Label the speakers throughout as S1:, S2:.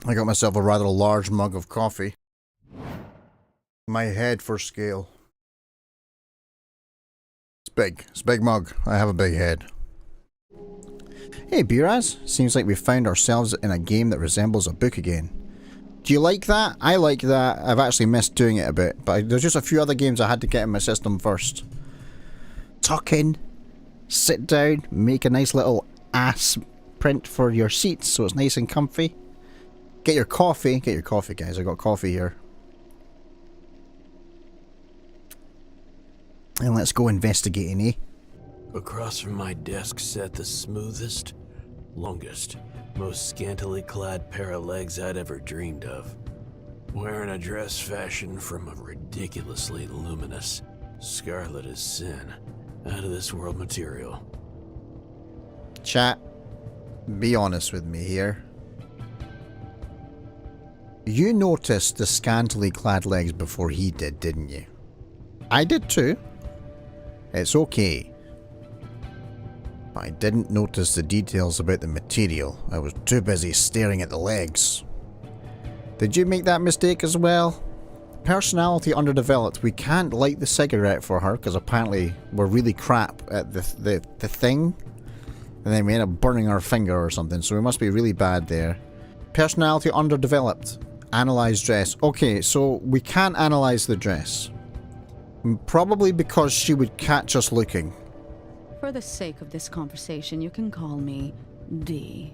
S1: I got myself a rather large mug of coffee. My head for scale. It's big. It's a big mug. I have a big head. Hey, Biraz. Seems like we found ourselves in a game that resembles a book again. Do you like that? I like that. I've actually missed doing it a bit, but there's just a few other games I had to get in my system first. Tuck in, sit down, make a nice little ass print for your seats so it's nice and comfy. Get your coffee guys, I got coffee here. And let's go investigating, eh?
S2: Across from my desk sat the smoothest, longest, most scantily clad pair of legs I'd ever dreamed of. Wearing a dress fashioned from a ridiculously luminous, scarlet as sin, out of this world material.
S1: Chat, be honest with me here. You noticed the scantily clad legs before he did, didn't you? I did too. It's okay. But I didn't notice the details about the material. I was too busy staring at the legs. Did you make that mistake as well? Personality underdeveloped. We can't light the cigarette for her because apparently we're really crap at the thing. And then we end up burning our finger or something, so we must be really bad there. Personality underdeveloped. Analyze dress. Okay, so we can't analyze the dress. Probably because she would catch us looking.
S3: For the sake of this conversation, you can call me D.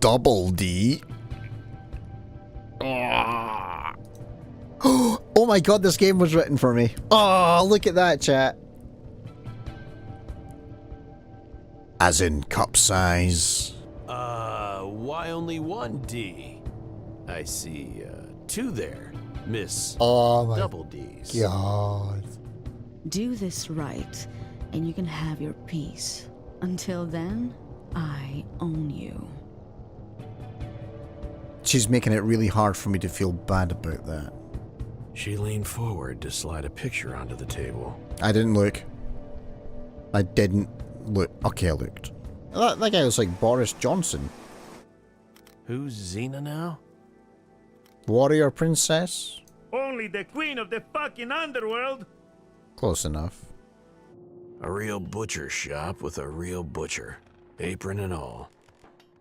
S1: Double D? Oh my god, this game was written for me. Oh, look at that, chat. As in cup size.
S2: Why only one D? I see, two there, Miss
S1: Oh my
S2: Double D's.
S1: god.
S3: Do this right, and you can have your peace. Until then, I own you.
S1: She's making it really hard for me to feel bad about that.
S2: She leaned forward to slide a picture onto the table.
S1: I didn't look. I didn't look. Okay, I looked. That guy was like Boris Johnson.
S2: Who's Xena now?
S1: Warrior princess?
S4: Only the queen of the fucking underworld.
S1: Close enough.
S2: A real butcher shop with a real butcher, apron and all.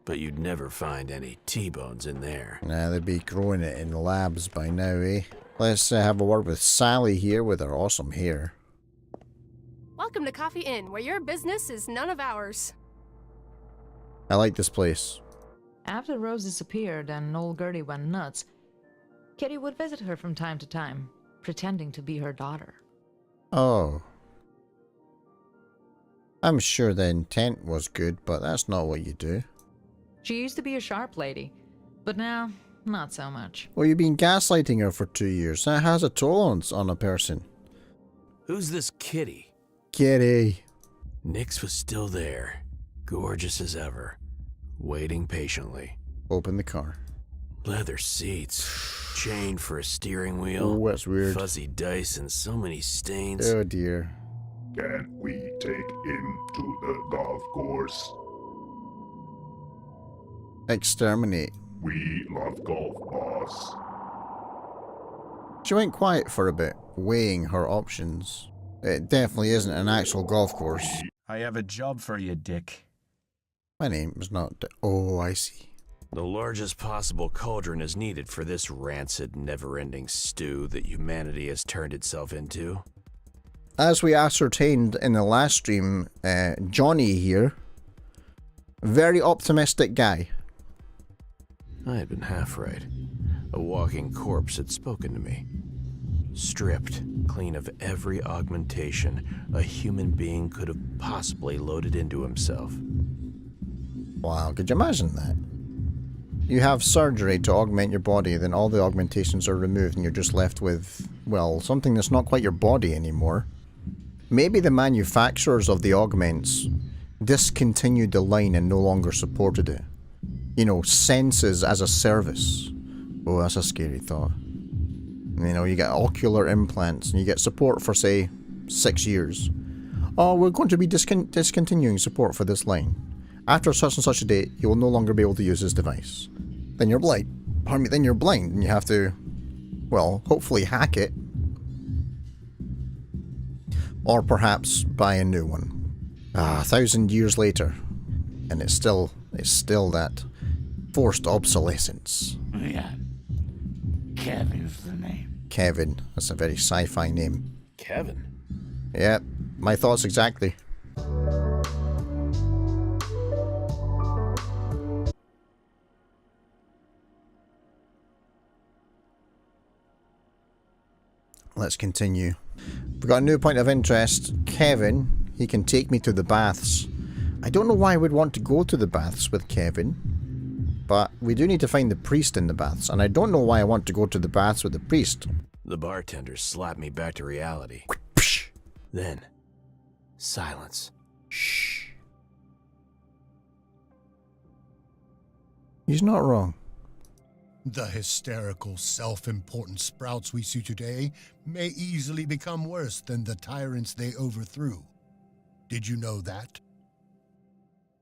S2: But you'd never find any T-bones in there.
S1: Nah, they'd be growing it in labs by now, eh? Let's have a word with Sally here with her awesome hair.
S5: Welcome to Coffee Inn, where your business is none of ours.
S1: I like this place.
S6: After Rose disappeared and old Gertie went nuts, Kitty would visit her from time to time, pretending to be her daughter.
S1: Oh. I'm sure the intent was good, but that's not what you do.
S6: She used to be a sharp lady, but now, not so much.
S1: Well, you've been gaslighting her for 2 years. That has a toll on a person.
S2: Who's this Kitty?
S1: Kitty.
S2: Nyx was still there, gorgeous as ever, waiting patiently.
S1: Open the car.
S2: Leather seats, chain for a steering wheel.
S1: Oh, that's weird.
S2: Fuzzy dice and so many stains.
S1: Oh dear.
S7: Can we take him to the golf course?
S1: Exterminate.
S7: We love golf, boss.
S1: She went quiet for a bit, weighing her options. It definitely isn't an actual golf course.
S8: I have a job for you, Dick.
S1: My name is not... Oh, I see.
S2: The largest possible cauldron is needed for this rancid, never-ending stew that humanity has turned itself into.
S1: As we ascertained in the last stream, Johnny here, very optimistic guy.
S2: I had been half right. A walking corpse had spoken to me. Stripped, clean of every augmentation a human being could have possibly loaded into himself.
S1: Wow, could you imagine that? You have surgery to augment your body, then all the augmentations are removed and you're just left with, well, something that's not quite your body anymore. Maybe the manufacturers of the augments discontinued the line and no longer supported it. You know, senses as a service. Oh, that's a scary thought. You know, you get ocular implants and you get support for, say, 6 years. Oh, we're going to be discontinuing support for this line. After such and such a date, you will no longer be able to use this device. Then you're blind. I mean, then you're blind and you have to, well, hopefully hack it. Or perhaps buy a new one. 1,000 years later. And it's still that forced obsolescence.
S9: Yeah. Kevin's the name.
S1: Kevin. That's a very sci-fi name.
S2: Kevin?
S1: Yeah, my thoughts exactly. Let's continue. We've got a new point of interest. Kevin, he can take me to the baths. I don't know why I would want to go to the baths with Kevin, but we do need to find the priest in the baths, and I don't know why I want to go to the baths with the priest.
S2: The bartender slapped me back to reality. Then, silence.
S1: Shh. He's not wrong.
S10: The hysterical, self-important sprouts we see today may easily become worse than the tyrants they overthrew. Did you know that?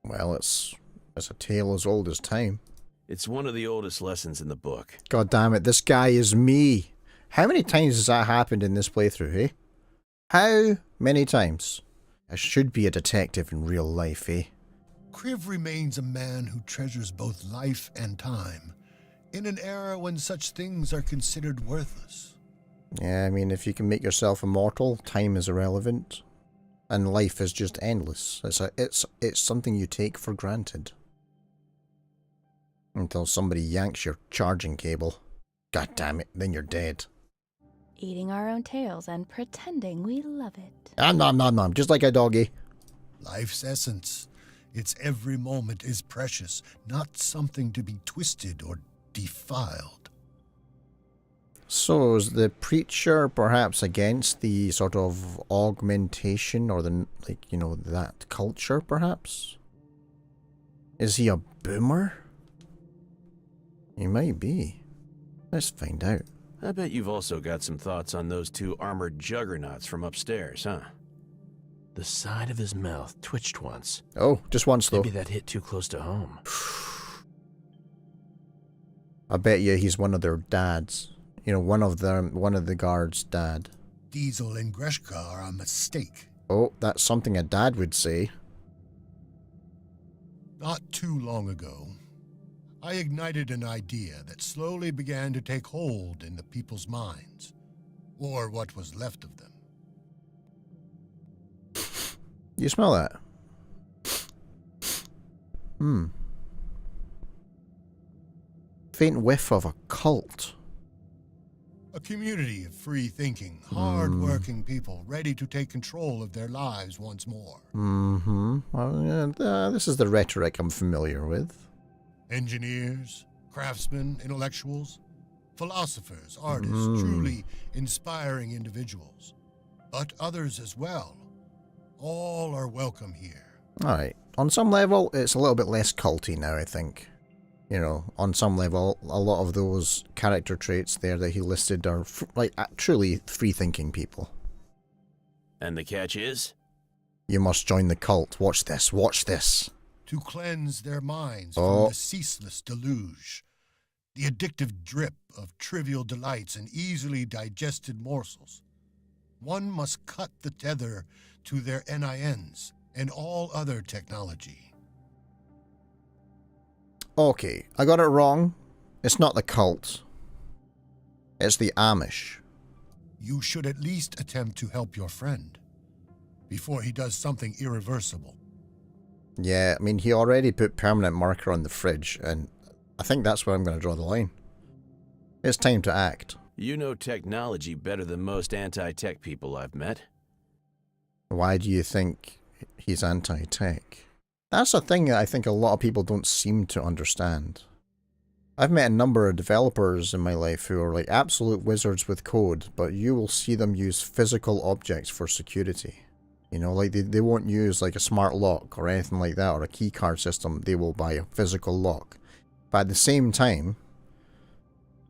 S1: Well, it's a tale as old as time.
S2: It's one of the oldest lessons in the book.
S1: God damn it, this guy is me. How many times has that happened in this playthrough, eh? How many times? I should be a detective in real life, eh?
S10: Kriv remains a man who treasures both life and time, in an era when such things are considered worthless.
S1: Yeah, I mean, if you can make yourself immortal, time is irrelevant. And life is just endless. It's something you take for granted. Until somebody yanks your charging cable. God damn it, then you're dead.
S11: Eating our own tails and pretending we love it.
S1: Nom, just like a doggy.
S10: Life's essence. Its every moment is precious, not something to be twisted or defiled.
S1: So is the preacher perhaps against the sort of augmentation or the, like, you know, that culture perhaps? Is he a boomer? He might be. Let's find out.
S2: I bet you've also got some thoughts on those two armored juggernauts from upstairs, huh? The side of his mouth twitched once.
S1: Oh, just once though.
S2: Maybe that hit too close to home.
S1: I bet you he's one of their dads. You know, one of the guards' dad.
S10: Diesel and Greshka are a mistake.
S1: Oh, that's something a dad would say.
S10: Not too long ago, I ignited an idea that slowly began to take hold in the people's minds, or what was left of them.
S1: You smell that? Faint whiff of a cult.
S10: A community of free-thinking, hard-working people ready to take control of their lives once more.
S1: Well, this is the rhetoric I'm familiar with.
S10: Engineers, craftsmen, intellectuals, philosophers, artists, truly inspiring individuals. But others as well. All are welcome here.
S1: Alright. On some level, it's a little bit less culty now, I think. You know, on some level, a lot of those character traits there that he listed are truly free-thinking people.
S2: And the catch is?
S1: You must join the cult. Watch this, watch this.
S10: To cleanse their minds from the ceaseless deluge, the addictive drip of trivial delights and easily digested morsels. One must cut the tether to their NINs and all other technology.
S1: Okay, I got it wrong. It's not the cult. It's the Amish.
S10: You should at least attempt to help your friend before he does something irreversible.
S1: Yeah, I mean, he already put permanent marker on the fridge, and I think that's where I'm going to draw the line. It's time to act.
S2: You know technology better than most anti-tech people I've met.
S1: Why do you think he's anti-tech? That's a thing that I think a lot of people don't seem to understand. I've met a number of developers in my life who are like absolute wizards with code, but you will see them use physical objects for security. You know, like they won't use like a smart lock or anything like that, or a key card system. They will buy a physical lock. But at the same time,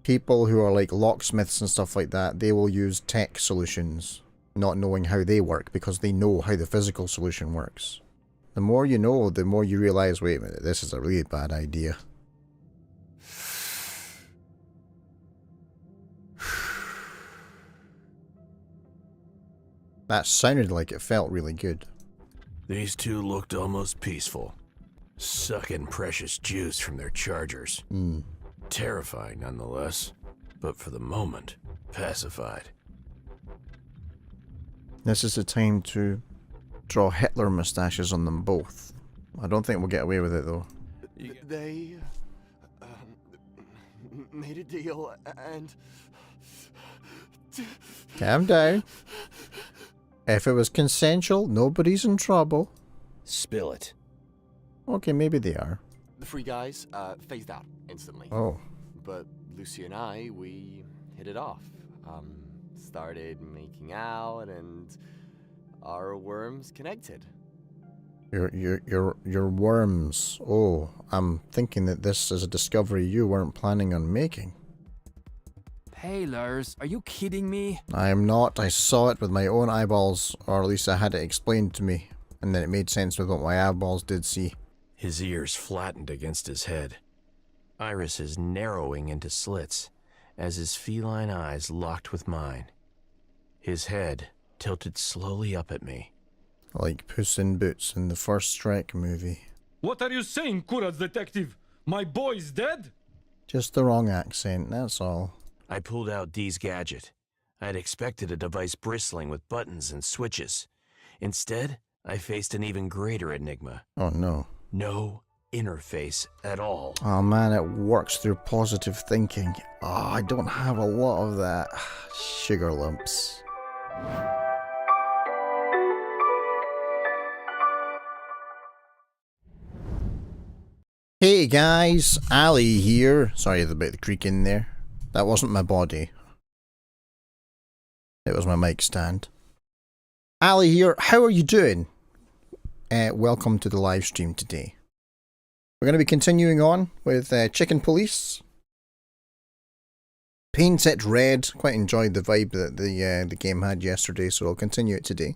S1: people who are like locksmiths and stuff like that, they will use tech solutions, not knowing how they work because they know how the physical solution works. The more you know, the more you realize, wait a minute, this is a really bad idea. That sounded like it felt really good.
S2: These two looked almost peaceful, sucking precious juice from their chargers. Terrifying nonetheless, but for the moment, pacified.
S1: This is the time to draw Hitler moustaches on them both. I don't think we'll get away with it though.
S12: They made a deal and...
S1: Calm down. If it was consensual, nobody's in trouble.
S12: Spill it.
S1: Okay, maybe they are.
S12: The free guys phased out instantly.
S1: Oh.
S12: But Lucy and I, we hit it off. Started making out and our worms connected.
S1: Your worms. Oh, I'm thinking that this is a discovery you weren't planning on making.
S13: Hey Lars, are you kidding me?
S1: I am not. I saw it with my own eyeballs, or at least I had it explained to me, and then it made sense with what my eyeballs did see.
S2: His ears flattened against his head, irises narrowing into slits as his feline eyes locked with mine. His head tilted slowly up at me.
S1: Like Puss in Boots in the first Shrek movie.
S14: What are you saying, Kuraz detective? My boy's dead?
S1: Just the wrong accent, that's all.
S2: I pulled out Dee's gadget. I had expected a device bristling with buttons and switches. Instead, I faced an even greater enigma.
S1: Oh no.
S2: No interface at all.
S1: Oh man, it works through positive thinking. Oh, I don't have a lot of that. Sugar lumps. Hey guys, Ali here. Sorry about the creak in there. That wasn't my body. It was my mic stand. Ali here, how are you doing? Welcome to the live stream today. We're going to be continuing on with Chicken Police. Paint it red. Quite enjoyed the vibe that the game had yesterday, so I'll continue it today.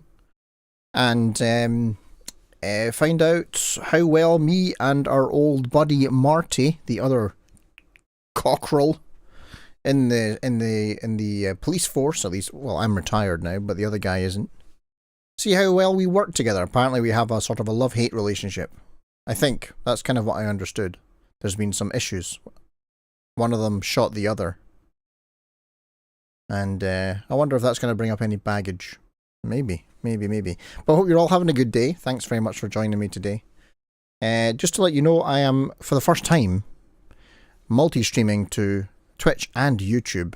S1: And find out how well me and our old buddy Marty, the other cockerel in the police force, at least, well, I'm retired now, but the other guy isn't. See how well we work together. Apparently we have a sort of a love-hate relationship. I think. That's kind of what I understood. There's been some issues. One of them shot the other. And I wonder if that's going to bring up any baggage. Maybe. But I hope you're all having a good day. Thanks very much for joining me today. Just to let you know, I am, for the first time, multi-streaming to Twitch and YouTube.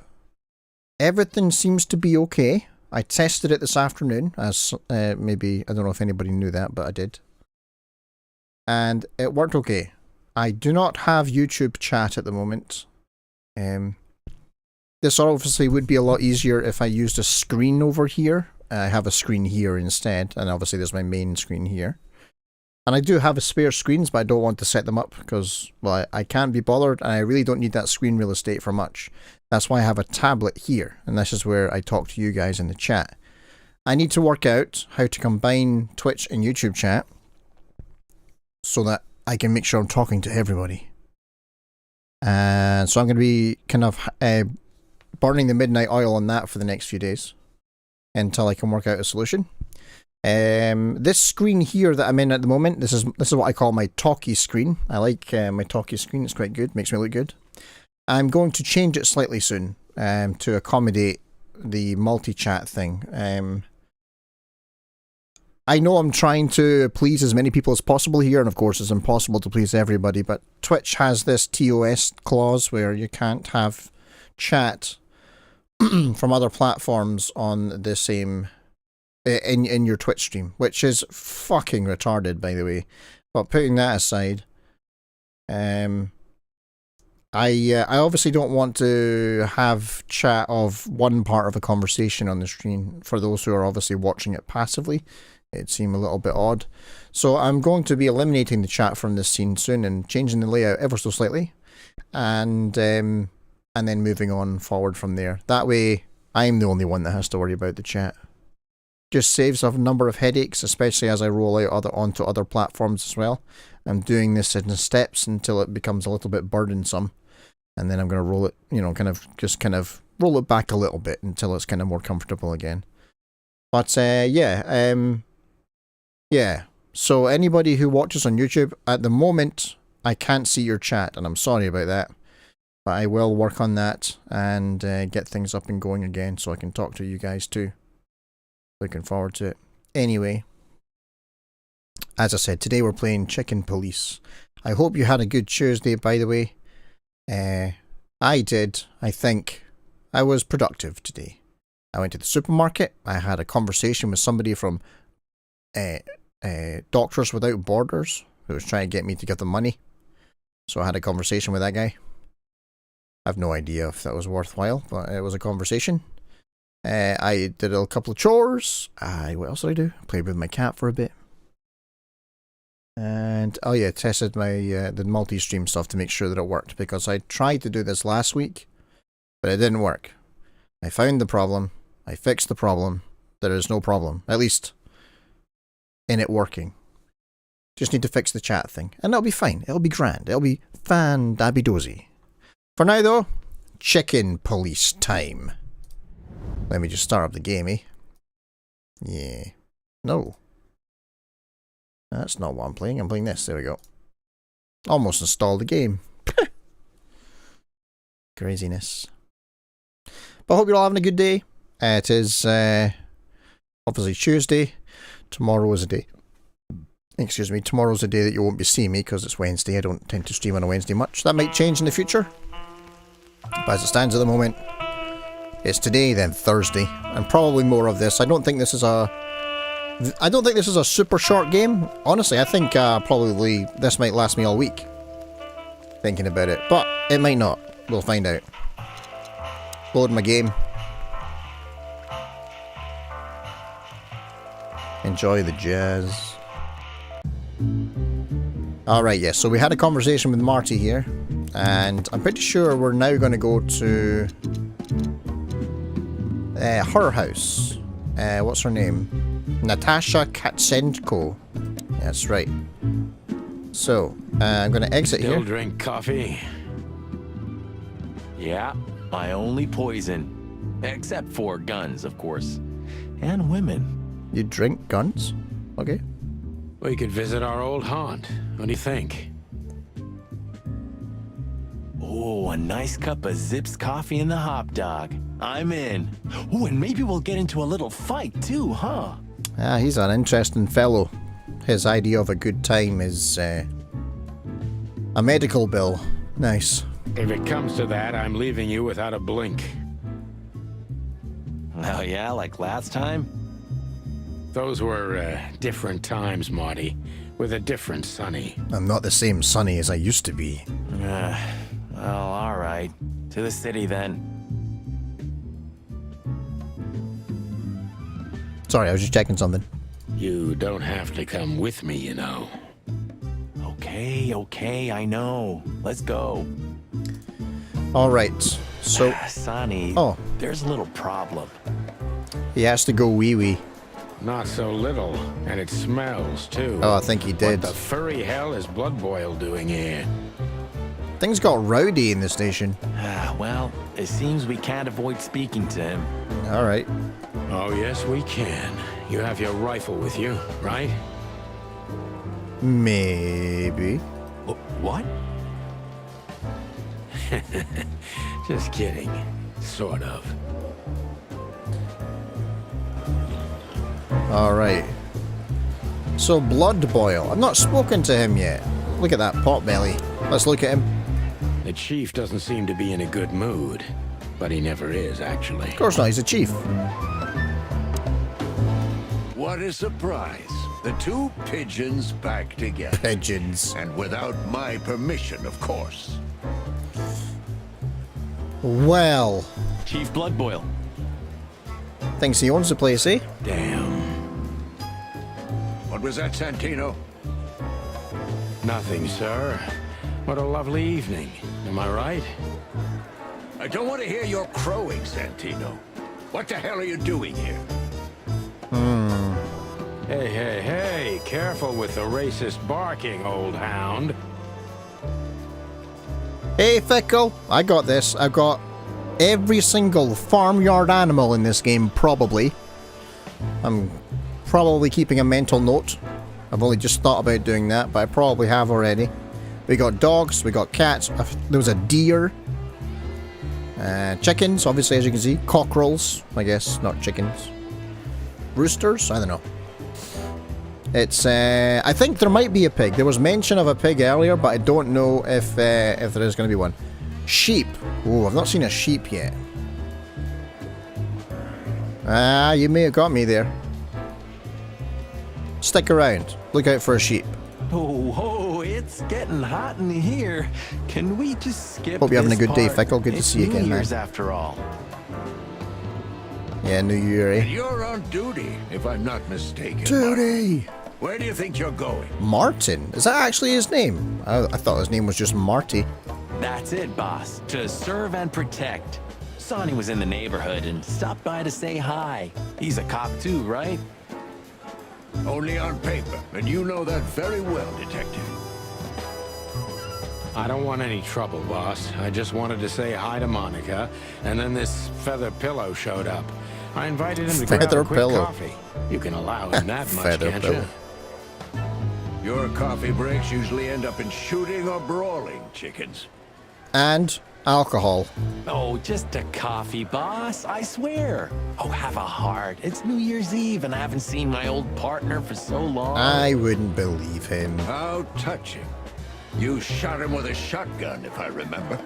S1: Everything seems to be okay. I tested it this afternoon, as maybe, I don't know if anybody knew that, but I did. And it worked okay. I do not have YouTube chat at the moment. This obviously would be a lot easier if I used a screen over here. I have a screen here instead, and obviously there's my main screen here. And I do have a spare screens, but I don't want to set them up because, well, I can't be bothered, and I really don't need that screen real estate for much. That's why I have a tablet here, and this is where I talk to you guys in the chat. I need to work out how to combine Twitch and YouTube chat so that I can make sure I'm talking to everybody. And so I'm going to be kind of burning the midnight oil on that for the next few days until I can work out a solution. This screen here that I'm in at the moment, this is what I call my talkie screen. I like my talkie screen. It's quite good. Makes me look good. I'm going to change it slightly soon to accommodate the multi-chat thing. I know I'm trying to please as many people as possible here, and of course it's impossible to please everybody, but Twitch has this TOS clause where you can't have chat from other platforms on the same in your Twitch stream, which is fucking retarded, by the way. But putting that aside, I obviously don't want to have chat of one part of a conversation on the screen for those who are obviously watching it passively. It'd seem a little bit odd. So I'm going to be eliminating the chat from this scene soon and changing the layout ever so slightly. And then moving on forward from there. That way, I'm the only one that has to worry about the chat. Just saves a number of headaches, especially as I roll out onto other platforms as well. I'm doing this in steps until it becomes a little bit burdensome. And then I'm going to roll it, kind of roll it back a little bit until it's kind of more comfortable again. But yeah. So anybody who watches on YouTube, at the moment, I can't see your chat, and I'm sorry about that. But I will work on that and get things up and going again so I can talk to you guys too. Looking forward to it. Anyway, as I said, today we're playing Chicken Police. I hope you had a good Tuesday, by the way. I did. I think I was productive today. I went to the supermarket. I had a conversation with somebody from Doctors Without Borders who was trying to get me to give them money. So I had a conversation with that guy. I have no idea if that was worthwhile, but it was a conversation. I did a couple of chores. What else did I do? I played with my cat for a bit. And, oh yeah, tested my the multi-stream stuff to make sure that it worked, because I tried to do this last week, but it didn't work. I found the problem. I fixed the problem. There is no problem, at least in it working. Just need to fix the chat thing, and it'll be fine. It'll be grand. It'll be fan-dabby-dozy. For now, though, Chicken Police time. Let me just start up the game, eh? Yeah. No. That's not what I'm playing. I'm playing this. There we go. Almost installed the game. Craziness. But I hope you're all having a good day. It is obviously Tuesday. Tomorrow is a day. Excuse me. Tomorrow's a day that you won't be seeing me because it's Wednesday. I don't tend to stream on a Wednesday much. That might change in the future. But as it stands at the moment, it's today, then Thursday, and probably more of this. I don't think this is a super short game. Honestly, I think probably this might last me all week. Thinking about it, but it might not. We'll find out. Load my game. Enjoy the jazz. Alright, yes, so we had a conversation with Marty here, and I'm pretty sure we're now going to go to her house. What's her name? Natasha Katsenko. That's right. So, I'm going to exit here.
S2: Still drink coffee?
S15: Yeah, my only poison. Except for guns, of course. And women.
S1: You drink guns? Okay.
S2: We could visit our old haunt. What do you think?
S15: Oh, a nice cup of Zips coffee and the hot dog. I'm in. Oh, and maybe we'll get into a little fight too, huh?
S1: Ah, he's an interesting fellow. His idea of a good time is a medical bill. Nice.
S2: If it comes to that, I'm leaving you without a blink.
S15: Oh yeah, like last time?
S2: Those were different times, Marty, with a different Sonny.
S1: I'm not the same Sonny as I used to be.
S15: Well, alright. To the city then.
S1: Sorry, I was just checking something.
S2: You don't have to come with me, you know.
S15: Okay, I know. Let's go.
S1: Alright, so...
S15: Sonny, there's a little problem.
S1: He has to go wee-wee.
S2: Not so little, and it smells, too.
S1: Oh, I think he did.
S2: What the furry hell is Blood Boil doing here?
S1: Things got rowdy in the station.
S15: Well, it seems we can't avoid speaking to him.
S1: Alright.
S2: Oh, yes, we can. You have your rifle with you, right?
S1: Maybe.
S15: What?
S2: Just kidding. Sort of.
S1: Alright. So, Blood Boil. I've not spoken to him yet. Look at that potbelly. Let's look at him.
S2: The chief doesn't seem to be in a good mood. But he never is, actually.
S1: Of course not, he's a chief.
S16: What a surprise. The two pigeons back together.
S1: Pigeons.
S16: And without my permission, of course.
S1: Well.
S15: Chief Blood Boil.
S1: Thinks he owns the place, eh?
S2: Damn.
S16: What was that, Santino?
S2: Nothing, sir. What a lovely evening. Am I right?
S16: I don't want to hear your crowing, Santino. What the hell are you doing here?
S2: Hey, careful with the racist barking, old hound.
S1: Hey, Fickle, I got this. I've got every single farmyard animal in this game, probably. I'm probably keeping a mental note. I've only just thought about doing that, but I probably have already. We got dogs, we got cats, there was a deer. Chickens, obviously, as you can see. Cockerels, I guess, not chickens. Roosters? I don't know. It's, I think there might be a pig. There was mention of a pig earlier, but I don't know if there is going to be one. Sheep. Oh, I've not seen a sheep yet. You may have got me there. Stick around. Look out for a sheep.
S15: Oh, it's getting hot in here. Can we just skip
S1: Hope you're having a
S15: this
S1: good day,
S15: part?
S1: Fickle. Good to
S15: It's
S1: see you
S15: New
S1: again, man.
S15: Year's after all.
S1: Yeah, New Year, eh?
S16: And you're on duty, if I'm not mistaken.
S1: Duty!
S16: Where do you think you're going?
S1: Martin? Is that actually his name? I thought his name was just Marty.
S15: That's it, boss. To serve and protect. Sonny was in the neighborhood and stopped by to say hi. He's a cop too, right?
S16: Only on paper, and you know that very well, Detective.
S17: I don't want any trouble, boss. I just wanted to say hi to Monica, and then this feather pillow showed up. I invited him to grab
S1: Feather
S17: a quick
S1: pillow.
S17: coffee. You can allow him that much,
S1: Feather
S17: can't
S1: pillow.
S17: you?
S16: Your coffee breaks usually end up in shooting or brawling, chickens.
S1: And alcohol.
S15: Oh, just a coffee, boss. I swear. Oh, have a heart. It's New Year's Eve, and I haven't seen my old partner for so long.
S1: I wouldn't believe him.
S16: How touching. You shot him with a shotgun, if I remember.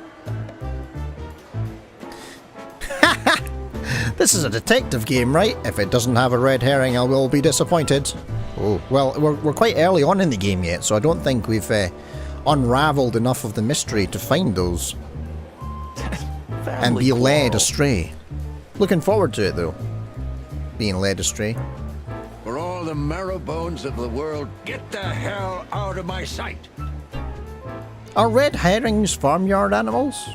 S1: This is a detective game, right? If it doesn't have a red herring, I will be disappointed. Oh, well, we're quite early on in the game yet, so I don't think we've unraveled enough of the mystery to find those. And be led astray. Looking forward to it, though. Being led astray.
S16: For all the marrow bones of the world, get the hell out of my sight!
S1: Are red herrings farmyard animals?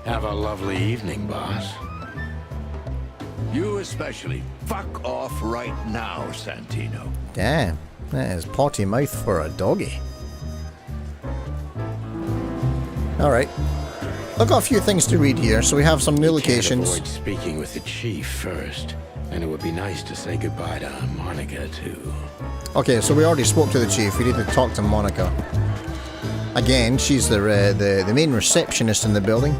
S17: Have a lovely evening, boss.
S16: You especially. Fuck off right now, Santino.
S1: Damn, that is potty mouth for a doggy. Alright. I've got a few things to read here, so we have some new locations.
S17: Can't avoid speaking with the chief first, and it would be nice to say goodbye to Monica, too.
S1: Okay, so we already spoke to the chief. We need to talk to Monica. Again, she's the main receptionist in the building.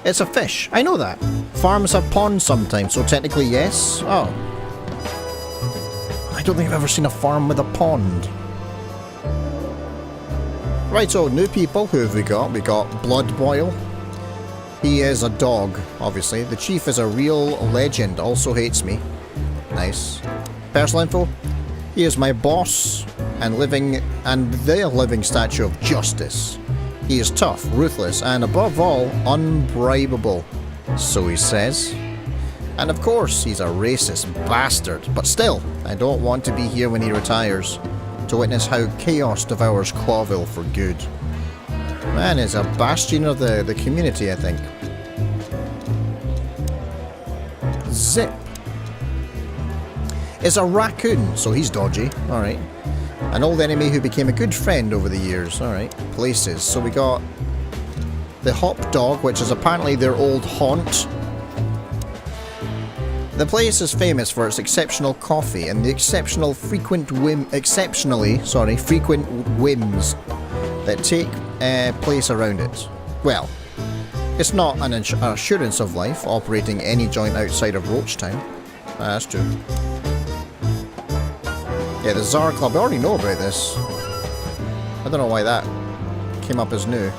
S1: It's a fish. I know that. Farms have ponds sometimes, so technically yes. Oh. I don't think I've ever seen a farm with a pond. Right, so new people. Who have we got? We got Blood Boil. He is a dog, obviously. The chief is a real legend, also hates me. Nice. Personal info. He is my boss and the living statue of justice. He is tough, ruthless, and above all, unbribable. So he says. And of course, he's a racist bastard. But still, I don't want to be here when he retires, to witness how chaos devours Clawville for good. Man is a bastion of the community, I think. Zip is a raccoon, so he's dodgy. Alright. An old enemy who became a good friend over the years. Alright. Places. So we got the Hop Dog, which is apparently their old haunt. The place is famous for its exceptional coffee and the exceptionally frequent whims that take place around it. Well, it's not an assurance of life operating any joint outside of Roachtown. That's true. Yeah, the Tsar Club, I already know about this. I don't know why that came up as new.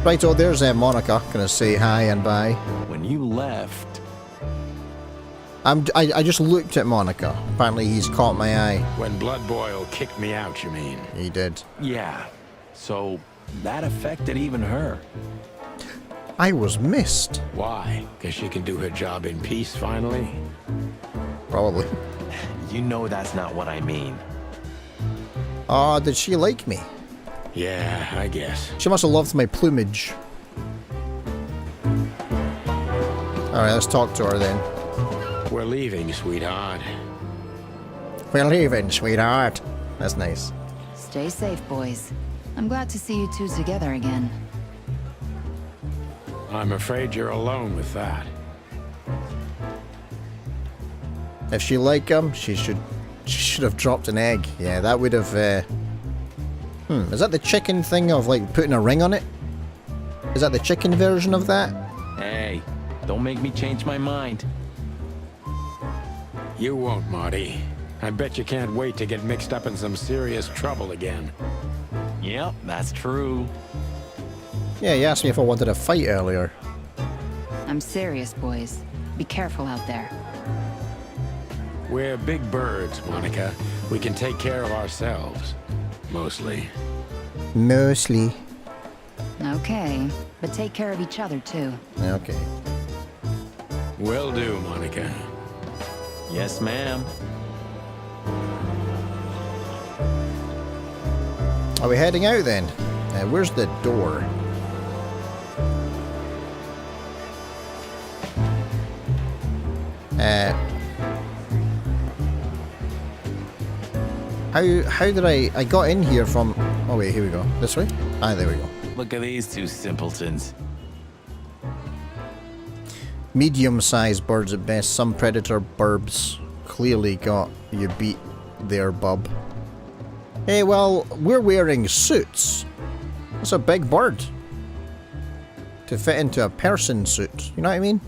S1: Right, oh, there's Monica, gonna say hi and bye.
S15: When you left...
S1: I just looked at Monica. Apparently he's caught my eye.
S17: When Blood Boil kicked me out, you mean?
S1: He did.
S15: Yeah, so that affected even her.
S1: I was missed.
S17: Why? Because she can do her job in peace, finally?
S1: Probably.
S15: You know that's not what I mean.
S1: Oh, did she like me?
S17: Yeah, I guess.
S1: She must have loved my plumage. Alright, let's talk to her then.
S17: We're leaving, sweetheart.
S1: We're leaving, sweetheart. That's nice.
S18: Stay safe, boys. I'm glad to see you two together again.
S17: I'm afraid you're alone with that.
S1: If she liked him, she should have dropped an egg. Yeah, that would have... Is that the chicken thing of, like, putting a ring on it? Is that the chicken version of that?
S15: Hey, don't make me change my mind.
S17: You won't, Marty. I bet you can't wait to get mixed up in some serious trouble again.
S15: Yep, that's true.
S1: Yeah, you asked me if I wanted a fight earlier.
S18: I'm serious, boys. Be careful out there.
S17: We're big birds, Monica. We can take care of ourselves. Mostly.
S1: Mostly.
S18: Okay, but take care of each other, too.
S1: Okay.
S17: Will do, Monica.
S15: Yes, ma'am.
S1: Are we heading out then? Where's the door? How did I got in here from... Oh wait, here we go. This way? Ah, there we go.
S15: Look at these two simpletons.
S1: Medium-sized birds at best. Some predator burbs clearly got you beat there, bub. Hey, well, we're wearing suits. It's a big bird. To fit into a person suit. You know what I mean?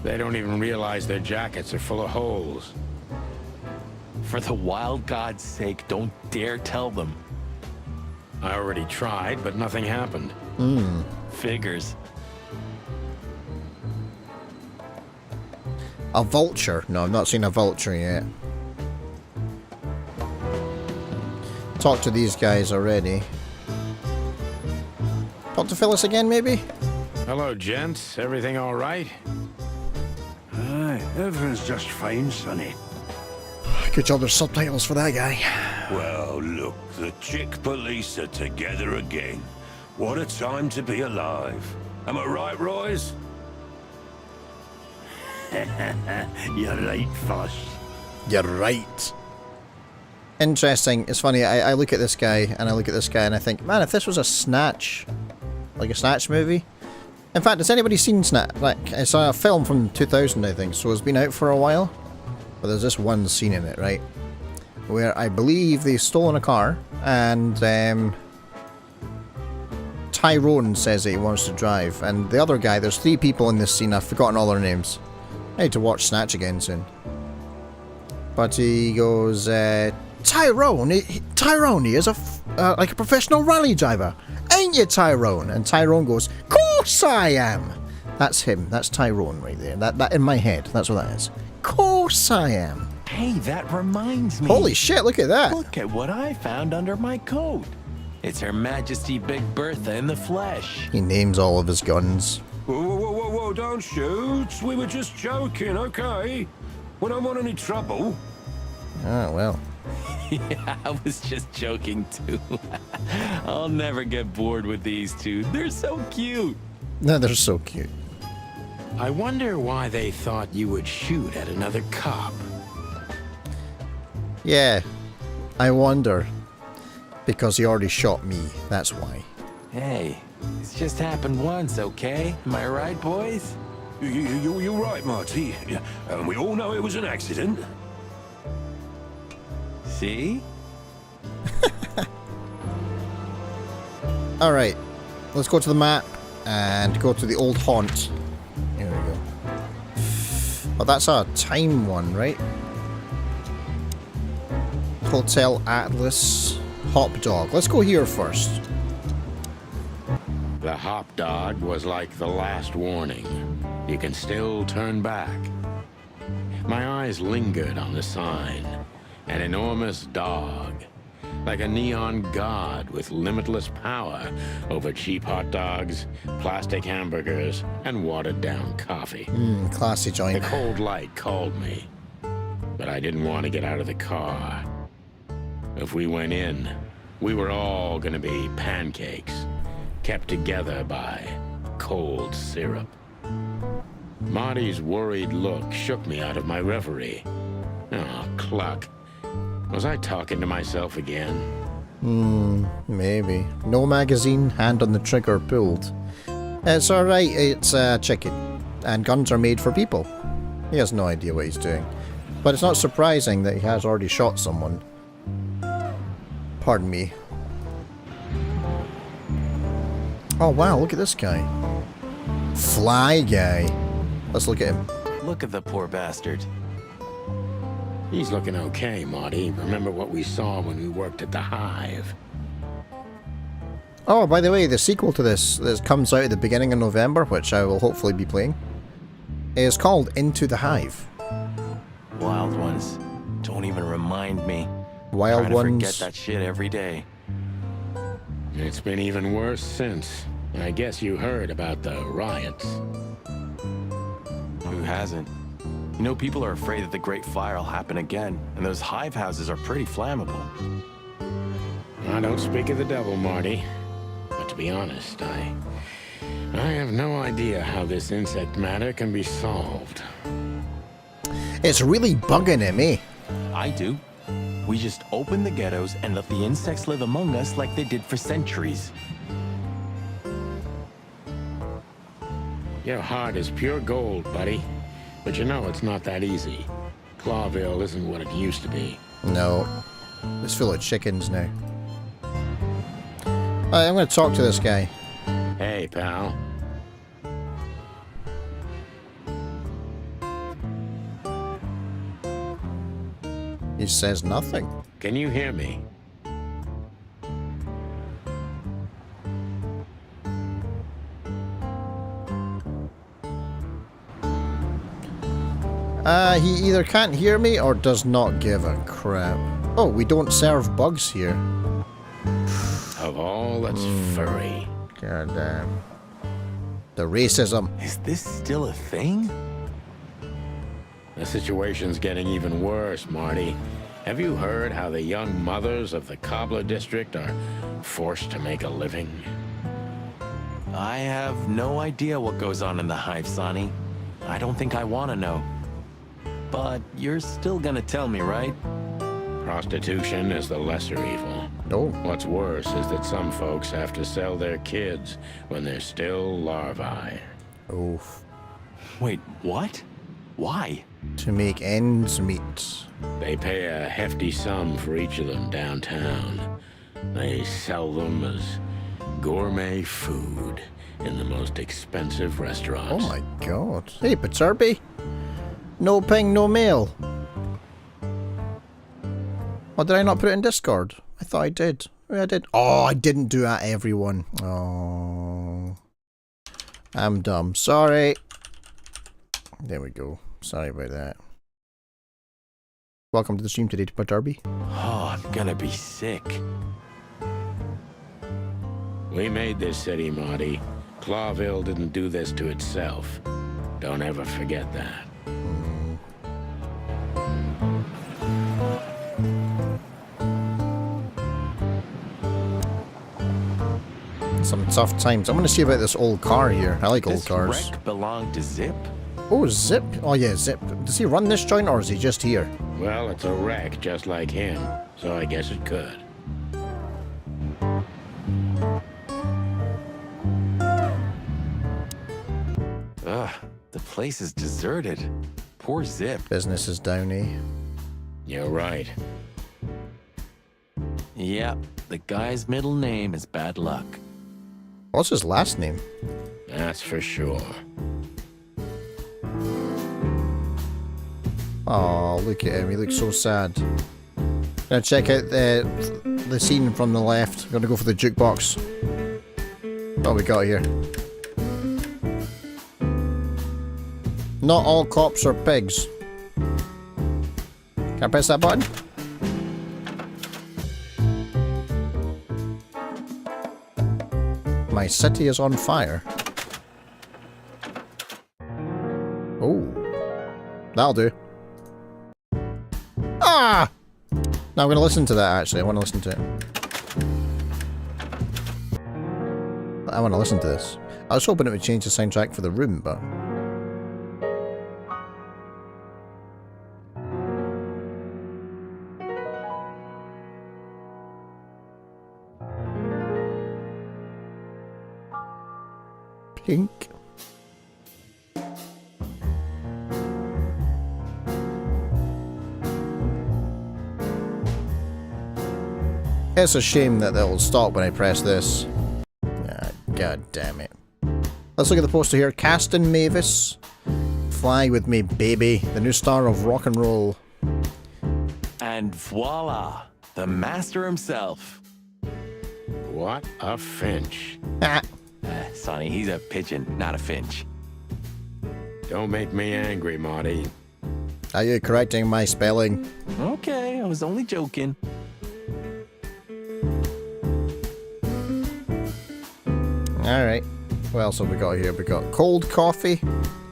S17: They don't even realize their jackets are full of holes.
S15: For the wild god's sake, don't dare tell them.
S17: I already tried, but nothing happened.
S15: Figures.
S1: A vulture? No, I've not seen a vulture yet. Talked to these guys already. Talk to Phyllis again, maybe?
S17: Hello, gents. Everything all right?
S16: Aye, everything's just fine, Sonny.
S1: Good job there's subtitles for that guy.
S16: Well, look, the chick police are together again. What a time to be alive. Am I right, Royce? You're right, Foss.
S1: You're right. Interesting. It's funny, I look at this guy, and I look at this guy, and I think, man, if this was a Snatch, like a Snatch movie. In fact, has anybody seen Snatch? Like, it's a film from 2000, I think, so it's been out for a while. But there's this one scene in it, right? Where I believe they've stolen a car, and Tyrone says that he wants to drive, and the other guy, there's 3 people in this scene, I've forgotten all their names. I need to watch Snatch again soon. But he goes, Tyrone, he is like a professional rally driver. Ain't you, Tyrone? And Tyrone goes, course I am. That's him. That's Tyrone right there. That in my head. That's what that is. Course I am.
S15: Hey, that reminds me.
S1: Holy shit, look at that.
S15: Look at what I found under my coat. It's Her Majesty Big Bertha in the flesh.
S1: He names all of his guns.
S16: Whoa, whoa, whoa, whoa, whoa, don't shoot. We were just joking, okay? We don't want any trouble.
S1: Ah, well.
S15: Yeah, I was just joking too. I'll never get bored with these two. They're so cute.
S1: No, they're so cute.
S17: I wonder why they thought you would shoot at another cop.
S1: Yeah, I wonder. Because he already shot me, that's why.
S15: Hey, it's just happened once, okay? Am I right, boys?
S16: You're right, Marty. And we all know it was an accident.
S15: See?
S1: Alright, let's go to the map and go to the old haunt. Here we go. Oh, that's a time one, right? Hotel Atlas Hop Dog. Let's go here first.
S17: The hop dog was like the last warning. You can still turn back. My eyes lingered on the sign. An enormous dog. Like a neon god with limitless power over cheap hot dogs, plastic hamburgers, and watered-down coffee.
S1: Classy joint.
S17: The cold light called me. But I didn't want to get out of the car. If we went in, we were all gonna be pancakes, kept together by cold syrup. Marty's worried look shook me out of my reverie. Oh, cluck. Was I talking to myself again?
S1: Maybe. No magazine, hand on the trigger pulled. It's alright, it's chicken. And guns are made for people. He has no idea what he's doing. But it's not surprising that he has already shot someone. Pardon me. Oh wow, look at this guy. Fly guy. Let's look at him.
S15: Look at the poor bastard.
S17: He's looking okay, Marty. Remember what we saw when we worked at the Hive?
S1: Oh, by the way, the sequel to this comes out at the beginning of November, which I will hopefully be playing, is called Into the Hive.
S15: Wild ones. Don't even remind me.
S1: Wild
S15: Trying
S1: ones.
S15: to forget that shit every day.
S17: It's been even worse since. I guess you heard about the riots.
S15: Who hasn't? You know, people are afraid that the Great Fire will happen again, and those hive houses are pretty flammable.
S17: I don't speak of the devil, Marty. But to be honest, I have no idea how this insect matter can be solved.
S1: It's really bugging him, eh?
S15: I do. We just open the ghettos and let the insects live among us like they did for centuries.
S17: Your heart is pure gold, buddy. But you know it's not that easy. Clawville isn't what it used to be.
S1: No. It's full of chickens now. Alright, I'm going to talk to this guy.
S17: Hey, pal.
S1: He says nothing.
S17: Can you hear me?
S1: He either can't hear me or does not give a crap. Oh, we don't serve bugs here.
S17: Of all that's furry.
S1: God damn. The racism.
S15: Is this still a thing?
S17: The situation's getting even worse, Marty. Have you heard how the young mothers of the Cobbler District are forced to make a living?
S15: I have no idea what goes on in the hive, Sonny. I don't think I want to know. But you're still gonna tell me, right?
S17: Prostitution is the lesser evil.
S1: No.
S17: What's worse is that some folks have to sell their kids when they're still larvae.
S1: Oof.
S15: Wait, what? Why?
S1: To make ends meet.
S17: They pay a hefty sum for each of them downtown. They sell them as gourmet food in the most expensive restaurants.
S1: Oh my god. Hey, Paterby. No ping, no mail. Oh, did I not put it in Discord? I thought I did. Oh, I did. Oh, I didn't do that, everyone. Oh. I'm dumb. Sorry. There we go. Sorry about that. Welcome to the stream today, Paterby.
S15: Oh, I'm gonna be sick.
S17: We made this city, Marty. Clawville didn't do this to itself. Don't ever forget that.
S1: Some tough times. I'm gonna see about this old car here. I like old
S15: This
S1: cars.
S15: wreck belonged to Zip?
S1: Oh, Zip. Oh yeah, Zip. Does he run this joint or is he just here?
S17: Well, it's a wreck just like him, so I guess it could.
S15: Ugh, the place is deserted. Poor Zip.
S1: Business is down, eh?
S17: You're right.
S15: Yep, the guy's middle name is Bad Luck.
S1: What's his last name?
S17: That's for sure.
S1: Oh, look at him. He looks so sad. Gonna check out the scene from the left. Gonna go for the jukebox. What we got here? Not all cops are pigs. Can I press that button? My city is on fire. Oh. That'll do. Ah! Now I'm going to listen to that, actually. I want to listen to it. I want to listen to this. I was hoping it would change the soundtrack for the room, but... Pink. It's a shame that it'll stop when I press this. Ah, God damn it. Let's look at the poster here. Caston Mavis. Fly with me, baby. The new star of rock and roll.
S15: And voila, the master himself.
S17: What a finch.
S15: Sonny, he's a pigeon, not a finch.
S17: Don't make me angry, Marty.
S1: Are you correcting my spelling?
S15: Okay, I was only joking.
S1: Alright. What else have we got here? We got cold coffee.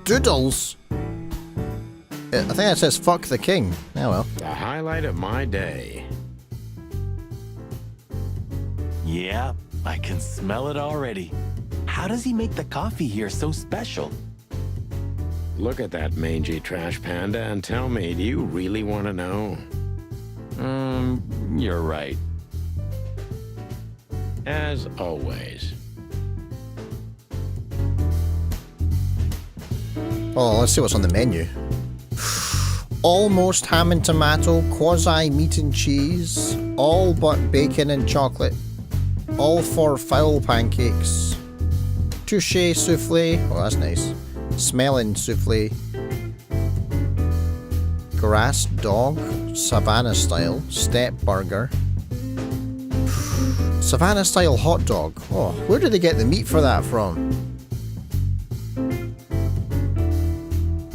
S1: Doodles! I think that says fuck the king. Oh well.
S17: The highlight of my day.
S15: Yeah, I can smell it already. How does he make the coffee here so special?
S17: Look at that mangy trash panda and tell me, do you really want to know?
S15: You're right.
S17: As always.
S1: Oh, let's see what's on the menu. Almost ham and tomato, quasi meat and cheese, all but bacon and chocolate, all for foul pancakes, touche souffle, oh that's nice, smelling souffle, grass dog, savannah style, step burger, savannah style hot dog, oh where did they get the meat for that from?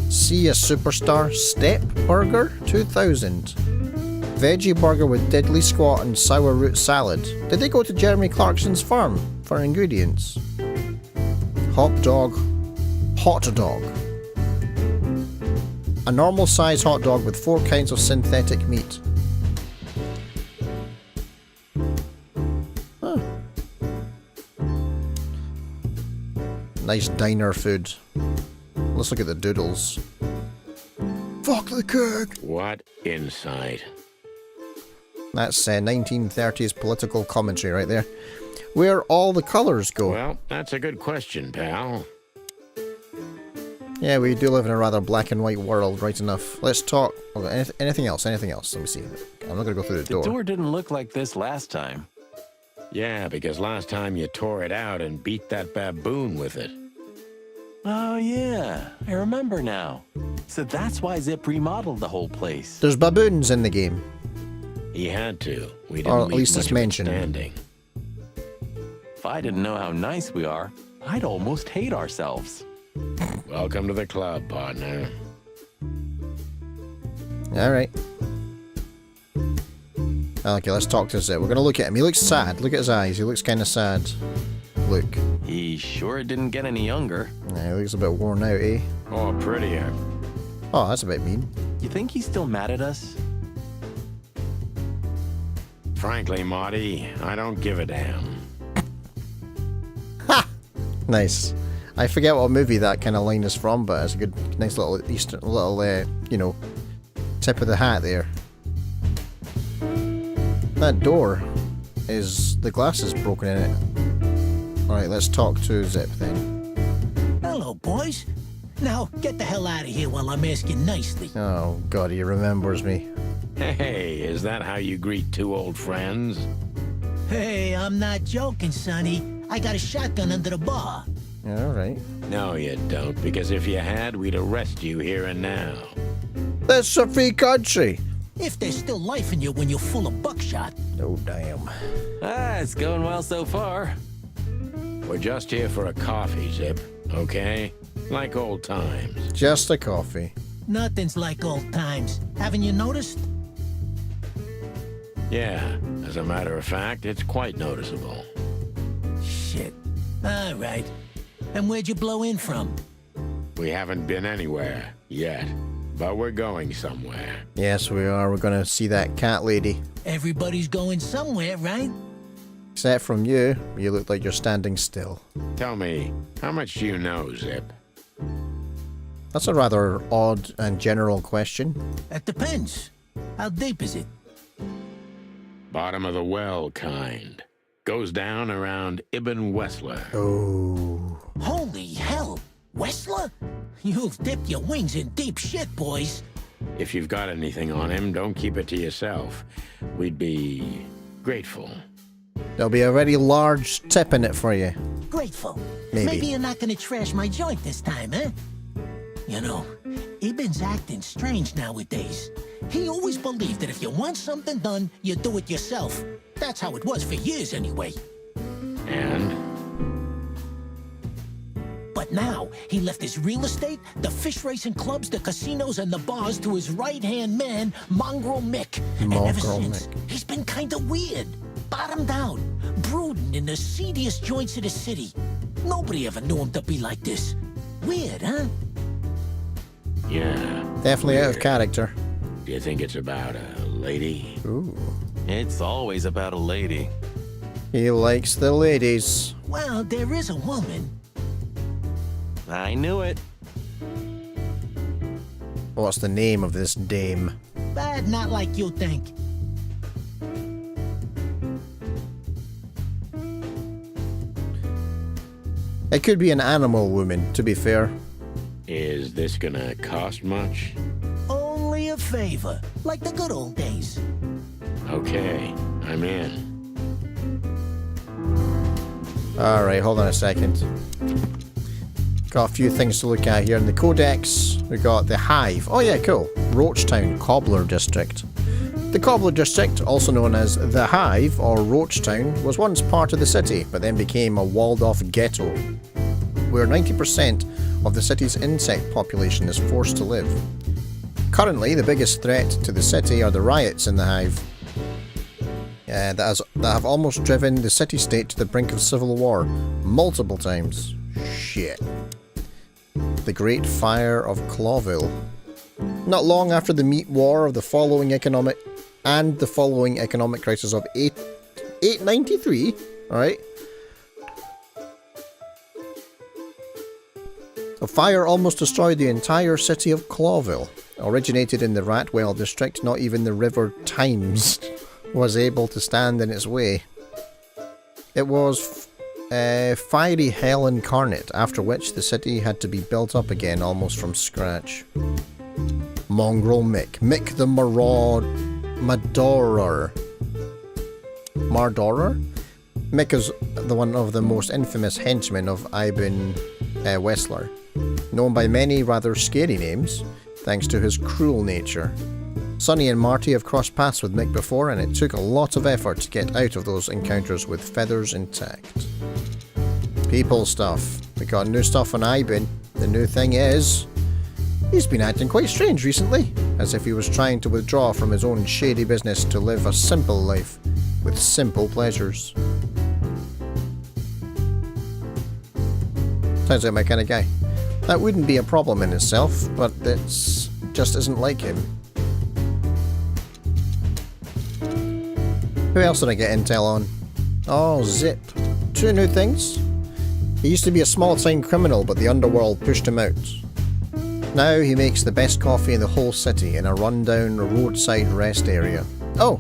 S1: See a superstar step burger 2000 veggie burger with diddly squat and sour root salad. Did they go to Jeremy Clarkson's farm for ingredients? Hot dog, a normal size hot dog with 4 kinds of synthetic meat. Huh. Nice diner food. Let's look at the doodles. Fuck the cook!
S17: What insight?
S1: That's 1930s political commentary right there. Where all the colours go.
S17: Well, that's a good question, pal.
S1: Yeah, we do live in a rather black and white world, right enough. Let's talk. Okay, anything else? Anything else? Let me see. I'm not going to go through the door.
S15: The door didn't look like this last time.
S17: Yeah, because last time you tore it out and beat that baboon with it.
S15: Oh yeah, I remember now. So that's why Zip remodeled the whole place.
S1: There's baboons in the game.
S17: He had to. We didn't
S1: or at
S17: leave
S1: least
S17: much
S1: it's
S17: of it
S1: mentioned.
S17: standing.
S15: If I didn't know how nice we are, I'd almost hate ourselves.
S17: Welcome to the club, partner.
S1: Alright. Okay, let's talk to Zip. We're gonna look at him. He looks sad. Look at his eyes. He looks kind of sad. Look.
S15: He sure didn't get any younger.
S1: Yeah, he looks a bit worn out, eh?
S17: Or prettier.
S1: Oh, that's a bit mean.
S15: You think he's still mad at us?
S17: Frankly, Marty, I don't give a damn.
S1: Ha! Nice. I forget what movie that kind of line is from, but it's a good, nice little Easter, you know, tip of the hat there. That door is, the glass is broken in it. Alright, let's talk to Zip then.
S19: Hello, boys. Now, get the hell out of here while I'm asking nicely.
S1: Oh, God, he remembers me.
S17: Hey, is that how you greet two old friends?
S19: Hey, I'm not joking, Sonny. I got a shotgun under the bar.
S1: Alright.
S17: No, you don't, because if you had, we'd arrest you here and now.
S1: That's a free country.
S19: If there's still life in you when you're full of buckshot.
S1: Oh, damn.
S15: It's going well so far.
S17: We're just here for a coffee, Zip, okay? Like old times.
S1: Just a coffee.
S19: Nothing's like old times. Haven't you noticed?
S17: Yeah, as a matter of fact, it's quite noticeable.
S19: Shit. All right. And where'd you blow in from?
S17: We haven't been anywhere yet, but we're going somewhere.
S1: Yes, we are. We're gonna see that cat lady.
S19: Everybody's going somewhere, right?
S1: Except from you. You look like you're standing still.
S17: Tell me, how much do you know, Zip?
S1: That's a rather odd and general question.
S19: That depends. How deep is it?
S17: Bottom of the well kind. Goes down around Ibn Wessler.
S1: Oh.
S19: Holy hell! Wessler? You've dipped your wings in deep shit, boys.
S17: If you've got anything on him, don't keep it to yourself. We'd be Grateful.
S1: There'll be a very large tip in it for you.
S19: Grateful.
S1: Maybe
S19: you're not gonna trash my joint this time, eh? You know, Ibn's acting strange nowadays. He always believed that if you want something done, you do it yourself. That's how it was for years anyway.
S17: And?
S19: But now, he left his real estate, the fish racing clubs, the casinos, and the bars to his right-hand man, Mongrel Mick. And ever since, he's been kinda weird. Bottomed out, brooding in the seediest joints of the city. Nobody ever knew him to be like this. Weird, huh?
S17: Yeah.
S1: Definitely out of character.
S17: Do you think it's about a lady?
S1: Ooh.
S15: It's always about a lady.
S1: He likes the ladies.
S19: Well, there is a woman.
S15: I knew it.
S1: What's the name of this dame?
S19: But not like you think.
S1: It could be an animal woman, to be fair.
S17: Is this gonna cost much?
S19: Only a favor, like the good old days.
S17: Okay, I'm in.
S1: Alright, hold on a second. Got a few things to look at here. In the Codex, we got the Hive. Oh yeah, cool. Roachtown Cobbler District. The Cobbler District, also known as the Hive or Roachtown, was once part of the city, but then became a walled-off ghetto, where 90% of the city's insect population is forced to live. Currently, the biggest threat to the city are the riots in the Hive, that have almost driven the city-state to the brink of civil war multiple times. Shit. The Great Fire of Clawville. Not long after the meat war of the following economic crisis of 893, alright? A fire almost destroyed the entire city of Clawville. Originated in the Ratwell district, not even the River Thames was able to stand in its way. It was fiery hell incarnate, after which the city had to be built up again almost from scratch. Mongrel Mick. Mick the Marauder. Mick is one of the most infamous henchmen of Ibn Wessler, known by many rather scary names, thanks to his cruel nature. Sonny and Marty have crossed paths with Mick before, and it took a lot of effort to get out of those encounters with feathers intact. People stuff. We got new stuff on Ibn. The new thing is, he's been acting quite strange recently, as if he was trying to withdraw from his own shady business to live a simple life, with simple pleasures. Sounds like my kind of guy. That wouldn't be a problem in itself, but it just isn't like him. Who else did I get intel on? Oh, Zip. 2 new things. He used to be a small-time criminal, but the underworld pushed him out. Now he makes the best coffee in the whole city in a rundown roadside rest area. Oh,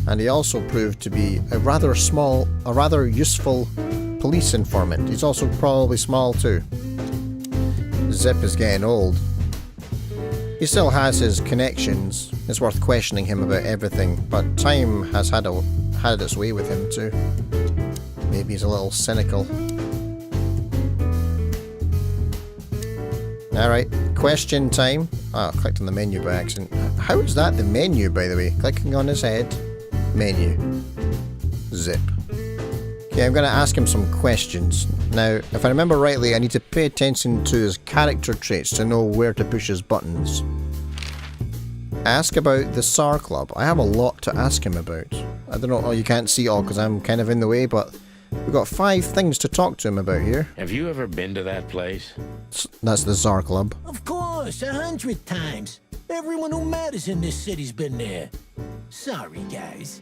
S1: and he also proved to be a rather useful police informant. He's also probably small too. Zip is getting old. He still has his connections. It's worth questioning him about everything, but time has had its way with him too. Maybe he's a little cynical. Alright, question time. Oh, I clicked on the menu by accident. How is that the menu, by the way? Clicking on his head. Menu. Zip. Okay, I'm going to ask him some questions. Now, if I remember rightly, I need to pay attention to his character traits to know where to push his buttons. Ask about the SAR Club. I have a lot to ask him about. I don't know, you can't see all because I'm kind of in the way, but we've got 5 things to talk to him about here.
S17: Have you ever been to that place?
S1: That's the SAR Club.
S19: Of course, 100 times. Everyone who matters in this city's been there. Sorry, guys.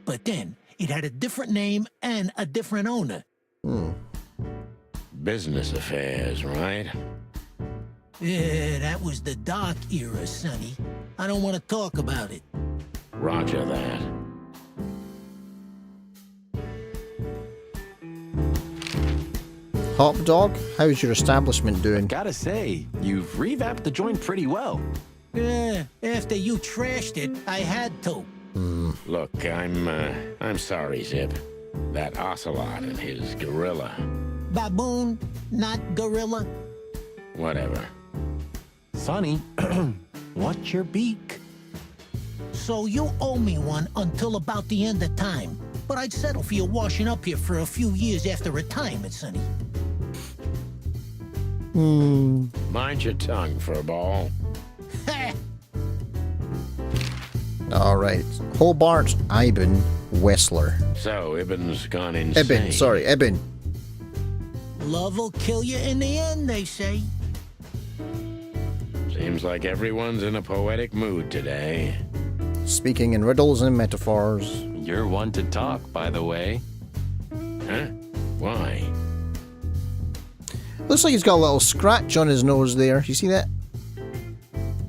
S19: But then, it had a different name and a different owner.
S17: Business affairs, right?
S19: Yeah, that was the dark era, Sonny. I don't want to talk about it.
S17: Roger that.
S1: Hop Dog, how's your establishment doing?
S15: Gotta say, you've revamped the joint pretty well.
S19: Yeah, after you trashed it, I had to.
S17: Look, I'm sorry, Zip. That ocelot and his gorilla.
S19: Baboon, not gorilla.
S17: Whatever.
S15: Sonny, what's your beak?
S19: So you owe me one until about the end of time. But I'd settle for you washing up here for a few years after retirement, Sonny.
S17: Mind your tongue, furball.
S1: Alright. Hobart Iben Wessler.
S17: So, Ibben's gone insane.
S1: Ibben.
S19: Love will kill you in the end, they say.
S17: Seems like everyone's in a poetic mood today.
S1: Speaking in riddles and metaphors.
S15: You're one to talk, by the way.
S17: Huh? Why?
S1: Looks like he's got a little scratch on his nose there. You see that?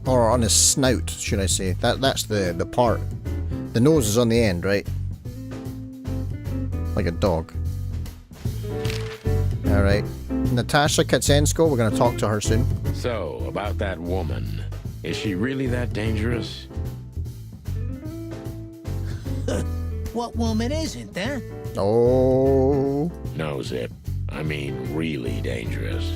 S1: Or on his snout, should I say. That's the part. The nose is on the end, right? Like a dog. Alright. Natasha Katsensko, we're going to talk to her soon.
S17: So, about that woman. Is she really that dangerous?
S19: What woman isn't, huh?
S1: Oh.
S17: No, Zip. I mean, really dangerous.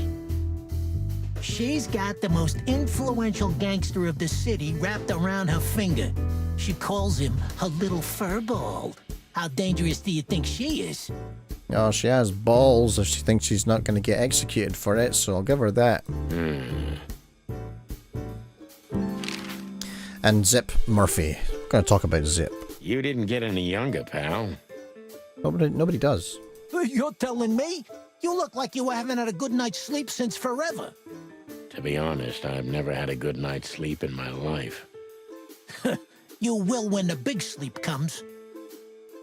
S19: She's got the most influential gangster of the city wrapped around her finger. She calls him her little furball. How dangerous do you think she is?
S1: Oh, she has balls if she thinks she's not going to get executed for it, so I'll give her that. And Zip Murphy. I'm going to talk about Zip.
S17: You didn't get any younger, pal.
S1: Nobody does.
S19: You're telling me? You look like you haven't had a good night's sleep since forever.
S17: To be honest, I've never had a good night's sleep in my life.
S19: You will when the big sleep comes.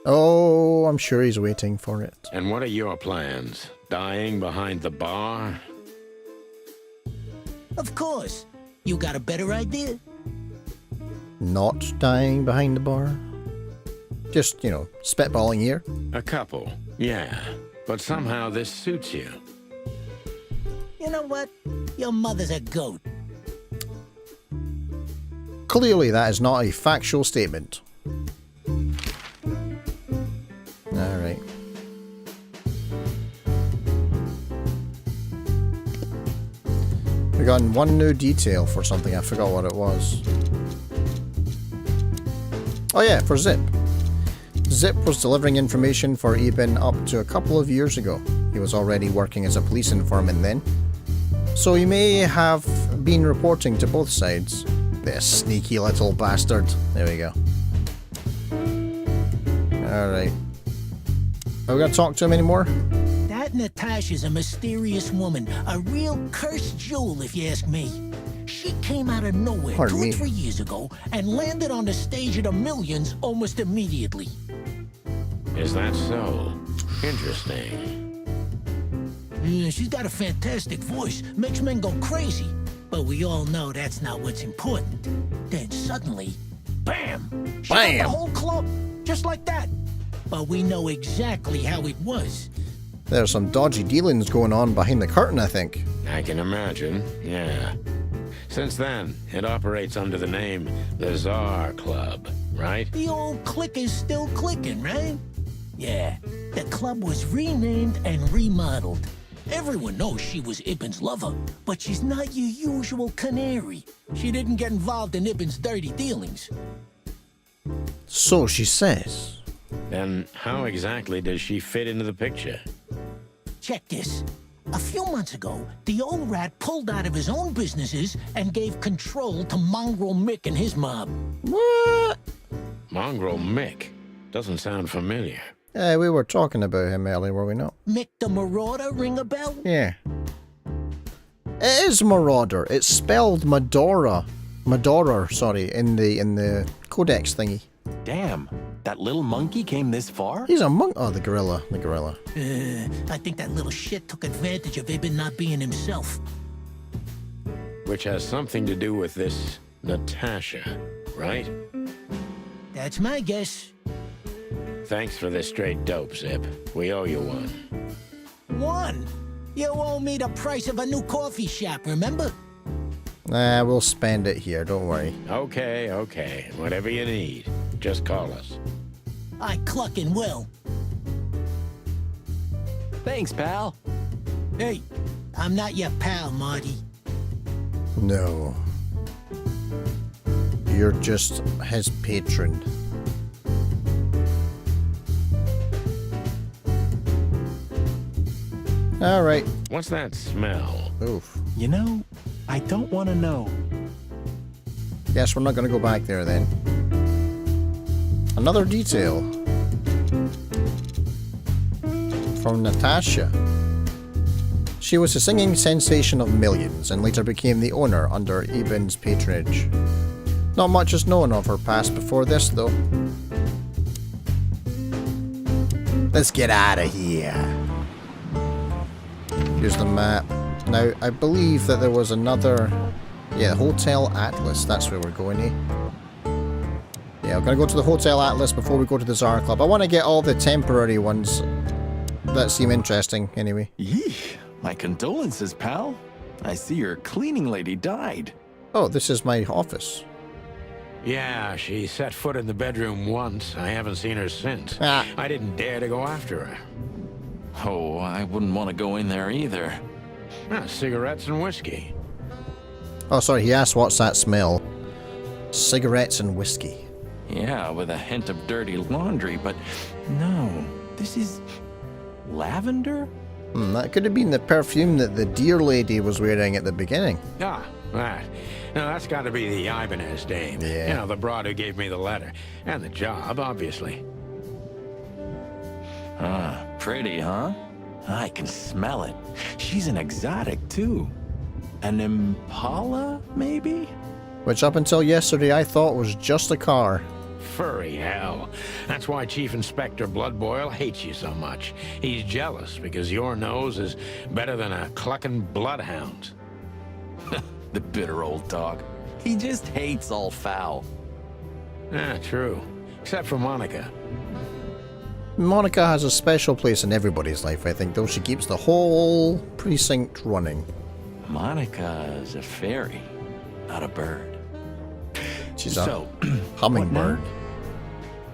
S1: Oh, I'm sure he's waiting for it.
S17: And what are your plans? Dying behind the bar?
S19: Of course. You got a better idea?
S1: Not dying behind the bar? Just, spitballing here?
S17: A couple, yeah. But somehow this suits you.
S19: You know what? Your mother's a goat.
S1: Clearly, that is not a factual statement. Alright. We got one new detail for something. I forgot what it was. Oh yeah, for Zip. Zip was delivering information for Eben up to a couple of years ago. He was already working as a police informant then. So he may have been reporting to both sides. This sneaky little bastard. There we go. Alright. Are we gonna talk to him anymore?
S19: That Natasha's a mysterious woman. A real cursed jewel, if you ask me. She came out of nowhere 2 or 3 years ago and landed on the stage of the Millions almost immediately.
S17: Is that so? Interesting.
S19: Yeah, she's got a fantastic voice. Makes men go crazy. But we all know that's not what's important. Then suddenly, bam! She got the whole club. Just like that. But we know exactly how it was.
S1: There's some dodgy dealings going on behind the curtain, I think.
S17: I can imagine, yeah. Since then, it operates under the name the Czar Club, right?
S19: The old click is still clicking, right? Yeah, the club was renamed and remodeled. Everyone knows she was Ibben's lover, but she's not your usual canary. She didn't get involved in Ibben's dirty dealings.
S1: So she says.
S17: Then how exactly does she fit into the picture?
S19: Check this. A few months ago, the old rat pulled out of his own businesses and gave control to Mongrel Mick and his mob.
S1: What?
S17: Mongrel Mick? Doesn't sound familiar.
S1: We were talking about him earlier, were we not?
S19: Mick the Marauder, ring a bell?
S1: Yeah. It is Marauder. It's spelled Medora. Medorer, sorry, in the codex thingy.
S15: Damn, that little monkey came this far?
S1: He's a monk. Oh, the gorilla. The gorilla.
S19: I think that little shit took advantage of Ibben not being himself.
S17: Which has something to do with this Natasha, right?
S19: That's my guess.
S17: Thanks for this straight dope, Zip. We owe you one.
S19: One? You owe me the price of a new coffee shop, remember?
S1: Nah, we'll spend it here, don't worry.
S17: Okay, whatever you need. just call us.
S19: I clucking will.
S15: Thanks, pal.
S19: Hey, I'm not your pal, Marty.
S1: No. You're just his patron. Alright.
S17: What's that smell?
S1: Oof.
S15: You know, I don't want to know.
S1: Guess we're not going to go back there then. Another detail. From Natasha. She was a singing sensation of millions and later became the owner under Eben's patronage. Not much is known of her past before this though. Let's get out of here. Here's the map. Now, I believe that there was another... Yeah, Hotel Atlas. That's where we're going, eh? Yeah, we're going to go to the Hotel Atlas before we go to the Tsar Club. I want to get all the temporary ones that seem interesting, anyway.
S15: Yeesh. My condolences, pal. I see your cleaning lady died.
S1: Oh, this is my office.
S17: Yeah, she set foot in the bedroom once. I haven't seen her since. I didn't dare to go after her.
S15: Oh, I wouldn't want to go in there either.
S17: Cigarettes and whiskey.
S1: Oh, sorry, he asked what's that smell. Cigarettes and whiskey.
S15: Yeah, with a hint of dirty laundry, but no. This is... lavender?
S1: That could have been the perfume that the dear lady was wearing at the beginning.
S17: Ah, that. No, that's got to be the Ibanez dame.
S1: Yeah.
S17: You know, the broad who gave me the letter. And the job, obviously.
S15: Ah, pretty, huh? I can smell it. She's an exotic, too. An Impala, maybe?
S1: Which up until yesterday I thought was just a car.
S17: Furry hell. That's why Chief Inspector Bloodboil hates you so much. He's jealous because your nose is better than a clucking bloodhound.
S15: The bitter old dog. He just hates all foul.
S17: True. Except for Monica.
S1: Monica has a special place in everybody's life, I think, though. She keeps the whole precinct running.
S15: Monica is a fairy, not a bird.
S1: She's a hummingbird.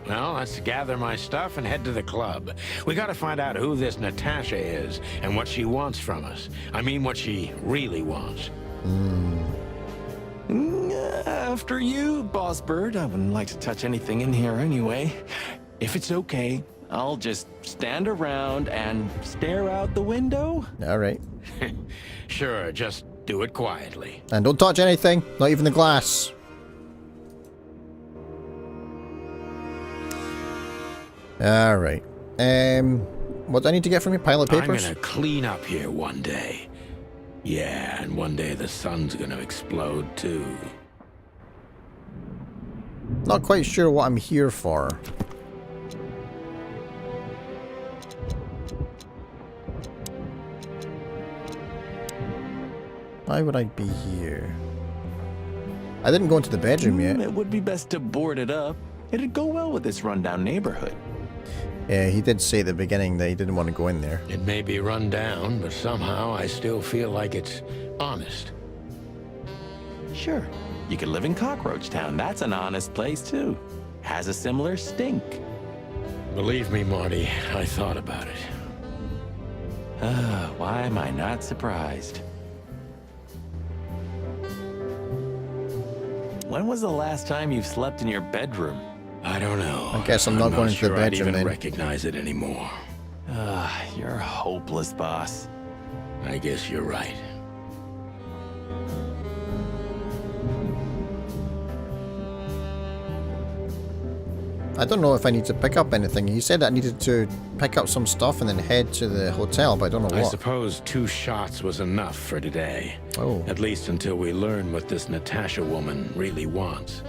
S17: Well, let's gather my stuff and head to the club. We gotta find out who this Natasha is and what she wants from us. I mean, what she really wants.
S15: After you, Boss Bird. I wouldn't like to touch anything in here anyway. If it's okay, I'll just stand around and stare out the window.
S1: Alright.
S17: Sure, just do it quietly.
S1: And don't touch anything, not even the glass. Alright. What do I need to get from you? Pile of papers?
S17: I'm gonna clean up here one day. Yeah, and one day the sun's gonna explode too.
S1: Not quite sure what I'm here for. Why would I be here? I didn't go into the bedroom yet.
S15: It would be best to board it up. It'd go well with this rundown neighborhood.
S1: Yeah, he did say at the beginning that he didn't want to go in there.
S17: It may be run down, but somehow I still feel like it's honest.
S15: Sure. You could live in Cockroach Town. That's an honest place, too. Has a similar stink.
S17: Believe me, Marty, I thought about it.
S15: Why am I not surprised? When was the last time you slept in your bedroom?
S17: I don't know.
S1: I guess I'm not going into the bedroom
S17: then. I don't
S1: then.
S17: recognize it anymore.
S15: You're hopeless, boss.
S17: I guess you're right.
S1: I don't know if I need to pick up anything. He said I needed to pick up some stuff and then head to the hotel, but I don't know what.
S17: I suppose 2 shots was enough for today.
S1: Oh.
S17: At least until we learn what this Natasha woman really wants.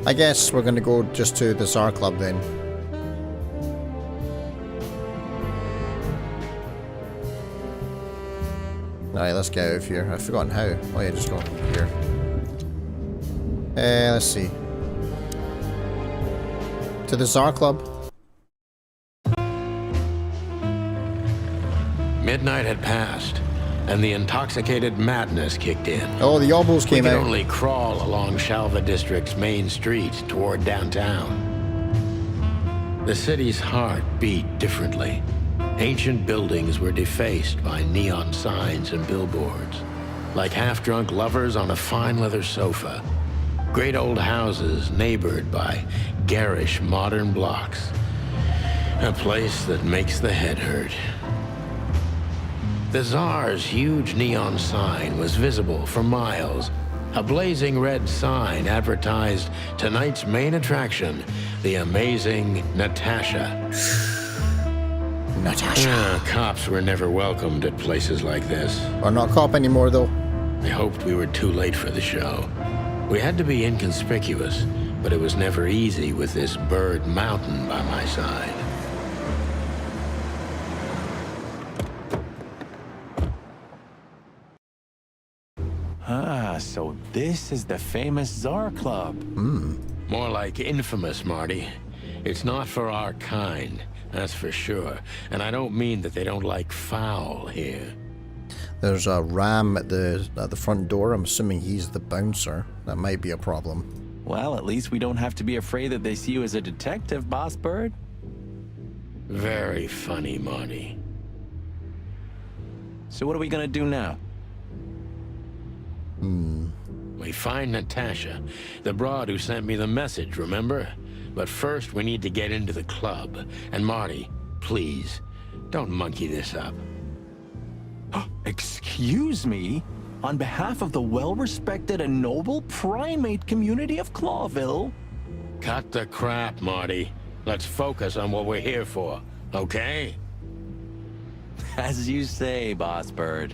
S1: I guess we're gonna go just to the Tsar Club then. Alright, let's get out of here. I've forgotten how. Oh yeah, just go here. Let's see. To the Tsar Club.
S17: Midnight had passed. and the intoxicated madness kicked in.
S1: Oh, the Yobbles came
S17: out. We
S1: out.
S17: could only crawl along Shalva District's main street toward downtown. The city's heart beat differently. Ancient buildings were defaced by neon signs and billboards, like half-drunk lovers on a fine leather sofa. Great old houses neighbored by garish modern blocks. A place that makes the head hurt. The Tsar's huge neon sign was visible for miles. A blazing red sign advertised tonight's main attraction, the amazing Natasha.
S1: Natasha.
S17: Cops were never welcomed at places like this.
S1: We're not a cop anymore, though.
S17: I hoped we were too late for the show. We had to be inconspicuous, but it was never easy with this bird mountain by my side.
S15: Ah, so this is the famous Tsar Club.
S17: More like infamous, Marty. It's not for our kind, that's for sure. And I don't mean that they don't like foul here.
S1: There's a ram at the front door. I'm assuming he's the bouncer. That might be a problem.
S15: Well, at least we don't have to be afraid that they see you as a detective, Boss Bird.
S17: Very funny, Marty.
S15: So what are we gonna do now?
S17: We find Natasha, the broad who sent me the message, remember? But first we need to get into the club. And Marty, please, don't monkey this up.
S15: Excuse me? On behalf of the well-respected and noble primate community of Clawville?
S17: Cut the crap, Marty. Let's focus on what we're here for, okay?
S15: As you say, Boss Bird.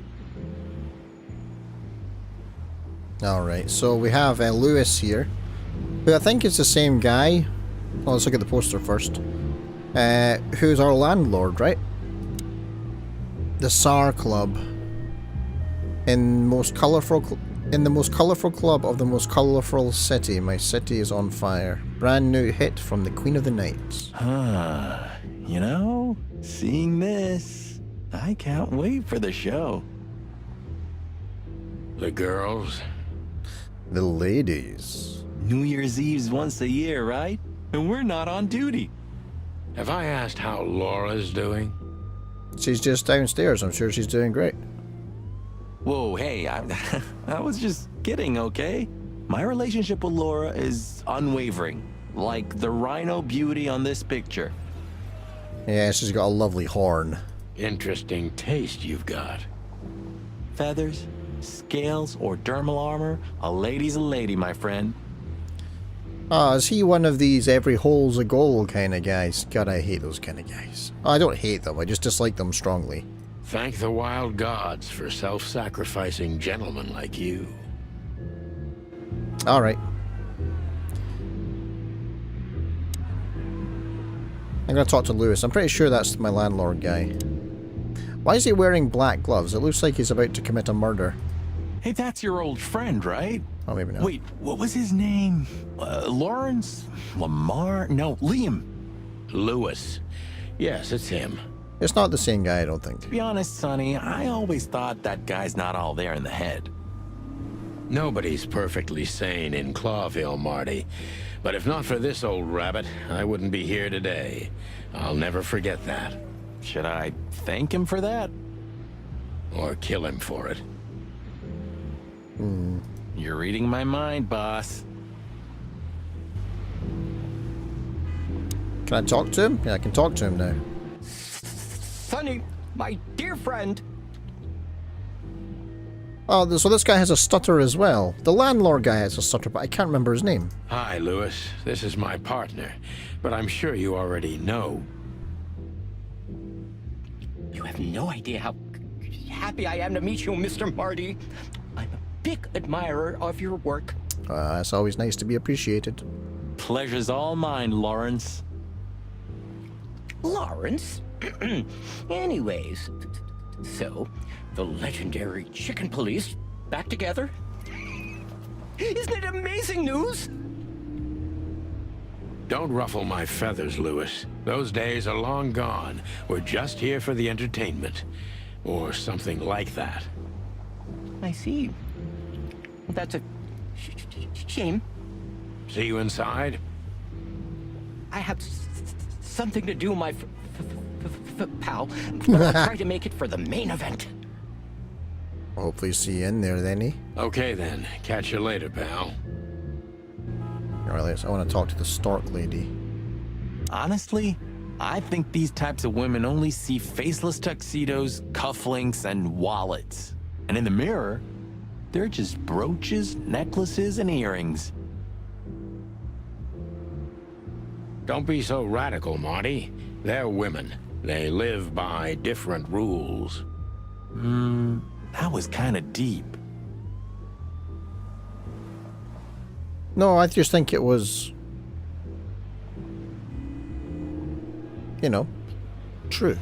S1: Alright, so we have Lewis here, who I think is the same guy. Well, let's look at the poster first. Who's our landlord, right? The Tsar Club. In the most colourful club of the most colourful city, my city is on fire. Brand new hit from the Queen of the Nights.
S15: You know, seeing this, I can't wait for the show.
S17: The girls?
S1: The ladies.
S15: New Year's Eve's once a year, right? And we're not on duty.
S17: Have I asked how Laura's doing?
S1: She's just downstairs. I'm sure she's doing great.
S15: Whoa, hey, I was just kidding, okay? My relationship with Laura is unwavering, like the rhino beauty on this picture.
S1: Yeah, she's got a lovely horn.
S17: Interesting taste you've got.
S15: Feathers, scales, or dermal armor, a lady's a lady, my friend.
S1: Is he one of these every hole's a goal kind of guys? God, I hate those kind of guys. I don't hate them, I just dislike them strongly.
S17: Thank the wild gods for self-sacrificing gentlemen like you.
S1: Alright. I'm gonna talk to Lewis. I'm pretty sure that's my landlord guy. Why is he wearing black gloves? It looks like he's about to commit a murder.
S15: Hey, that's your old friend, right?
S1: Oh, maybe not.
S15: Wait, what was his name? Lawrence? Lamar? No, Liam.
S17: Lewis. Yes, it's him.
S1: It's not the same guy, I don't think.
S15: To be honest, Sonny, I always thought that guy's not all there in the head.
S17: Nobody's perfectly sane in Clawville, Marty. But if not for this old rabbit, I wouldn't be here today. I'll never forget that.
S15: Should I thank him for that?
S17: Or kill him for it?
S15: You're reading my mind, boss.
S1: Can I talk to him? Yeah, I can talk to him now.
S20: Sonny, my dear friend.
S1: Oh, so this guy has a stutter as well. The landlord guy has a stutter, but I can't remember his name.
S17: Hi, Lewis. This is my partner. But I'm sure you already know.
S20: You have no idea how happy I am to meet you, Mr. Marty. I'm a big admirer of your work.
S1: It's always nice to be appreciated.
S15: Pleasure's all mine, Lawrence.
S20: Lawrence? Anyways, so the legendary chicken police back together? Isn't it amazing news?
S17: Don't ruffle my feathers, Lewis. Those days are long gone. We're just here for the entertainment. Or something like that.
S20: I see. That's a shame.
S17: See you inside?
S20: I have something to do, my pal. But I'll try to make it for the main event.
S1: Hopefully see you in there then, eh?
S17: Okay then. Catch you later, pal.
S1: Alright, I want to talk to the stork lady.
S15: Honestly, I think these types of women only see faceless tuxedos, cufflinks, and wallets. And in the mirror, they're just brooches, necklaces, and earrings.
S17: Don't be so radical, Marty. They're women. They live by different rules.
S15: That was kind of deep.
S1: No, I just think it was, you know, true.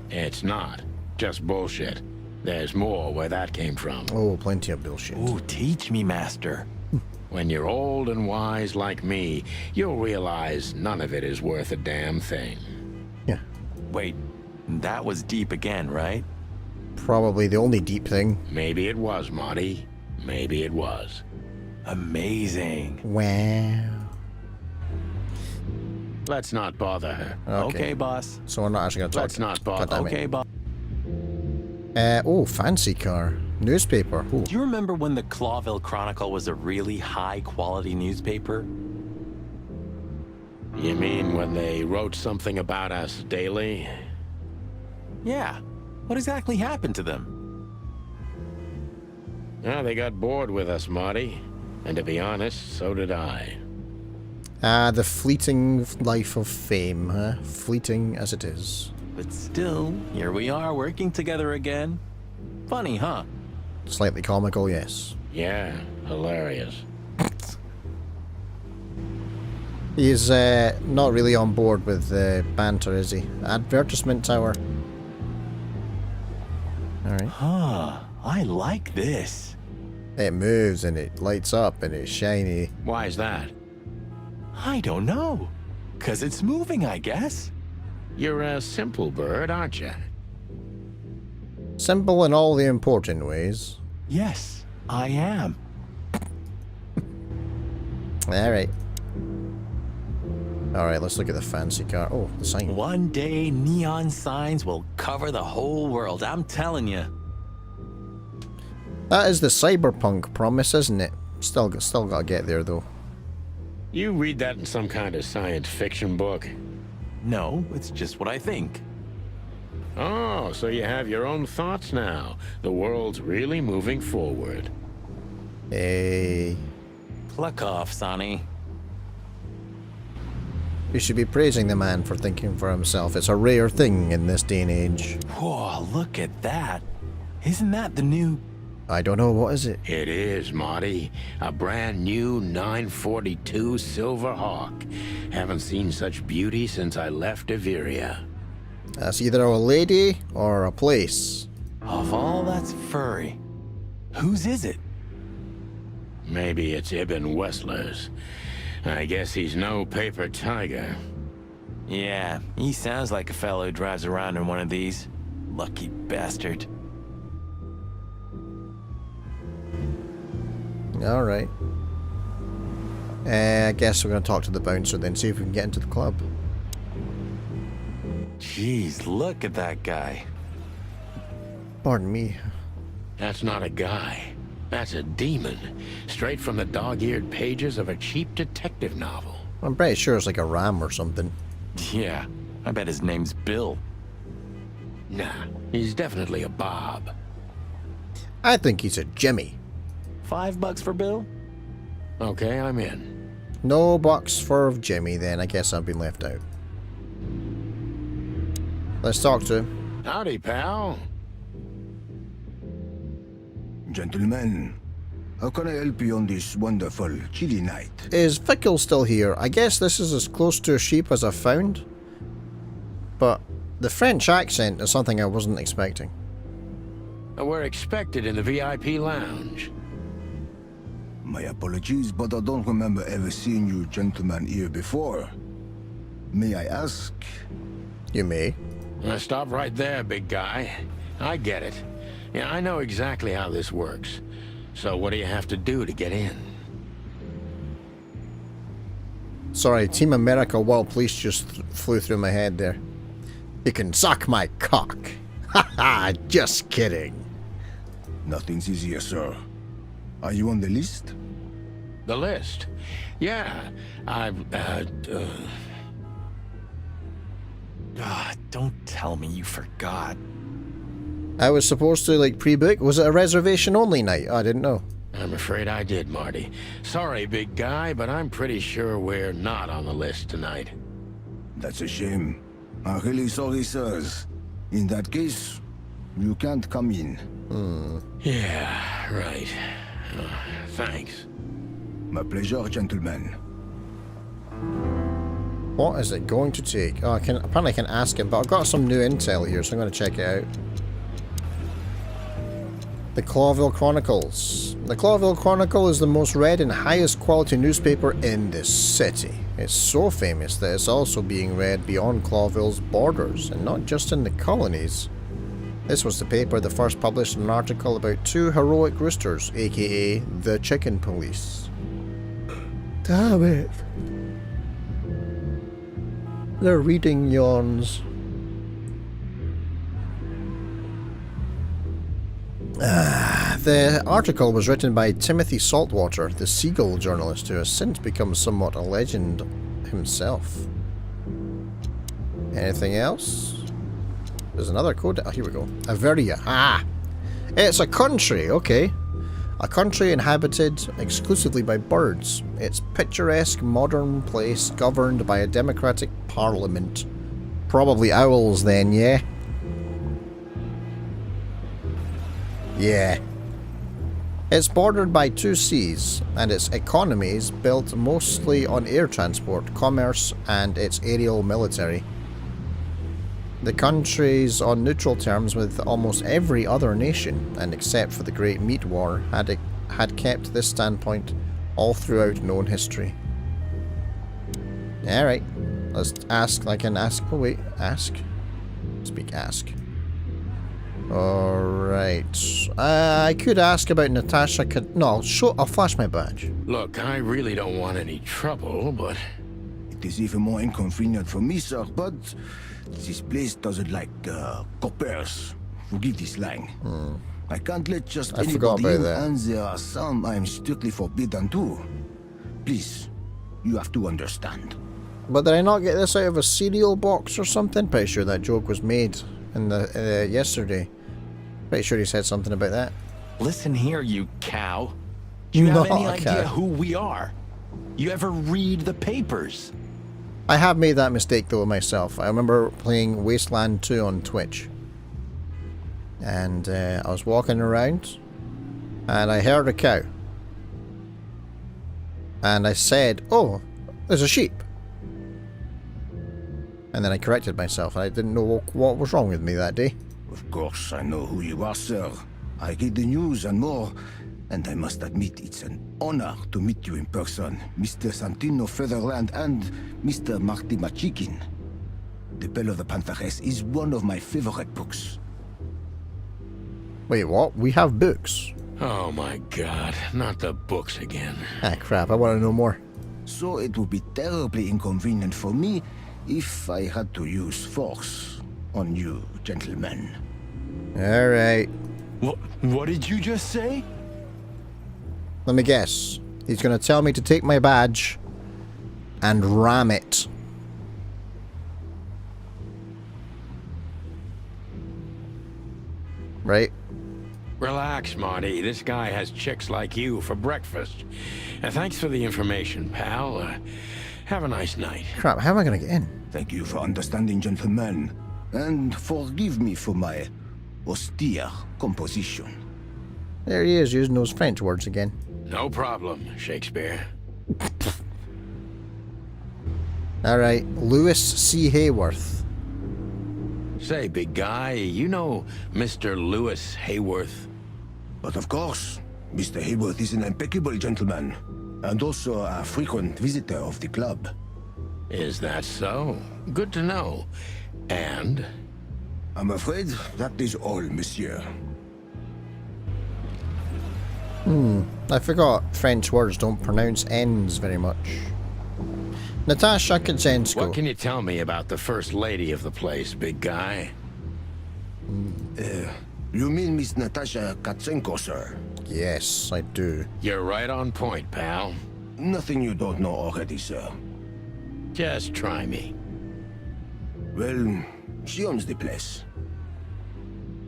S17: It's not. Just bullshit. There's more where that came from.
S1: Oh, plenty of bullshit.
S15: Ooh, teach me, master.
S17: When you're old and wise like me, you'll realize none of it is worth a damn thing.
S1: Yeah.
S15: Wait, that was deep again, right?
S1: Probably the only deep thing.
S17: Maybe it was, Marty. Maybe it was.
S15: Amazing.
S1: Wow.
S17: Let's not bother her.
S15: Okay, boss.
S1: So we're not actually going to talk.
S17: Let's not bother.
S15: Okay, boss.
S1: Oh, fancy car. Newspaper. Ooh.
S15: Do you remember when the Clawville Chronicle was a really high-quality newspaper?
S17: You mean when they wrote something about us daily?
S15: Yeah. What exactly happened to them?
S17: Oh, they got bored with us, Marty. And to be honest, so did I.
S1: The fleeting life of fame, huh? Fleeting as it is.
S15: But still, here we are working together again. Funny, huh?
S1: Slightly comical, yes.
S17: Yeah, hilarious.
S1: He's not really on board with banter, is he? Advertisement tower. Alright.
S15: Huh, I like this.
S1: It moves and it lights up and it's shiny.
S17: Why is that?
S15: I don't know. 'Cause it's moving, I guess.
S17: You're a simple bird, aren't you?
S1: Simple in all the important ways.
S15: Yes, I am.
S1: Alright. Alright, let's look at the fancy car. Oh, the sign.
S15: One day, neon signs will cover the whole world, I'm telling you.
S1: That is the cyberpunk promise, isn't it? Still got to get there, though.
S17: You read that in some kind of science fiction book?
S15: No, it's just what I think.
S17: Oh, so you have your own thoughts now. The world's really moving forward.
S1: Hey.
S15: Pluck off, Sonny.
S1: You should be praising the man for thinking for himself. It's a rare thing in this day and age.
S15: Whoa, look at that. Isn't that the new...
S1: I don't know, what is it?
S17: It is, Marty. A brand new 942 Silver Hawk. Haven't seen such beauty since I left Averia.
S1: That's either a lady or a place.
S15: Of all that's furry, whose is it?
S17: Maybe it's Ibn Wessler's. I guess he's no paper tiger.
S15: Yeah, he sounds like a fellow who drives around in one of these. Lucky bastard.
S1: Alright. I guess we're going to talk to the bouncer then, see if we can get into the club.
S15: Jeez, look at that guy.
S1: Pardon me.
S17: That's not a guy. That's a demon. Straight from the dog-eared pages of a cheap detective novel.
S1: I'm pretty sure it's like a ram or something.
S15: Yeah, I bet his name's Bill.
S17: Nah, he's definitely a Bob.
S1: I think he's a Jimmy.
S15: $5 for Bill?
S17: Okay, I'm in.
S1: No bucks for Jimmy then. I guess I've been left out. Let's talk to him.
S17: Howdy, pal.
S21: Gentlemen, how can I help you on this wonderful chilly night?
S1: Is Vickle still here? I guess this is as close to a sheep as I've found. But the French accent is something I wasn't expecting.
S17: We're expected in the VIP lounge.
S21: My apologies, but I don't remember ever seeing you gentlemen here before. May I ask?
S1: You may.
S17: Stop right there, big guy. I get it. Yeah, I know exactly how this works. So what do you have to do to get in?
S1: Sorry, Team America World Police just flew through my head there. You can suck my cock. Haha, just kidding.
S21: Nothing's easier, sir. Are you on the list?
S17: The list? Yeah, I've,
S15: don't tell me you forgot.
S1: I was supposed to, like, pre-book? Was it a reservation only night? I didn't know.
S17: I'm afraid I did, Marty. Sorry, big guy, but I'm pretty sure we're not on the list tonight.
S21: That's a shame. I'm really sorry, sirs. In that case, you can't come in.
S17: Yeah, right. Thanks.
S21: My pleasure, gentlemen.
S1: What is it going to take? Oh, apparently I can ask him, but I've got some new intel here, so I'm going to check it out. The Clawville Chronicles. The Clawville Chronicle is the most read and highest quality newspaper in the city. It's so famous that it's also being read beyond Clawville's borders, and not just in the colonies. This was the paper that first published an article about two heroic roosters, aka the Chicken Police. Damn it. They're reading yawns. The article was written by Timothy Saltwater, the Seagull journalist who has since become somewhat a legend himself. Anything else? There's another code. Oh, here we go. Averia. Ah! It's a country, okay. A country inhabited exclusively by birds. Its picturesque modern place governed by a democratic parliament. Probably owls then, yeah? Yeah. It's bordered by two seas, and its economy is built mostly on air transport, commerce, and its aerial military. The country's on neutral terms with almost every other nation, and except for the Great Meat War, had kept this standpoint all throughout known history. Alright, let's ask. I can ask. Oh wait, ask? Speak ask. Alright. I could ask about Natasha. No, I'll flash my badge.
S17: Look, I really don't want any trouble, but...
S21: It is even more inconvenient for me, sir, but this place doesn't like coppers. Forgive this slang. I can't let just anybody in, and there are some I'm strictly forbidden to. Please, you have to understand.
S1: But did I not get this out of a cereal box or something? Pretty sure that joke was made in the yesterday. Pretty sure he said something about that.
S15: Listen here, you cow. Do you have any idea who we are? You ever read the papers?
S1: I have made that mistake though myself. I remember playing Wasteland 2 on Twitch. And I was walking around and I heard a cow. And I said, oh, there's a sheep. And then I corrected myself. I didn't know what was wrong with me that day.
S21: Of course, I know who you are, sir. I get the news and more. And I must admit, it's an honor to meet you in person, Mr. Santino Featherland and Mr. Marty Machikin. The Bell of the Pantheress is one of my favorite books.
S1: Wait, what? We have books?
S17: Oh my god, not the books again.
S1: Ah, crap, I want to know more.
S21: So it would be terribly inconvenient for me if I had to use force on you, gentlemen.
S1: Alright.
S15: What did you just say?
S1: Let me guess. He's going to tell me to take my badge and ram it. Right?
S17: Relax, Marty. This guy has chicks like you for breakfast. Thanks for the information, pal. Have a nice night.
S1: Crap, how am I going to get in?
S21: Thank you for understanding, gentlemen. And forgive me for my austere composition.
S1: There he is, using those French words again.
S17: No problem, Shakespeare.
S1: Alright, Lewis C. Hayworth.
S17: Say, big guy, you know Mr. Lewis Hayworth?
S21: But of course, Mr. Hayworth is an impeccable gentleman, and also a frequent visitor of the club.
S17: Is that so? Good to know. And?
S21: I'm afraid that is all, monsieur.
S1: I forgot French words don't pronounce N's very much. Natasha Kaczynsko.
S17: What can you tell me about the first lady of the place, big guy?
S21: You mean Miss Natasha Kaczynsko, sir?
S1: Yes, I do.
S17: You're right on point, pal.
S21: Nothing you don't know already, sir.
S17: Just try me.
S21: Well, she owns the place.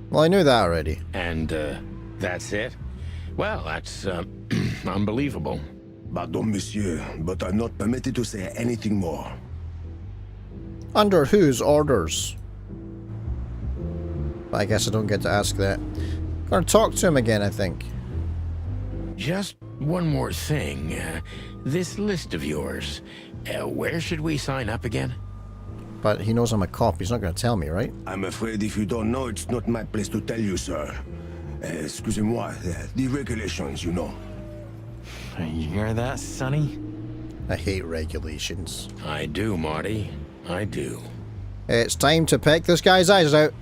S1: Well, I knew that already.
S17: And, that's it? Well, that's, unbelievable.
S21: Pardon, monsieur, but I'm not permitted to say anything more.
S1: Under whose orders? But I guess I don't get to ask that. Gonna talk to him again, I think.
S17: Just one more thing. This list of yours, where should we sign up again?
S1: But he knows I'm a cop. He's not going to tell me, right?
S21: I'm afraid if you don't know, it's not my place to tell you, sir. Excusez-moi, the regulations, you know.
S15: You hear that, Sonny?
S1: I hate regulations.
S17: I do, Marty. I do.
S1: It's time to peck this guy's eyes out.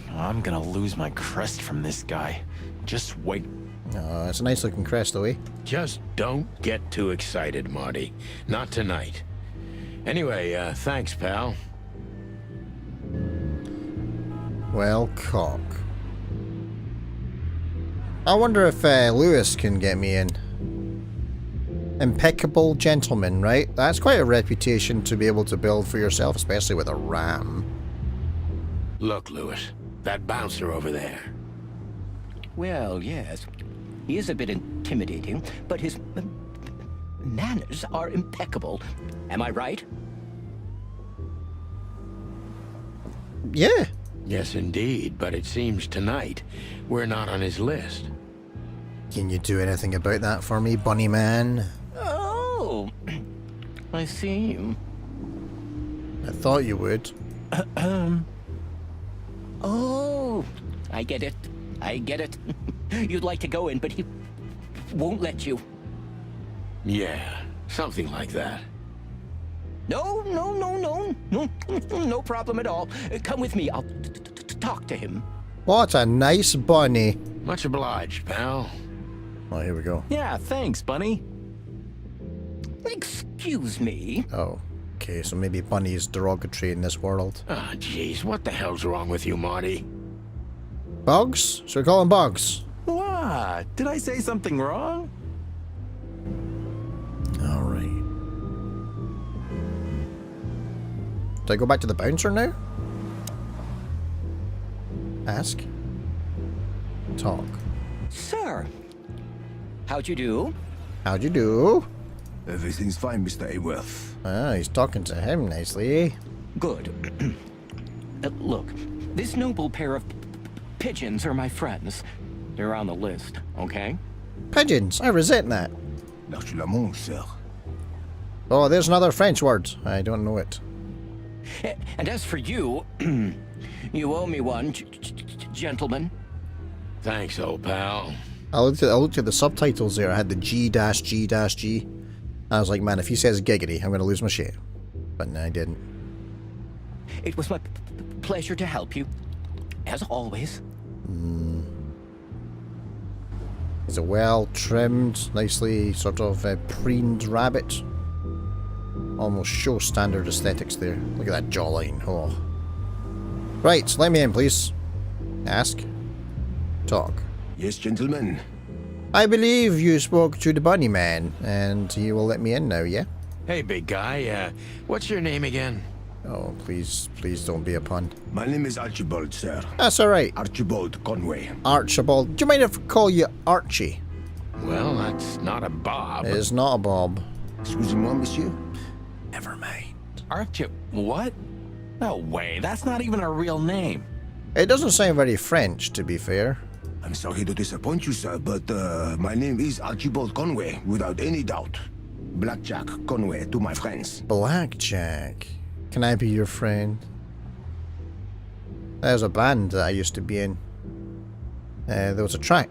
S15: I'm gonna lose my crest from this guy. Just wait.
S1: Oh, it's a nice looking crest, though, eh?
S17: Just don't get too excited, Marty. Not tonight. Anyway, thanks, pal.
S1: Well, cock. I wonder if Lewis can get me in. Impeccable gentleman, right? That's quite a reputation to be able to build for yourself, especially with a ram.
S17: Look, Lewis, that bouncer over there.
S20: Well, yes. He is a bit intimidating, but his manners are impeccable. Am I right?
S1: Yeah.
S17: Yes, indeed, but it seems tonight we're not on his list.
S1: Can you do anything about that for me, bunny man?
S20: Oh, I see.
S1: I thought you would.
S20: Oh, I get it. I get it. You'd like to go in, but he won't let you.
S17: Yeah, something like that.
S20: No, no, no, no, no, no problem at all. Come with me. I'll talk to him.
S1: What a nice bunny.
S17: Much obliged, pal.
S1: Oh, here we go.
S15: Yeah, thanks, Bunny.
S20: Excuse me.
S1: Oh, okay, so maybe bunny is derogatory in this world.
S17: Ah, jeez, what the hell's wrong with you, Marty?
S1: Bugs? Should we call him Bugs?
S15: What? Did I say something wrong?
S1: Alright. Do I go back to the bouncer now? Ask. Talk.
S20: Sir, how'd you do?
S1: How'd you do?
S21: Everything's fine, Mr. Aworth.
S1: Ah, he's talking to him nicely, eh?
S20: Good. Look, this noble pair of pigeons are my friends. They're on the list, okay?
S1: Pigeons, I resent that.
S21: L'archulamont, sir.
S1: Oh, there's another French word. I don't know it.
S20: And as for you, you owe me one, gentlemen.
S17: Thanks, old pal.
S1: I looked at the subtitles there. I had the G-G-G. I was like, man, if he says giggity, I'm going to lose my shit. But no, I didn't.
S20: It was my pleasure to help you, as always.
S1: He's a well-trimmed, nicely sort of preened rabbit. Almost show standard aesthetics there. Look at that jawline. Oh. Right, let me in, please. Ask. Talk.
S21: Yes, gentlemen.
S1: I believe you spoke to the bunny man, and he will let me in now, yeah?
S17: Hey, big guy, what's your name again?
S1: Oh, please don't be a pun.
S21: My name is Archibald, sir.
S1: That's alright.
S21: Archibald Conway.
S1: Archibald. Do you mind if I call you Archie?
S17: Well, that's not a Bob.
S1: It is not a Bob.
S21: Excusez-moi, monsieur.
S1: Never mind.
S15: Archie, what? No way, that's not even a real name.
S1: It doesn't sound very French, to be fair.
S21: I'm sorry to disappoint you, sir, but my name is Archibald Conway, without any doubt. Blackjack Conway to my friends.
S1: Blackjack. Can I be your friend? There's a band that I used to be in. There was a track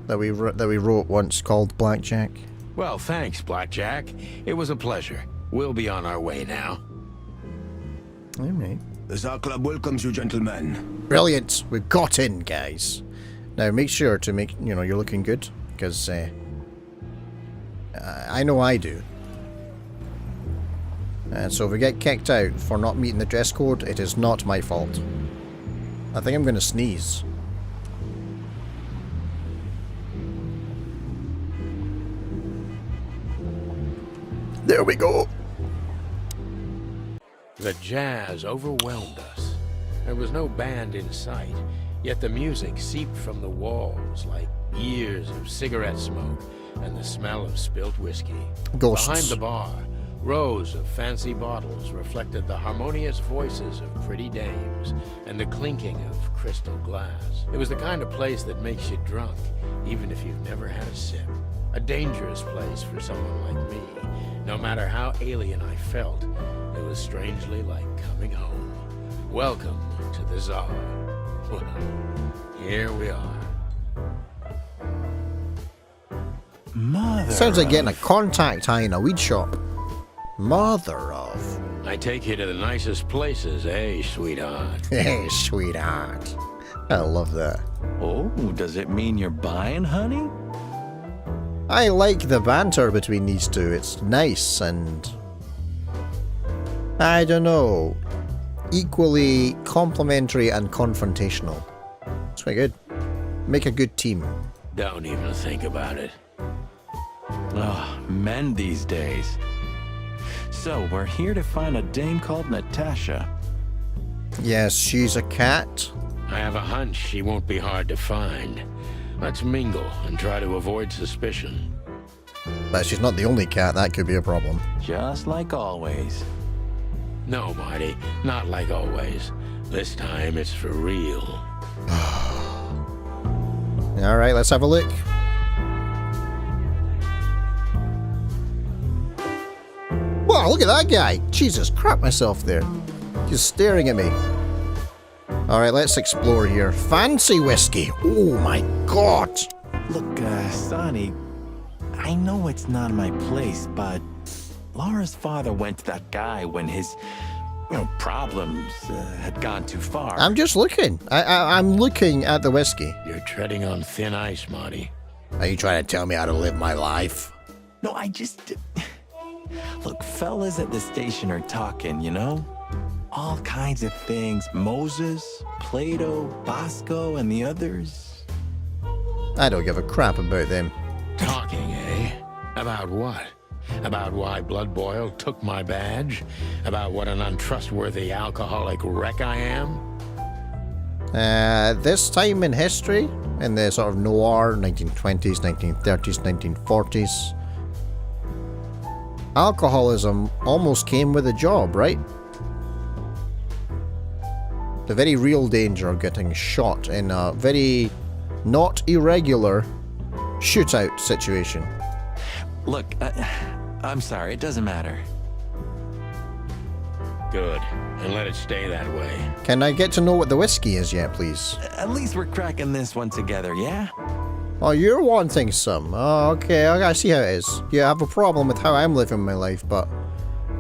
S1: that we wrote once called Blackjack.
S17: Well, thanks, Blackjack. It was a pleasure. We'll be on our way now.
S1: Alright.
S21: The Tsar Club welcomes you, gentlemen.
S1: Brilliant. We've got in, guys. Now make sure to make, you're looking good, because I know I do. And so if we get kicked out for not meeting the dress code, it is not my fault. I think I'm going to sneeze. There we go.
S3: The jazz overwhelmed us. There was no band in sight, yet the music seeped from the walls like years of cigarette smoke and the smell of spilt whiskey.
S1: Ghosts.
S3: Behind the bar, rows of fancy bottles reflected the harmonious voices of pretty dames and the clinking of crystal glass. It was the kind of place that makes you drunk, even if you've never had a sip. A dangerous place for someone like me. No matter how alien I felt, it was strangely like coming home. Welcome to the Czar. Well, here we are.
S15: Mother
S1: Sounds like getting a
S15: of-
S1: contact high in a weed shop. Mother of.
S3: I take you to the nicest places, eh, sweetheart?
S1: Hey, sweetheart. I love that.
S15: Oh, does it mean you're buying, honey?
S1: I like the banter between these two. It's nice and... I don't know. Equally complimentary and confrontational. It's quite good. Make a good team.
S3: Don't even think about it.
S15: Oh, men these days. So, we're here to find a dame called Natasha.
S1: Yes, she's a cat.
S3: I have a hunch she won't be hard to find. Let's mingle and try to avoid suspicion.
S1: But she's not the only cat. That could be a problem.
S15: Just like always.
S3: No, Marty, not like always. This time it's for real.
S1: Alright, let's have a look. Wow, look at that guy. Jesus, crap myself there. He's staring at me. Alright, let's explore here. Fancy whiskey. Oh my god.
S15: Look, Sonny, I know it's not my place, but Laura's father went to that guy when his, problems had gone too far.
S1: I'm just looking. I'm looking at the whiskey.
S3: You're treading on thin ice, Marty.
S1: Are you trying to tell me how to live my life?
S15: No, I just... Look, fellas at the station are talking, all kinds of things. Moses, Plato, Bosco, and the others.
S1: I don't give a crap about them.
S3: Talking, eh? About what? About why Blood Boil took my badge? About what an untrustworthy alcoholic wreck I am?
S1: This time in history, in the sort of noir 1920s, 1930s, 1940s, alcoholism almost came with a job, right? The very real danger of getting shot in a very not irregular shootout situation.
S15: Look, I'm sorry, it doesn't matter.
S3: Good, and let it stay that way.
S1: Can I get to know what the whiskey is yet, please?
S15: At least we're cracking this one together, yeah?
S1: Oh, you're wanting some. Oh, okay, I see how it is. You have a problem with how I'm living my life, but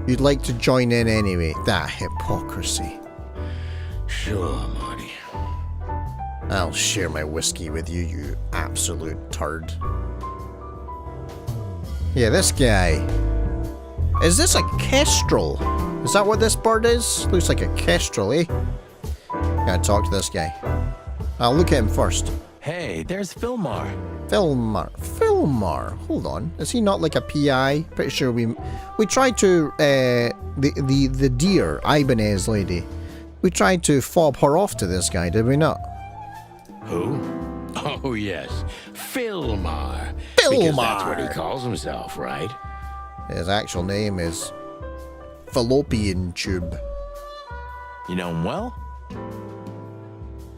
S1: you'd like to join in anyway. That hypocrisy.
S3: Sure, Marty.
S1: I'll share my whiskey with you, you absolute turd. Yeah, this guy. Is this a kestrel? Is that what this bird is? Looks like a kestrel, eh? Gotta talk to this guy. I'll look at him first.
S15: Hey, there's Filmar.
S1: Filmar. Hold on. Is he not like a PI? Pretty sure we tried to the dear Ibanez lady. We tried to fob her off to this guy, did we not?
S3: Who? Oh yes, Filmar. Because that's what he calls himself, right?
S1: His actual name is Fallopian Tube.
S15: You know him well?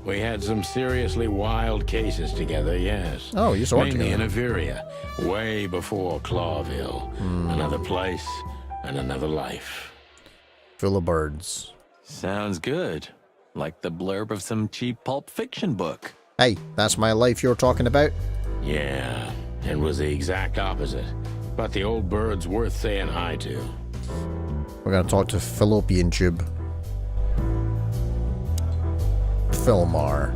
S3: We had some seriously wild cases together, yes.
S1: Oh, you saw it
S3: Mainly in
S1: together.
S3: Averia, way before Clawville. Another place and another life.
S1: Full of birds.
S15: Sounds good. Like the blurb of some cheap pulp fiction book.
S1: Hey, that's my life you're talking about?
S3: Yeah, it was the exact opposite. But the old bird's worth saying hi to.
S1: We're gonna talk to Fallopian Tube. Filmar.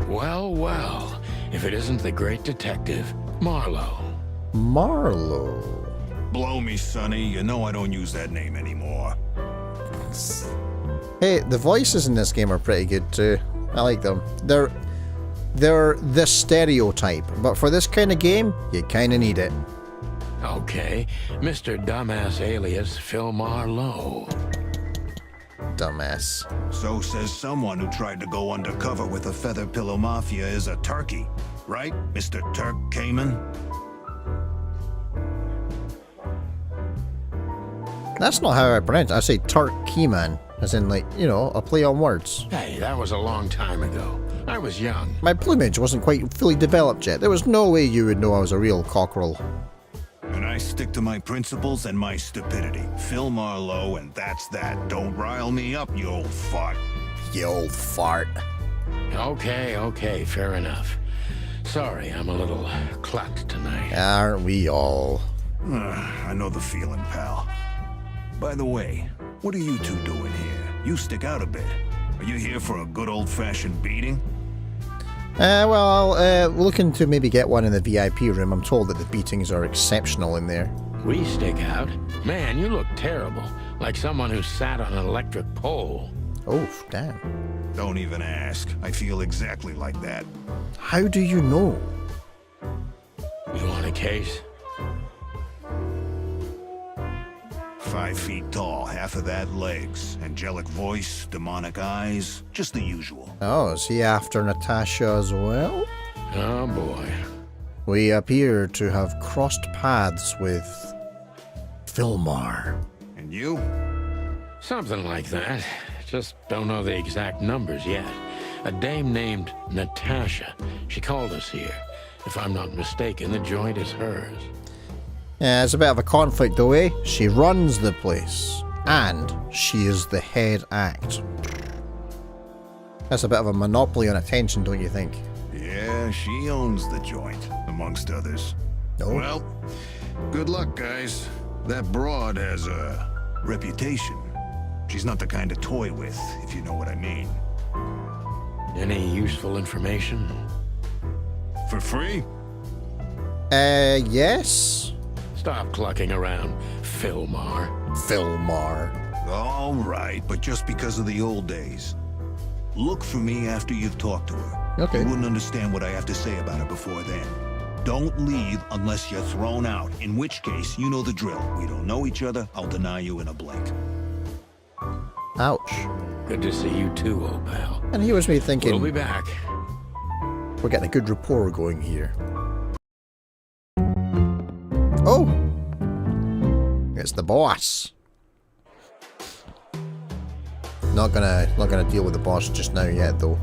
S3: Well, well, if it isn't the great detective, Marlowe.
S1: Marlowe.
S4: Blow me, Sonny. You know I don't use that name anymore.
S1: Hey, the voices in this game are pretty good too. I like them. They're the stereotype, but for this kind of game, you kind of need it.
S3: Okay, Mr. Dumbass alias Phil Marlowe.
S1: Dumbass.
S4: So says someone who tried to go undercover with a Feather Pillow Mafia is a turkey. Right, Mr. Turk Cayman?
S1: That's not how I pronounce it. I say Turkeyman, as in, like, you know, a play on words.
S3: Hey, that was a long time ago. I was young.
S1: My plumage wasn't quite fully developed yet. There was no way you would know I was a real cockerel.
S4: And I stick to my principles and my stupidity. Phil Marlowe, and that's that. Don't rile me up, you old fart.
S1: You old fart.
S3: Okay, fair enough. Sorry, I'm a little clucked tonight.
S1: Aren't we all?
S4: I know the feeling, pal. By the way, what are you two doing here? You stick out a bit. Are you here for a good old-fashioned beating?
S1: We're looking to maybe get one in the VIP room. I'm told that the beatings are exceptional in there.
S3: We stick out? Man, you look terrible. Like someone who sat on an electric pole.
S1: Oh, damn.
S4: Don't even ask. I feel exactly like that.
S1: How do you know?
S3: You want a case?
S4: 5 feet tall, half of that legs. Angelic voice, demonic eyes, just the usual.
S1: Oh, is he after Natasha as well?
S3: Oh boy.
S1: We appear to have crossed paths with Philmar.
S4: And you?
S3: Something like that. Just don't know the exact numbers yet. A dame named Natasha. She called us here. If I'm not mistaken, the joint is hers.
S1: Yeah, it's a bit of a conflict though, eh? She runs the place, and she is the head act. That's a bit of a monopoly on attention, don't you think?
S4: Yeah, she owns the joint, amongst others.
S1: Oh.
S4: Well, good luck, guys. That broad has a reputation. She's not the kind to toy with, if you know what I mean.
S3: Any useful information?
S4: For free?
S1: Yes?
S3: Stop clucking around, Philmar.
S1: Philmar.
S4: All right, but just because of the old days. Look for me after you've talked to her.
S1: Okay.
S4: You wouldn't understand what I have to say about her before then. Don't leave unless you're thrown out, in which case, you know the drill. We don't know each other, I'll deny you in a blink.
S1: Ouch.
S3: Good to see you too, old pal.
S1: And he was me thinking...
S3: We'll be back.
S1: We're getting a good rapport going here. Oh! It's the boss. Not gonna deal with the boss just now yet, though.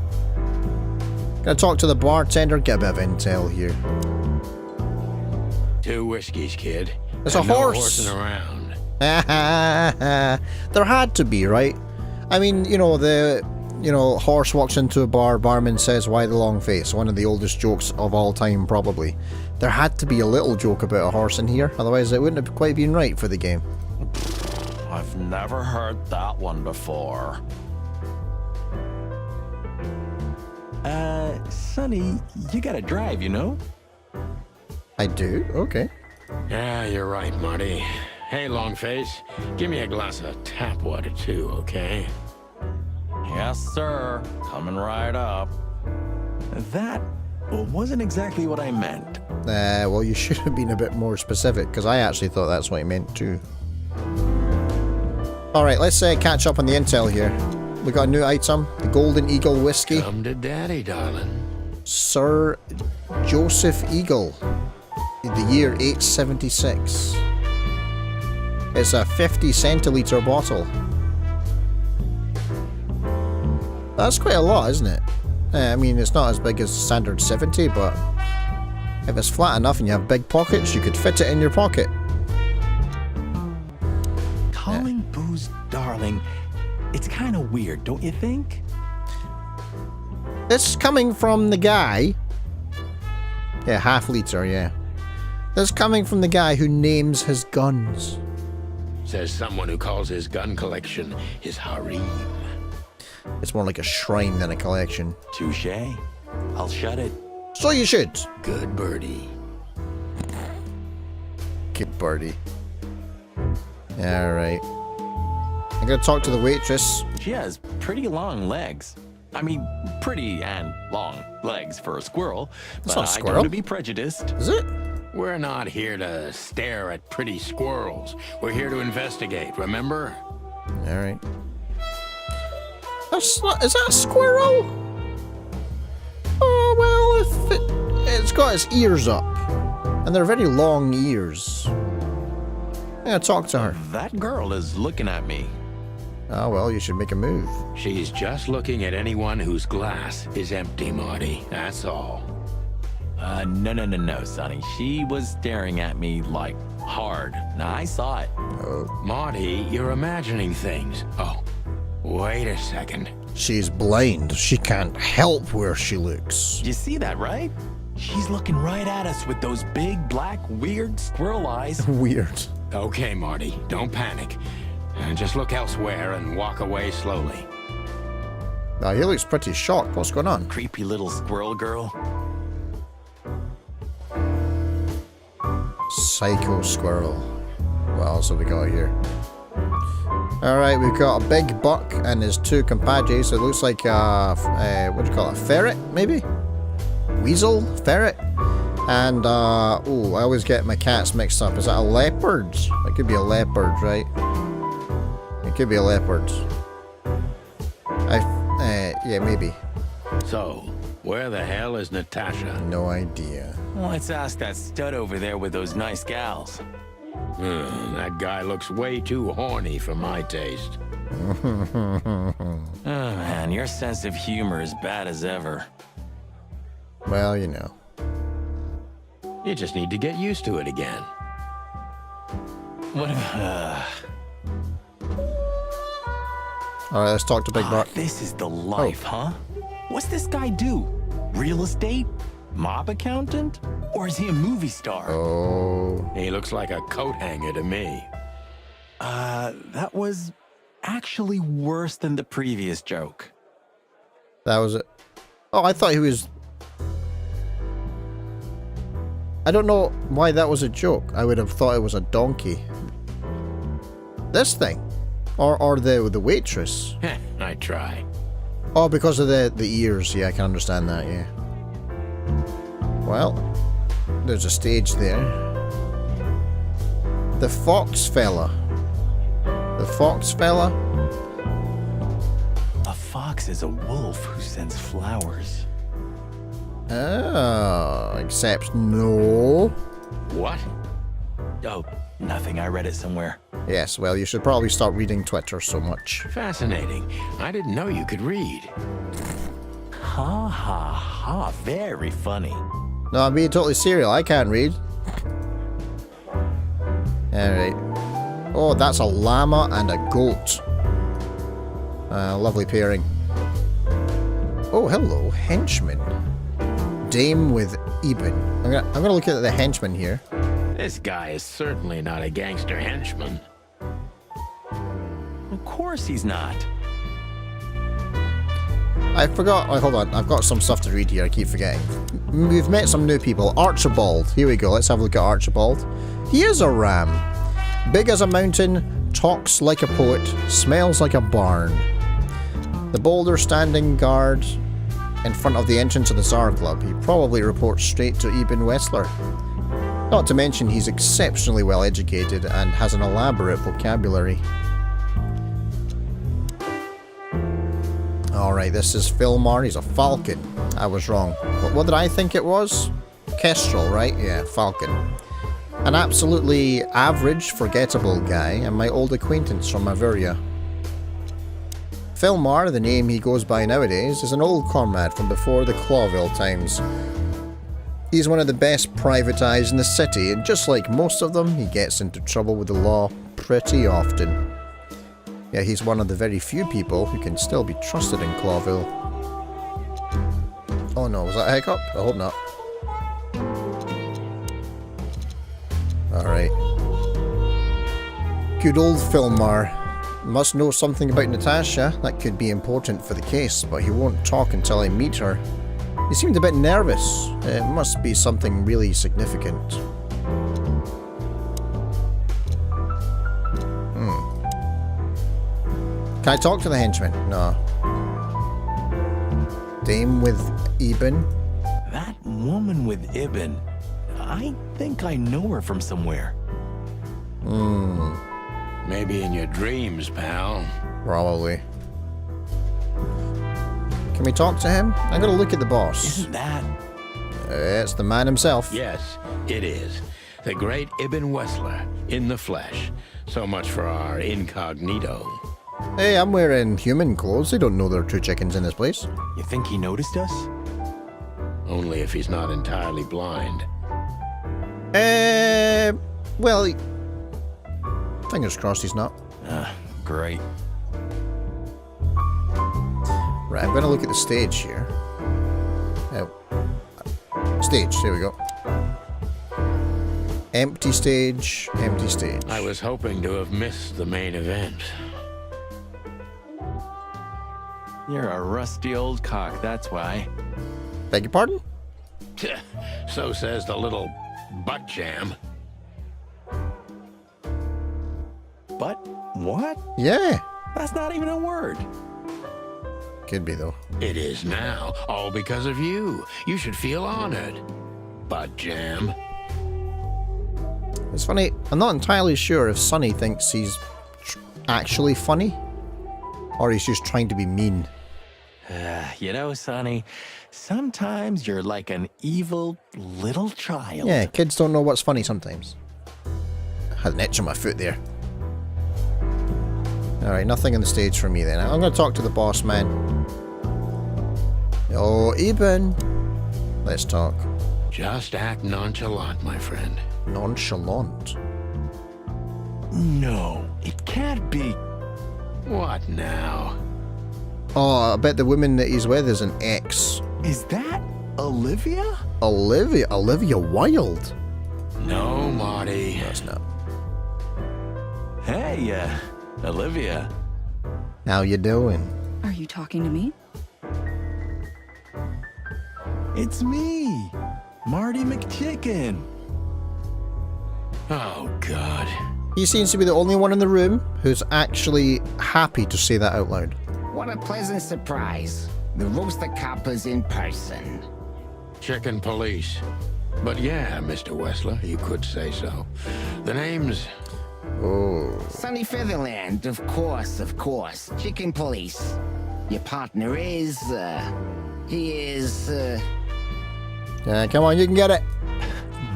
S1: Gonna talk to the bartender, get a bit of intel here.
S3: 2 whiskeys, kid.
S1: There's a
S3: no
S1: horse.
S3: Horsing around.
S1: There had to be, right? I mean, horse walks into a bar, barman says, "Why the long face?" One of the oldest jokes of all time, probably. There had to be a little joke about a horse in here, otherwise it wouldn't have quite been right for the game.
S15: I've never heard that one before. Sonny, you gotta drive, you know?
S1: I do? Okay.
S3: Yeah, you're right, Marty. Hey, Longface, give me a glass of tap water too, okay?
S15: Yes, sir. Coming right up. That wasn't exactly what I meant.
S1: Well, you should have been a bit more specific, because I actually thought that's what he meant too. Alright, let's catch up on the intel here. We got a new item, the Golden Eagle Whiskey.
S3: Come to daddy, darling.
S1: Sir Joseph Eagle. The year 876. It's a 50 centiliter bottle. That's quite a lot, isn't it? I mean, it's not as big as standard 70, but if it's flat enough and you have big pockets, you could fit it in your pocket.
S15: Calling booze darling, it's kind of weird, don't you think?
S1: It's coming from the guy... Yeah, half liter, yeah. That's coming from the guy who names his guns.
S3: Says someone who calls his gun collection his harem.
S1: It's more like a shrine than a collection.
S15: Touché. I'll shut it.
S1: So you should.
S3: Good birdie.
S1: Good birdie. Alright. I'm gonna talk to the waitress.
S15: She has pretty long legs. I mean, pretty and long legs for a squirrel.
S1: It's
S15: but
S1: not a
S15: I
S1: squirrel.
S15: don't want to be prejudiced.
S1: Is it?
S17: We're not here to stare at pretty squirrels. We're here to investigate, remember?
S1: Alright. Is that a squirrel? Oh, well, if it's got its ears up. And they're very long ears. Yeah, talk to her.
S15: That girl is looking at me.
S1: Oh, well, you should make a move.
S17: She's just looking at anyone whose glass is empty, Marty. That's all.
S15: No, Sonny. She was staring at me, like, hard. Now, I saw it.
S1: Oh.
S17: Marty, you're imagining things. Oh, wait a second.
S1: She's blind. She can't help where she looks.
S15: You see that, right? She's looking right at us with those big, black, weird squirrel eyes.
S1: Weird.
S17: Okay, Marty, don't panic. Just look elsewhere and walk away slowly.
S1: Now, he looks pretty shocked. What's going on?
S15: Creepy little squirrel girl.
S1: Psycho squirrel. What else have we got here? Alright, we've got a big buck and his two compadres. It looks like what do you call it? A ferret, maybe? Weasel? Ferret? And, oh, I always get my cats mixed up. Is that a leopard? It could be a leopard, right? It could be a leopard. Yeah, maybe.
S17: So, where the hell is Natasha?
S1: No idea.
S15: Let's ask that stud over there with those nice gals.
S17: That guy looks way too horny for my taste.
S15: Oh, man, your sense of humor is bad as ever.
S1: Well, you know.
S17: You just need to get used to it again.
S15: What?
S1: Alright, let's talk to Big Buck.
S15: This is the life, huh? What's this guy do? Real estate? Mob accountant? Or is he a movie star?
S1: Oh.
S17: He looks like a coat hanger to me.
S15: That was actually worse than the previous joke.
S1: That was it. Oh, I thought he was... I don't know why that was a joke. I would have thought it was a donkey. This thing? Or the waitress?
S17: I try.
S1: Oh, because of the ears. Yeah, I can understand that, yeah. Well, there's a stage there. The fox fella. The fox fella?
S15: A fox is a wolf who sends flowers.
S1: Oh, except no.
S17: What?
S15: Oh, nothing. I read it somewhere.
S1: Yes, well, you should probably stop reading Twitter so much.
S17: Fascinating. I didn't know you could read.
S15: Ha ha ha. Very funny.
S1: No, I'm being totally serial. I can't read. Alright. Oh, that's a llama and a goat. Lovely pairing. Oh, hello, henchman. Dame with Eben. I'm gonna look at the henchman here.
S17: This guy is certainly not a gangster henchman.
S15: Of course he's not.
S1: I forgot. Oh, hold on. I've got some stuff to read here. I keep forgetting. We've met some new people. Archibald. Here we go. Let's have a look at Archibald. He is a ram. Big as a mountain, talks like a poet, smells like a barn. The boulder standing guard in front of the entrance of the Tsar Club. He probably reports straight to Eben Wessler. Not to mention he's exceptionally well educated and has an elaborate vocabulary. Alright, this is Philmar. He's a falcon. I was wrong. What did I think it was? Kestrel, right? Yeah, falcon. An absolutely average, forgettable guy, and my old acquaintance from Maveria. Philmar, the name he goes by nowadays, is an old comrade from before the Clawville times. He's one of the best private eyes in the city, and just like most of them, he gets into trouble with the law pretty often. Yeah, he's one of the very few people who can still be trusted in Clawville. Oh no, was that a hiccup? I hope not. Alright. Good old Philmar. Must know something about Natasha. That could be important for the case, but he won't talk until I meet her. He seemed a bit nervous. It must be something really significant. Can I talk to the henchman? No. Dame with Eben?
S15: That woman with Ibn. I think I know her from somewhere.
S17: Maybe in your dreams, pal.
S1: Probably. Can we talk to him? I'm gonna look at the boss.
S15: Isn't that?
S1: It's the man himself.
S17: Yes, it is. The great Ibn Wessler, in the flesh. So much for our incognito.
S1: Hey, I'm wearing human clothes. They don't know there are two chickens in this place.
S15: You think he noticed us?
S17: Only if he's not entirely blind.
S1: Well, fingers crossed he's not.
S15: Great.
S1: Right, I'm going to look at the stage here. Stage, there we go. Empty stage, empty stage.
S17: I was hoping to have missed the main event.
S15: You're a rusty old cock, that's why.
S1: Beg your pardon?
S17: So says the little butt jam.
S15: But what?
S1: Yeah.
S15: That's not even a word.
S1: Could be, though.
S17: It is now, all because of you. You should feel honored. Butt jam.
S1: It's funny, I'm not entirely sure if Sonny thinks he's actually funny, or he's just trying to be mean.
S15: You know, Sonny, sometimes you're like an evil little child.
S1: Yeah, kids don't know what's funny sometimes. I had an itch on my foot there. Alright, nothing on the stage for me then. I'm going to talk to the boss man. Oh, Eben. Let's talk.
S17: Just act nonchalant, my friend.
S1: Nonchalant?
S15: No, it can't be.
S17: What now?
S1: Oh, I bet the woman that he's with is an ex.
S15: Is that Olivia?
S1: Olivia Wilde?
S17: No, Marty.
S1: No, it's not.
S15: Hey, Olivia.
S1: How you doing?
S5: Are you talking to me?
S15: It's me, Marty McChicken.
S17: Oh, God.
S1: He seems to be the only one in the room who's actually happy to say that out loud.
S20: What a pleasant surprise. The Rooster Copper's in person.
S17: Chicken police. But yeah, Mr. Wessler, you could say so. The name's...
S1: Oh.
S20: Sunny Featherland, of course. Chicken police. Your partner is, he is,
S1: come on, you can get it.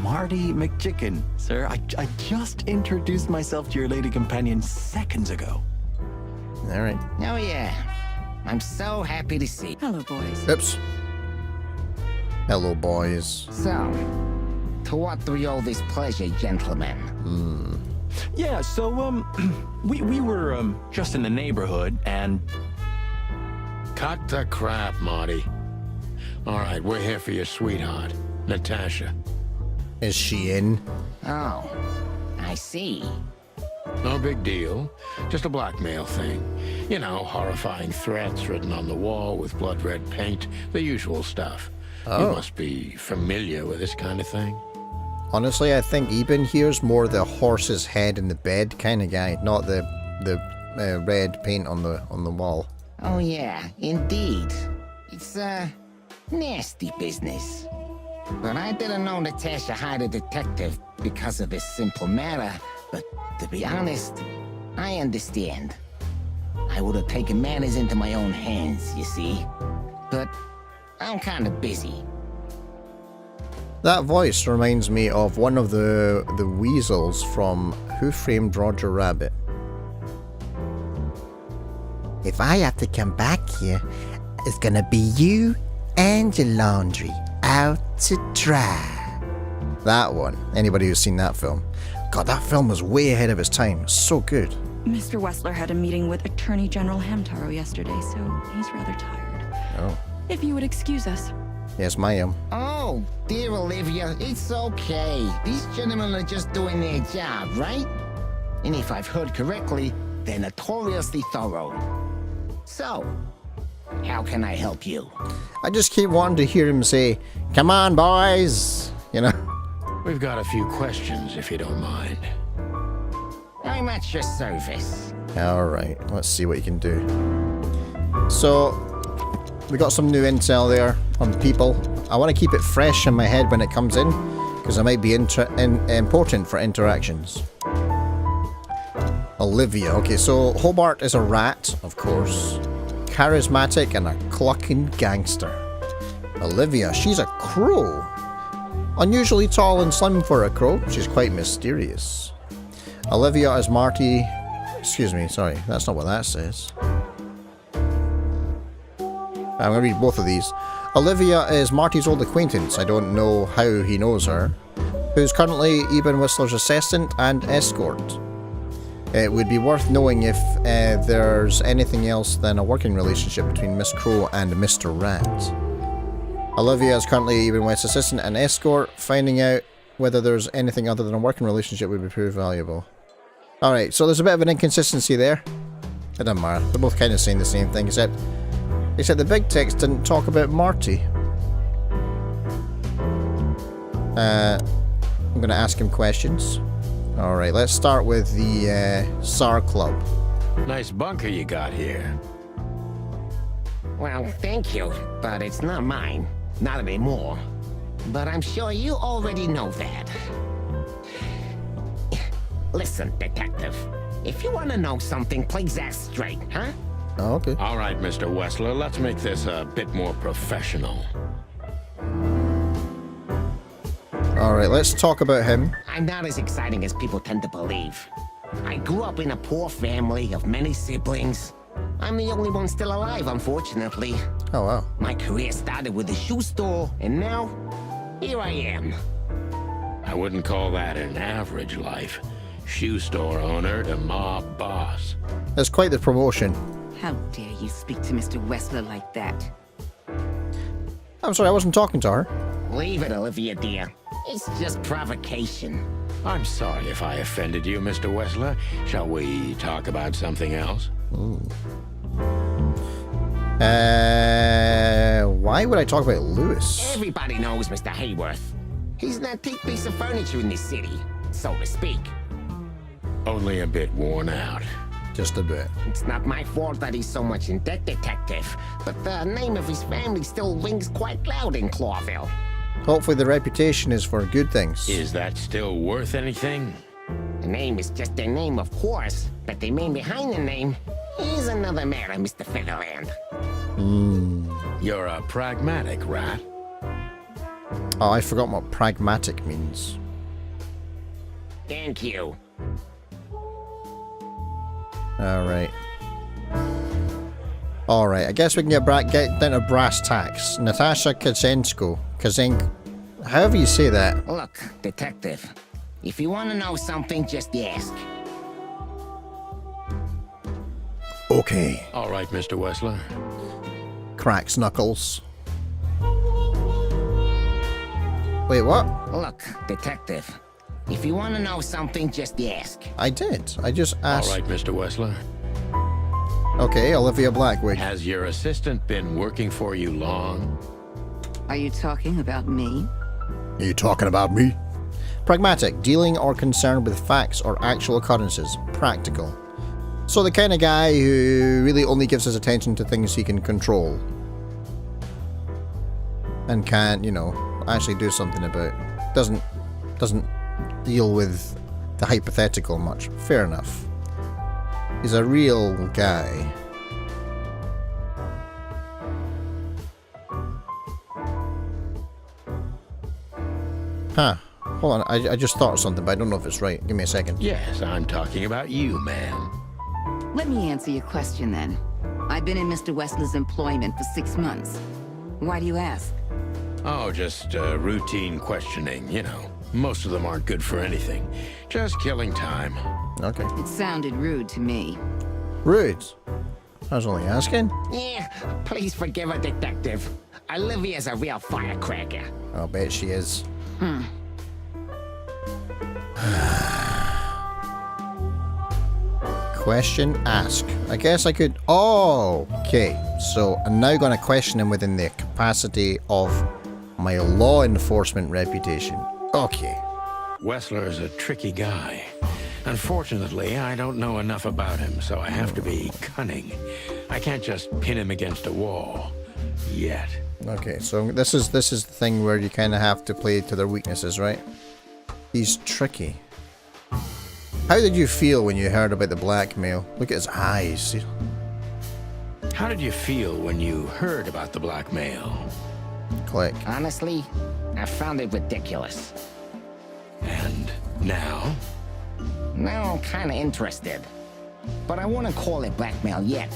S15: Marty McChicken, sir. I just introduced myself to your lady companion seconds ago.
S1: All right.
S20: Oh, yeah. I'm so happy to see.
S5: Hello, boys.
S1: Oops. Hello, boys.
S20: So, to what do we owe this pleasure, gentlemen?
S15: Yeah, so, we were, just in the neighborhood, and...
S17: Cut the crap, Marty. All right, we're here for your sweetheart, Natasha.
S1: Is she in?
S20: Oh, I see.
S17: No big deal. Just a blackmail thing. You know, horrifying threats written on the wall with blood-red paint. The usual stuff.
S1: Oh.
S17: You must be familiar with this kind of thing.
S1: Honestly, I think Eben here's more the horse's head in the bed kind of guy, not the red paint on the wall.
S20: Oh, yeah, indeed. It's, nasty business. But I didn't know Natasha hired a detective because of this simple matter. But to be honest, I understand. I would have taken matters into my own hands, you see. But I'm kind of busy.
S1: That voice reminds me of one of the weasels from Who Framed Roger Rabbit. If I have to come back here, it's gonna be you and your laundry out to dry. That one. Anybody who's seen that film. God, that film was way ahead of its time. So good.
S5: Mr. Wessler had a meeting with Attorney General Hamtaro yesterday, so he's rather tired.
S1: Oh.
S5: If you would excuse us.
S1: Yes, ma'am.
S20: Oh, dear Olivia, it's okay. These gentlemen are just doing their job, right? And if I've heard correctly, they're notoriously thorough. So, how can I help you?
S1: I just keep wanting to hear him say, "Come on, boys," you know.
S17: We've got a few questions, if you don't mind.
S20: I'm at your service.
S1: Alright, let's see what you can do. So, we got some new intel there on people. I want to keep it fresh in my head when it comes in, because it might be important for interactions. Olivia. Okay, so Hobart is a rat, of course. Charismatic and a clucking gangster. Olivia, she's a crow. Unusually tall and slim for a crow. She's quite mysterious. Olivia is Marty... Excuse me, sorry, that's not what that says. I'm going to read both of these. Olivia is Marty's old acquaintance, I don't know how he knows her, who's currently Eben Whistler's assistant and escort. It would be worth knowing if there's anything else than a working relationship between Miss Crow and Mr. Rat. Olivia is currently Eben Whistler's assistant and escort. Finding out whether there's anything other than a working relationship would be proved valuable. Alright, so there's a bit of an inconsistency there. It doesn't matter, they're both kind of saying the same thing, except the big text didn't talk about Marty. I'm going to ask him questions. Alright, let's start with the SAR Club.
S17: Nice bunker you got here.
S20: Well, thank you, but it's not mine. Not anymore. But I'm sure you already know that. Listen, detective. If you want to know something, please ask straight, huh?
S1: Oh, okay.
S17: All right, Mr. Wessler, let's make this a bit more professional.
S1: Alright, let's talk about him.
S20: I'm not as exciting as people tend to believe. I grew up in a poor family of many siblings. I'm the only one still alive, unfortunately.
S1: Oh, wow.
S20: My career started with a shoe store, and now, here I am.
S17: I wouldn't call that an average life. Shoe store owner to mob boss.
S1: That's quite the promotion.
S6: How dare you speak to Mr. Wessler like that?
S1: I'm sorry, I wasn't talking to her.
S20: Leave it, Olivia, dear. It's just provocation.
S17: I'm sorry if I offended you, Mr. Wessler. Shall we talk about something else?
S1: Ooh. Why would I talk about Lewis?
S20: Everybody knows Mr. Hayworth. He's an antique piece of furniture in this city, so to speak.
S17: Only a bit worn out.
S1: Just a bit.
S20: It's not my fault that he's so much in debt, detective, but the name of his family still rings quite loud in Clawville.
S1: Hopefully the reputation is for good things.
S17: Is that still worth anything?
S20: The name is just their name, of course, but the man behind the name is another matter, Mr. Featherland.
S17: You're a pragmatic rat.
S1: Oh, I forgot what pragmatic means.
S20: Thank you.
S1: Alright. Alright, I guess we can get down to brass tacks. Natasha Kazenko. However you say that.
S20: Look, detective. If you want to know something, just ask.
S1: Okay.
S17: All right, Mr. Wessler.
S1: Cracks knuckles. Wait, what?
S20: Look, detective. If you want to know something, just ask.
S1: I did. I just asked.
S17: All right, Mr. Wessler.
S1: Okay, Olivia Blackwig.
S17: Has your assistant been working for you long?
S6: Are you talking about me?
S1: Are you talking about me? Pragmatic, dealing or concerned with facts or actual occurrences. Practical. So the kind of guy who really only gives his attention to things he can control. And can't, you know, actually do something about. Doesn't deal with the hypothetical much. Fair enough. He's a real guy. Huh. Hold on, I just thought of something, but I don't know if it's right. Give me a second.
S17: Yes, I'm talking about you, ma'am.
S6: Let me answer your question then. I've been in Mr. Wessler's employment for 6 months. Why do you ask?
S17: Oh, just routine questioning, you know. Most of them aren't good for anything. Just killing time.
S1: Okay.
S6: It sounded rude to me.
S1: Rude? I was only asking.
S20: Yeah, please forgive her, detective. Olivia's a real firecracker.
S1: I'll bet she is. Question ask. I guess I could. Oh, okay. So I'm now going to question him within the capacity of my law enforcement reputation. Okay.
S17: Wessler is a tricky guy. Unfortunately, I don't know enough about him, so I have to be cunning. I can't just pin him against a wall. Yet.
S1: Okay, so this is the thing where you kind of have to play to their weaknesses, right? He's tricky. How did you feel when you heard about the blackmail? Look at his eyes.
S17: How did you feel when you heard about the blackmail?
S1: Click.
S20: Honestly, I found it ridiculous.
S17: And now?
S20: Now I'm kinda interested. But I wouldn't call it blackmail yet.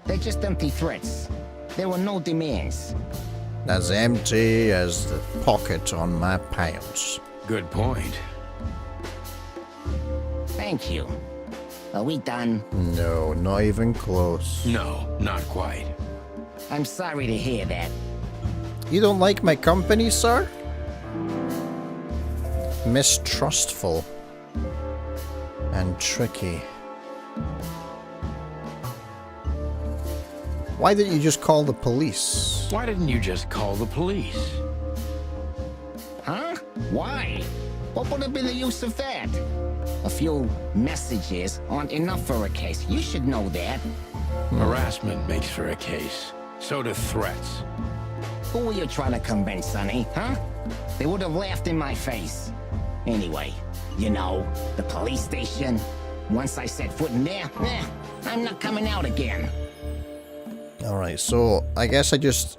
S20: They're just empty threats. There were no demands.
S1: As empty as the pocket on my pants.
S17: Good point.
S20: Thank you. Are we done?
S1: No, not even close.
S17: No, not quite.
S20: I'm sorry to hear that.
S1: You don't like my company, sir? Mistrustful. And tricky. Why didn't you just call the police?
S17: Why didn't you just call the police?
S20: Huh? Why? What would have been the use of that? A few messages aren't enough for a case. You should know that.
S17: Harassment makes for a case. So do threats.
S20: Who were you trying to convince, Sonny? Huh? They would have laughed in my face. Anyway, you know, the police station. Once I set foot in there, I'm not coming out again.
S1: Alright, so I guess I just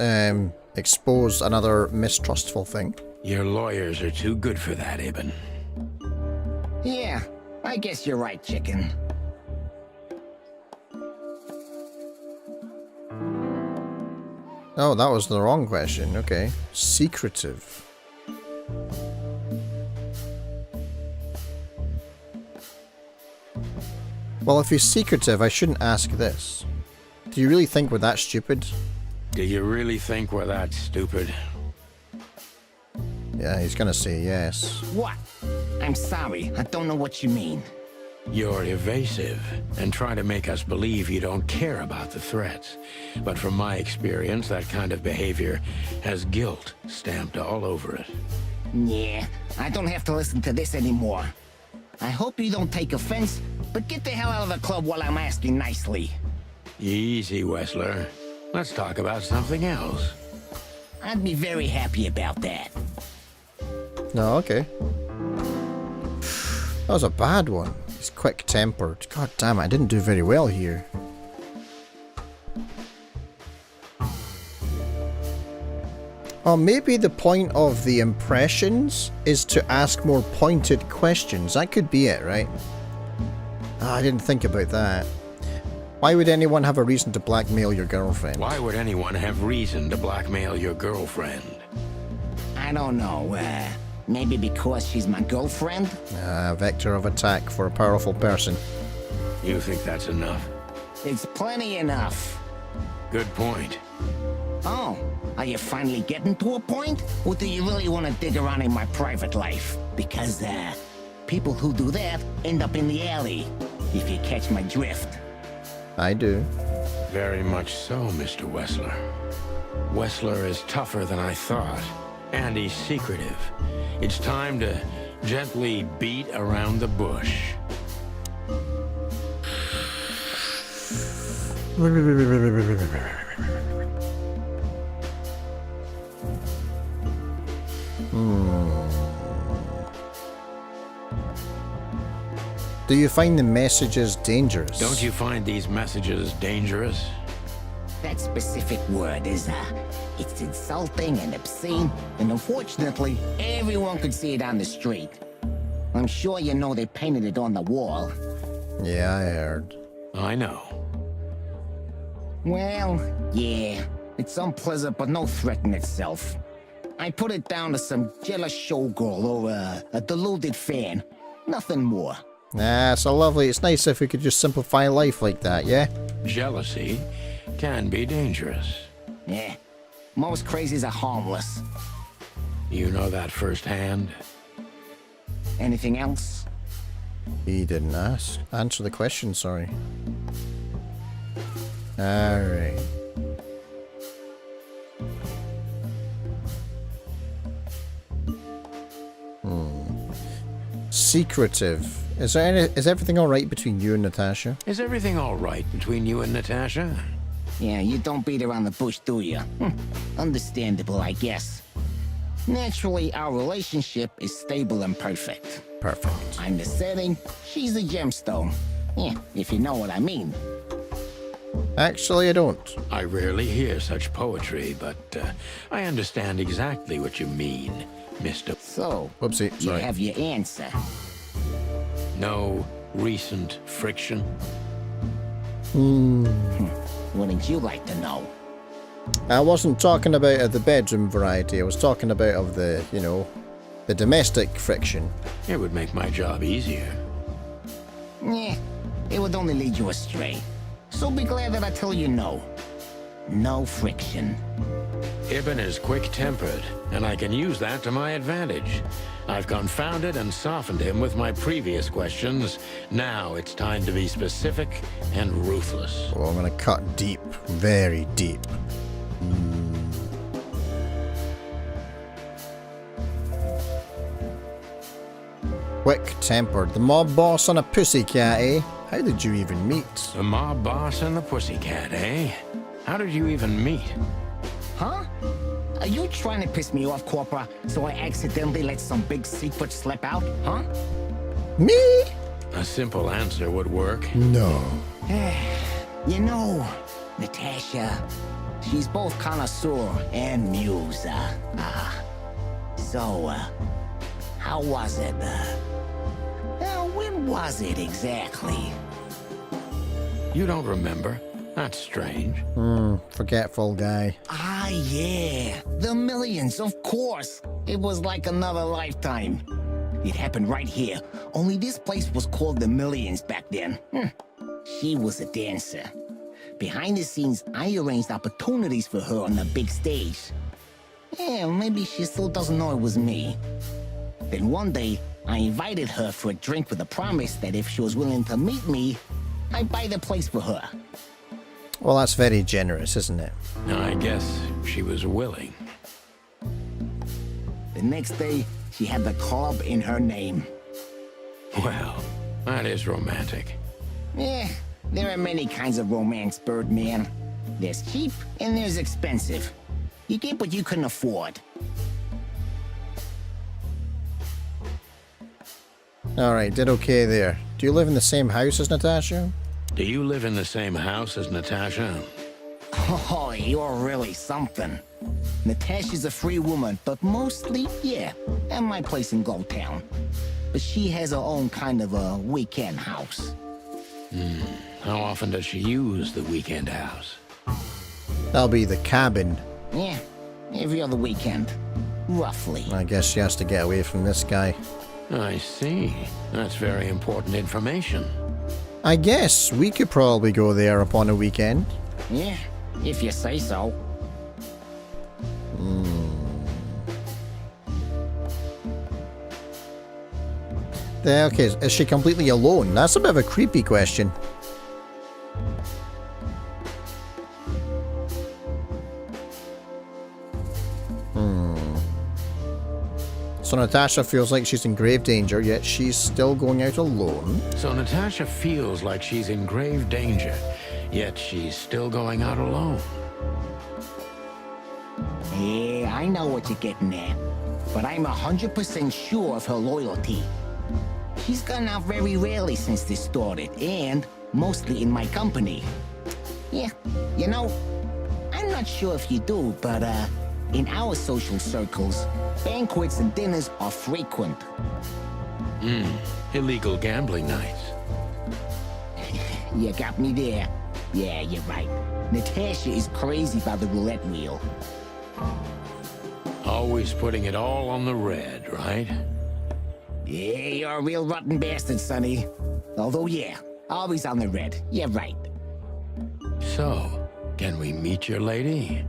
S1: exposed another mistrustful thing.
S17: Your lawyers are too good for that, Ibn.
S20: Yeah, I guess you're right, chicken.
S1: Oh, that was the wrong question. Okay. Secretive. Well, if he's secretive, I shouldn't ask this. Do you really think we're that stupid?
S17: Do you really think we're that stupid?
S1: Yeah, he's gonna say yes.
S20: What? I'm sorry, I don't know what you mean.
S17: You're evasive and try to make us believe you don't care about the threats. But from my experience, that kind of behavior has guilt stamped all over it.
S20: Yeah, I don't have to listen to this anymore. I hope you don't take offense, but get the hell out of the club while I'm asking nicely.
S17: Easy, Wessler. Let's talk about something else.
S20: I'd be very happy about that.
S1: No, okay. That was a bad one. He's quick-tempered. God damn it, I didn't do very well here. Oh, maybe the point of the impressions is to ask more pointed questions. That could be it, right? I didn't think about that. Why would anyone have a reason to blackmail your girlfriend?
S17: Why would anyone have reason to blackmail your girlfriend?
S20: I don't know, maybe because she's my girlfriend?
S1: Vector of attack for a powerful person.
S17: You think that's enough?
S20: It's plenty enough.
S17: Good point.
S20: Oh, are you finally getting to a point? Or do you really want to dig around in my private life? Because, people who do that end up in the alley, if you catch my drift.
S1: I do.
S17: Very much so, Mr. Wessler. Wessler is tougher than I thought, and he's secretive. It's time to gently beat around the bush.
S1: Do you find the messages dangerous?
S17: Don't you find these messages dangerous?
S20: That specific word is, it's insulting and obscene, and unfortunately, everyone could see it on the street. I'm sure you know they painted it on the wall.
S1: Yeah, I heard.
S17: I know.
S20: Well, yeah, it's unpleasant but no threat in itself. I put it down to some jealous showgirl or a deluded fan. Nothing more.
S1: Nah, so lovely. It's nice if we could just simplify life like that, yeah?
S17: Jealousy can be dangerous.
S20: Yeah, most crazies are harmless.
S17: You know that firsthand?
S20: Anything else?
S1: He didn't ask. Answer the question, sorry. Alright. Secretive. Is everything alright between you and Natasha?
S17: Is everything all right between you and Natasha?
S20: Yeah, you don't beat around the bush, do you? Understandable, I guess. Naturally, our relationship is stable and perfect.
S1: Perfect.
S20: I'm the setting, she's the gemstone. Yeah, if you know what I mean.
S1: Actually, I don't.
S17: I rarely hear such poetry, but I understand exactly what you mean, Mr.
S20: So,
S1: whoopsie,
S20: you
S1: sorry.
S20: have your answer.
S17: No recent friction?
S20: Wouldn't you like to know?
S1: I wasn't talking about of the bedroom variety. I was talking about of the, you know, the domestic friction.
S17: It would make my job easier.
S20: Yeah, it would only lead you astray. So be glad that I tell you no. No friction.
S17: Ibn is quick-tempered, and I can use that to my advantage. I've confounded and softened him with my previous questions. Now it's time to be specific and ruthless.
S1: Oh, I'm gonna cut deep. Very deep. Quick-tempered. The mob boss on a pussycat, eh? How did you even meet?
S17: The mob boss and the pussycat, eh? How did you even meet?
S20: Huh? Are you trying to piss me off, Corpora, so I accidentally let some big secret slip out, huh?
S1: Me?
S17: A simple answer would work.
S1: No.
S20: You know, Natasha, she's both connoisseur and muse. So, how was it? When was it exactly?
S17: You don't remember? That's strange.
S1: Forgetful guy.
S20: Ah, yeah. The millions, of course. It was like another lifetime. It happened right here. Only this place was called the Millions back then. She was a dancer. Behind the scenes, I arranged opportunities for her on the big stage. Yeah, maybe she still doesn't know it was me. Then one day, I invited her for a drink with a promise that if she was willing to meet me, I'd buy the place for her.
S1: Well, that's very generous, isn't it?
S17: I guess she was willing.
S20: The next day, she had the club in her name.
S17: Well, that is romantic.
S20: Yeah, there are many kinds of romance, Birdman. There's cheap and there's expensive. You get what you can afford.
S1: Alright, did okay there. Do you live in the same house as Natasha?
S17: Do you live in the same house as Natasha?
S20: Oh, you're really something. Natasha's a free woman, but mostly, yeah, at my place in Glowtown. But she has her own kind of a weekend house.
S17: How often does she use the weekend house?
S1: That'll be the cabin.
S20: Yeah, every other weekend. Roughly.
S1: I guess she has to get away from this guy.
S17: I see. That's very important information.
S1: I guess we could probably go there upon a weekend.
S20: Yeah, if you say so.
S1: Okay, is she completely alone? That's a bit of a creepy question. So Natasha feels like she's in grave danger, yet she's still going out alone.
S17: So Natasha feels like she's in grave danger, yet she's still going out alone.
S20: Yeah, I know what you're getting at. But I'm 100% sure of her loyalty. She's gone out very rarely since this started, and mostly in my company. Yeah, you know, I'm not sure if you do, but in our social circles, banquets and dinners are frequent.
S17: Illegal gambling nights.
S20: You got me there. Yeah, you're right. Natasha is crazy about the roulette wheel.
S17: Always putting it all on the red, right?
S20: Yeah, you're a real rotten bastard, Sonny. Although, yeah, always on the red. Yeah, right.
S17: So, can we meet your lady?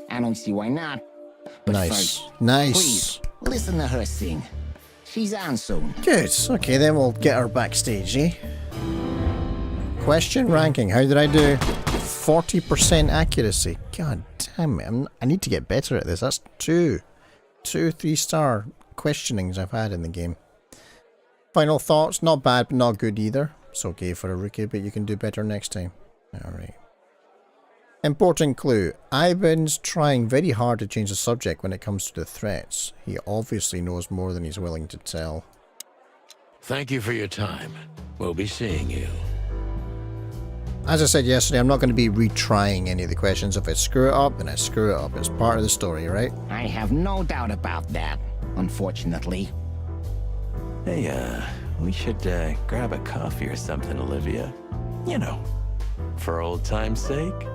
S20: I don't see why not. But
S1: Nice.
S20: first,
S1: Nice.
S20: please, listen to her sing. She's on soon.
S1: Good. Okay, then we'll get her backstage, eh? Question ranking. How did I do? 40% accuracy. God damn it. I need to get better at this. That's two 3-star questionings I've had in the game. Final thoughts, not bad but not good either. It's okay for a rookie, but you can do better next time. Alright. Important clue. Ivan's trying very hard to change the subject when it comes to the threats. He obviously knows more than he's willing to tell.
S17: Thank you for your time. We'll be seeing you.
S1: As I said yesterday, I'm not going to be retrying any of the questions. If I screw it up, then I screw it up. It's part of the story, right?
S20: I have no doubt about that, unfortunately.
S15: Hey, we should grab a coffee or something, Olivia. You know, for old time's sake.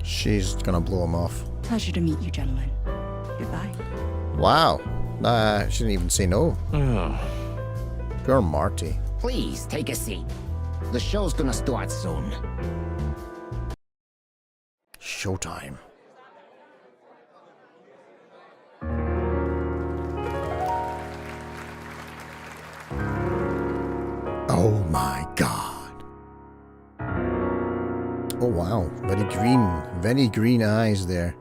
S1: She's gonna blow him off.
S5: Pleasure to meet you, gentlemen. Goodbye.
S1: Wow. She didn't even say no. Poor Marty.
S20: Please, take a seat. The show's gonna start soon.
S1: Showtime. Oh my god. Oh wow. Very green eyes there.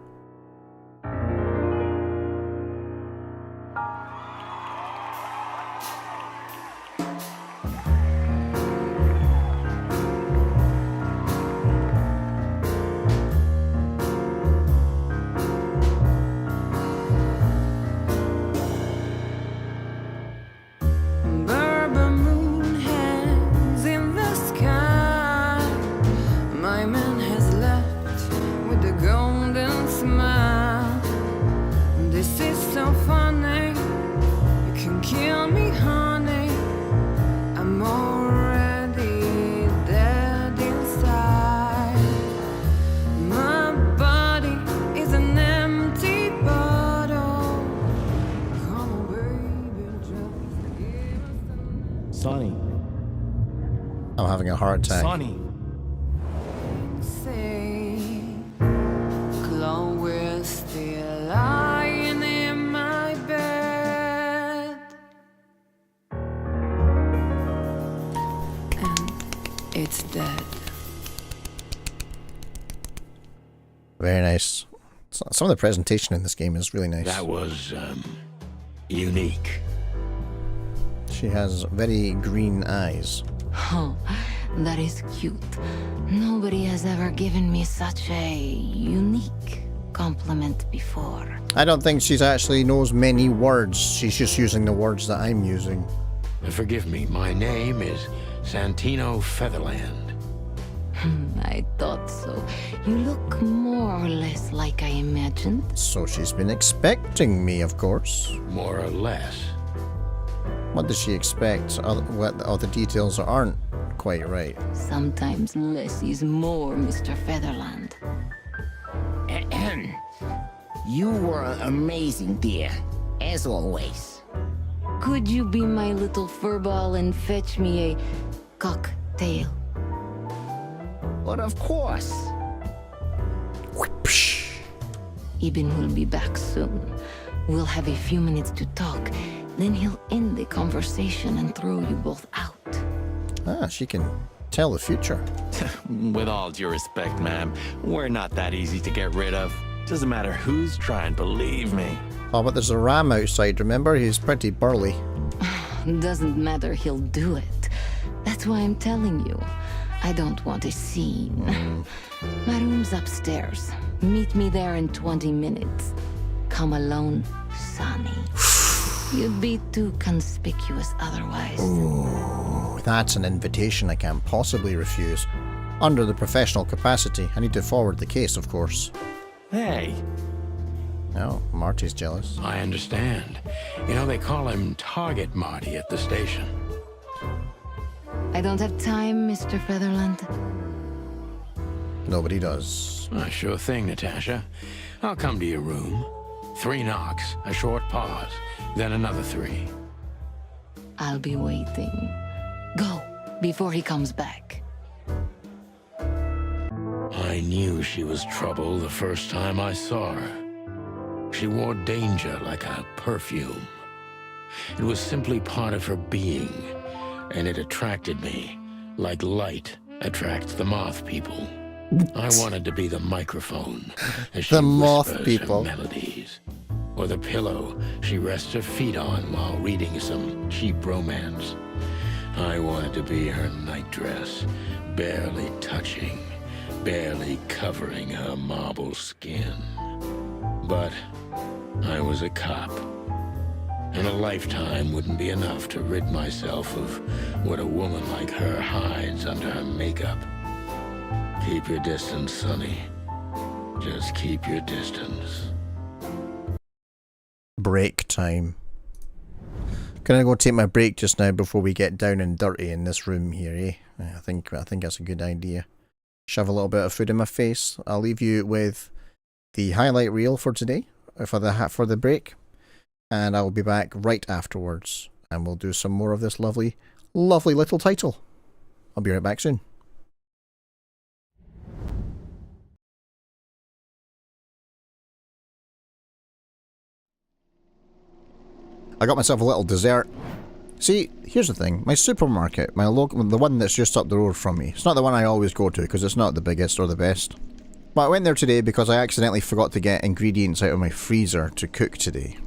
S15: Sonny.
S1: I'm having a heart attack.
S15: Sonny.
S7: Chloe's still lying in my bed, and it's dead.
S1: Very nice. Some of the presentation in this game is really nice.
S17: That was, unique.
S1: She has very green eyes.
S6: Oh, that is cute. Nobody has ever given me such a unique compliment before.
S1: I don't think she's actually knows many words. She's just using the words that I'm using.
S17: Forgive me, my name is Santino Featherland.
S6: I thought so. You look more or less like I imagined.
S1: So she's been expecting me, of course.
S17: More or less.
S1: What does she expect? What other details aren't quite right?
S6: Sometimes less is more, Mr. Featherland.
S20: You were amazing, dear, as always.
S6: Could you be my little furball and fetch me a cocktail?
S20: But of course.
S6: Ibn will be back soon. We'll have a few minutes to talk. Then he'll end the conversation and throw you both out.
S1: Ah, she can tell the future.
S15: With all due respect, ma'am, we're not that easy to get rid of. Doesn't matter who's trying, believe me.
S1: Oh, but there's a ram outside, remember? He's pretty burly.
S6: Doesn't matter, he'll do it. That's why I'm telling you. I don't want a scene. My room's upstairs. Meet me there in 20 minutes. Come alone, Sonny. You'd be too conspicuous otherwise.
S1: Ooh, that's an invitation I can't possibly refuse. Under the professional capacity, I need to forward the case, of course.
S15: Hey.
S1: Oh, Marty's jealous.
S17: I understand. You know, they call him Target Marty at the station.
S6: I don't have time, Mr. Featherland.
S1: Nobody does.
S17: Sure thing, Natasha. I'll come to your room. 3 knocks, a short pause, then another 3.
S6: I'll be waiting. Go, before he comes back.
S17: I knew she was trouble the first time I saw her. She wore danger like a perfume. It was simply part of her being, and it attracted me, like light attracts the moth people. I wanted to be the microphone as she
S1: the moth
S17: whispers
S1: people.
S17: her melodies. or the pillow she rests her feet on while reading some cheap romance. I wanted to be her nightdress, barely touching, barely covering her marble skin. But I was a cop, and a lifetime wouldn't be enough to rid myself of what a woman like her hides under her makeup. Keep your distance, Sonny. Just keep your distance.
S1: Break time. Gonna go take my break just now before we get down and dirty in this room here, eh? I think that's a good idea. Shove a little bit of food in my face. I'll leave you with the highlight reel for today, for the break, and I'll be back right afterwards, and we'll do some more of this lovely little title. I'll be right back soon. I got myself a little dessert. See, here's the thing. My supermarket, my local, the one that's just up the road from me, it's not the one I always go to because it's not the biggest or the best. But I went there today because I accidentally forgot to get ingredients out of my freezer to cook today.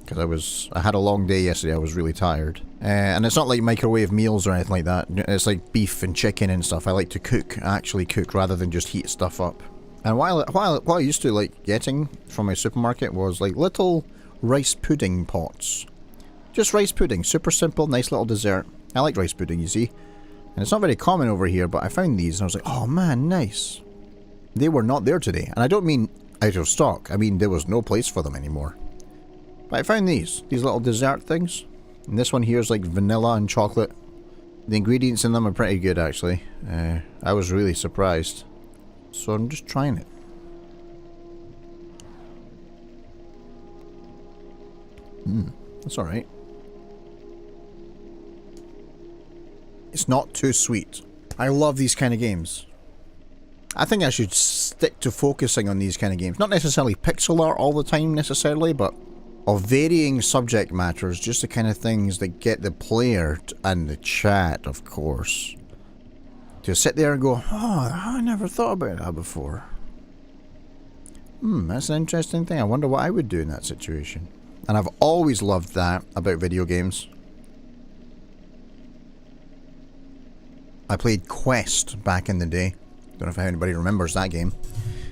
S1: Because I had a long day yesterday, I was really tired. And it's not like microwave meals or anything like that. It's like beef and chicken and stuff. I like to cook, actually cook, rather than just heat stuff up. And what I used to like getting from my supermarket was like little rice pudding pots. Just rice pudding, super simple, nice little dessert. I like rice pudding, you see. And it's not very common over here, but I found these and I was like, oh man, nice. They were not there today. And I don't mean out of stock, I mean there was no place for them anymore. But I found these little dessert things. And this one here is like vanilla and chocolate. The ingredients in them are pretty good actually. I was really surprised. So I'm just trying it. That's alright. It's not too sweet. I love these kind of games. I think I should stick to focusing on these kind of games. Not necessarily pixel art all the time necessarily, but of varying subject matters, just the kind of things that get the player and the chat, of course, to sit there and go, oh, I never thought about that before. That's an interesting thing. I wonder what I would do in that situation. And I've always loved that about video games. I played Quest back in the day. Don't know if anybody remembers that game.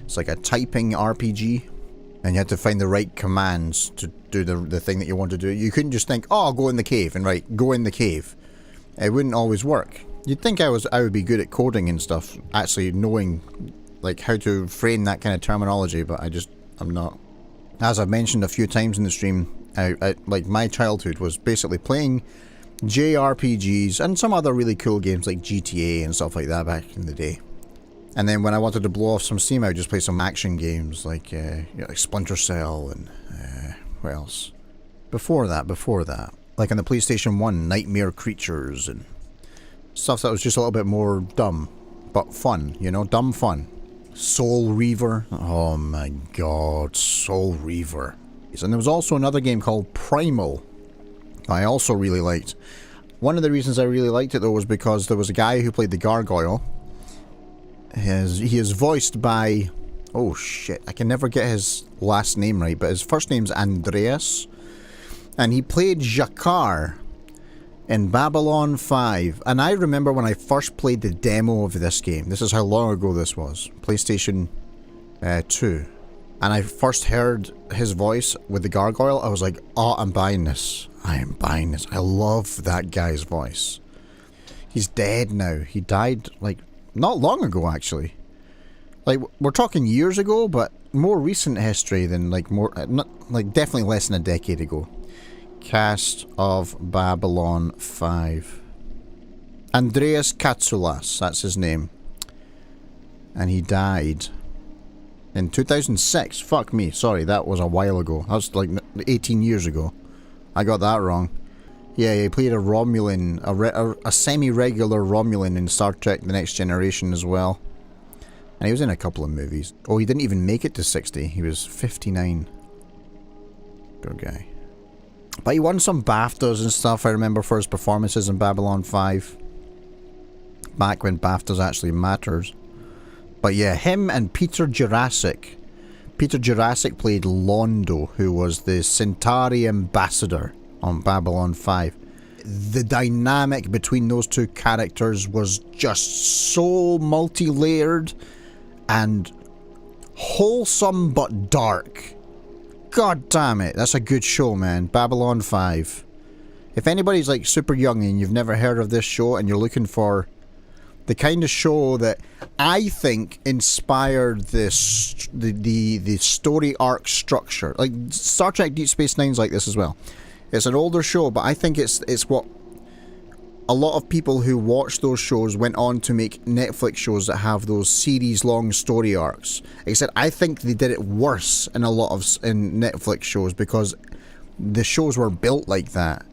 S1: It's like a typing RPG. And you had to find the right commands to do the thing that you want to do. You couldn't just think, oh, I'll go in the cave and write, go in the cave. It wouldn't always work. You'd think I would be good at coding and stuff, actually knowing like how to frame that kind of terminology, but I'm not. As I've mentioned a few times in the stream, like my childhood was basically playing JRPGs and some other really cool games like GTA and stuff like that back in the day. And then when I wanted to blow off some steam, I would just play some action games like like Splinter Cell and what else? Before that, like on the PlayStation 1, Nightmare Creatures and stuff that was just a little bit more dumb, but fun, you know, dumb fun. Soul Reaver, oh my god, Soul Reaver. And there was also another game called Primal I also really liked. One of the reasons I really liked it though was because there was a guy who played the gargoyle. He is voiced by, oh shit, I can never get his last name right, but his first name's Andreas, and he played Jakar in Babylon 5. And I remember when I first played the demo of this game, this is how long ago this was, PlayStation 2, and I first heard his voice with the gargoyle, I was like, oh, I'm buying this. I am buying this. I love that guy's voice. He's dead now. He died, like, not long ago, actually. Like, we're talking years ago, but more recent history than, like, more, not, like, definitely less than a decade ago. Cast of Babylon 5. Andreas Katsoulas, that's his name. And he died in 2006. Fuck me, sorry, that was a while ago. That was, like, 18 years ago. I got that wrong. Yeah, he played a Romulan, a semi-regular Romulan in Star Trek The Next Generation as well. And he was in a couple of movies. Oh, he didn't even make it to 60. He was 59. Good guy. But he won some BAFTAs and stuff, I remember, for his performances in Babylon 5. Back when BAFTAs actually matters. But yeah, him and Peter Jurasik Peter Jurassic played Londo, who was the Centauri ambassador on Babylon 5. The dynamic between those two characters was just so multi-layered and wholesome but dark. God damn it, that's a good show, man. Babylon 5. If anybody's like super young and you've never heard of this show and you're looking for the kind of show that I think inspired the story arc structure, like Star Trek Deep Space Nine's like this as well. It's an older show, but I think it's what a lot of people who watch those shows went on to make Netflix shows that have those series-long story arcs. Except I think they did it worse in a lot of Netflix shows because the shows were built like that,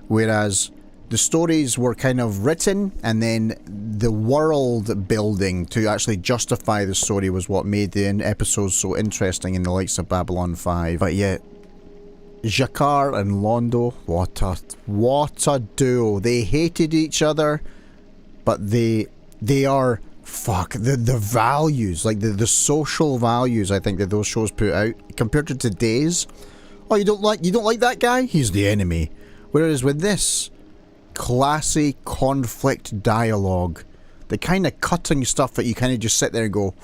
S1: whereas the stories were kind of written and then the world building to actually justify the story was what made the episodes so interesting in the likes of Babylon 5. But yet, Jakar and Londo, what a duo. They hated each other, but they are, the values, like the social values I think that those shows put out compared to today's. Oh, you don't like that guy? He's the enemy. Whereas with this, classy conflict dialogue, the kind of cutting stuff that you kind of just sit there and go,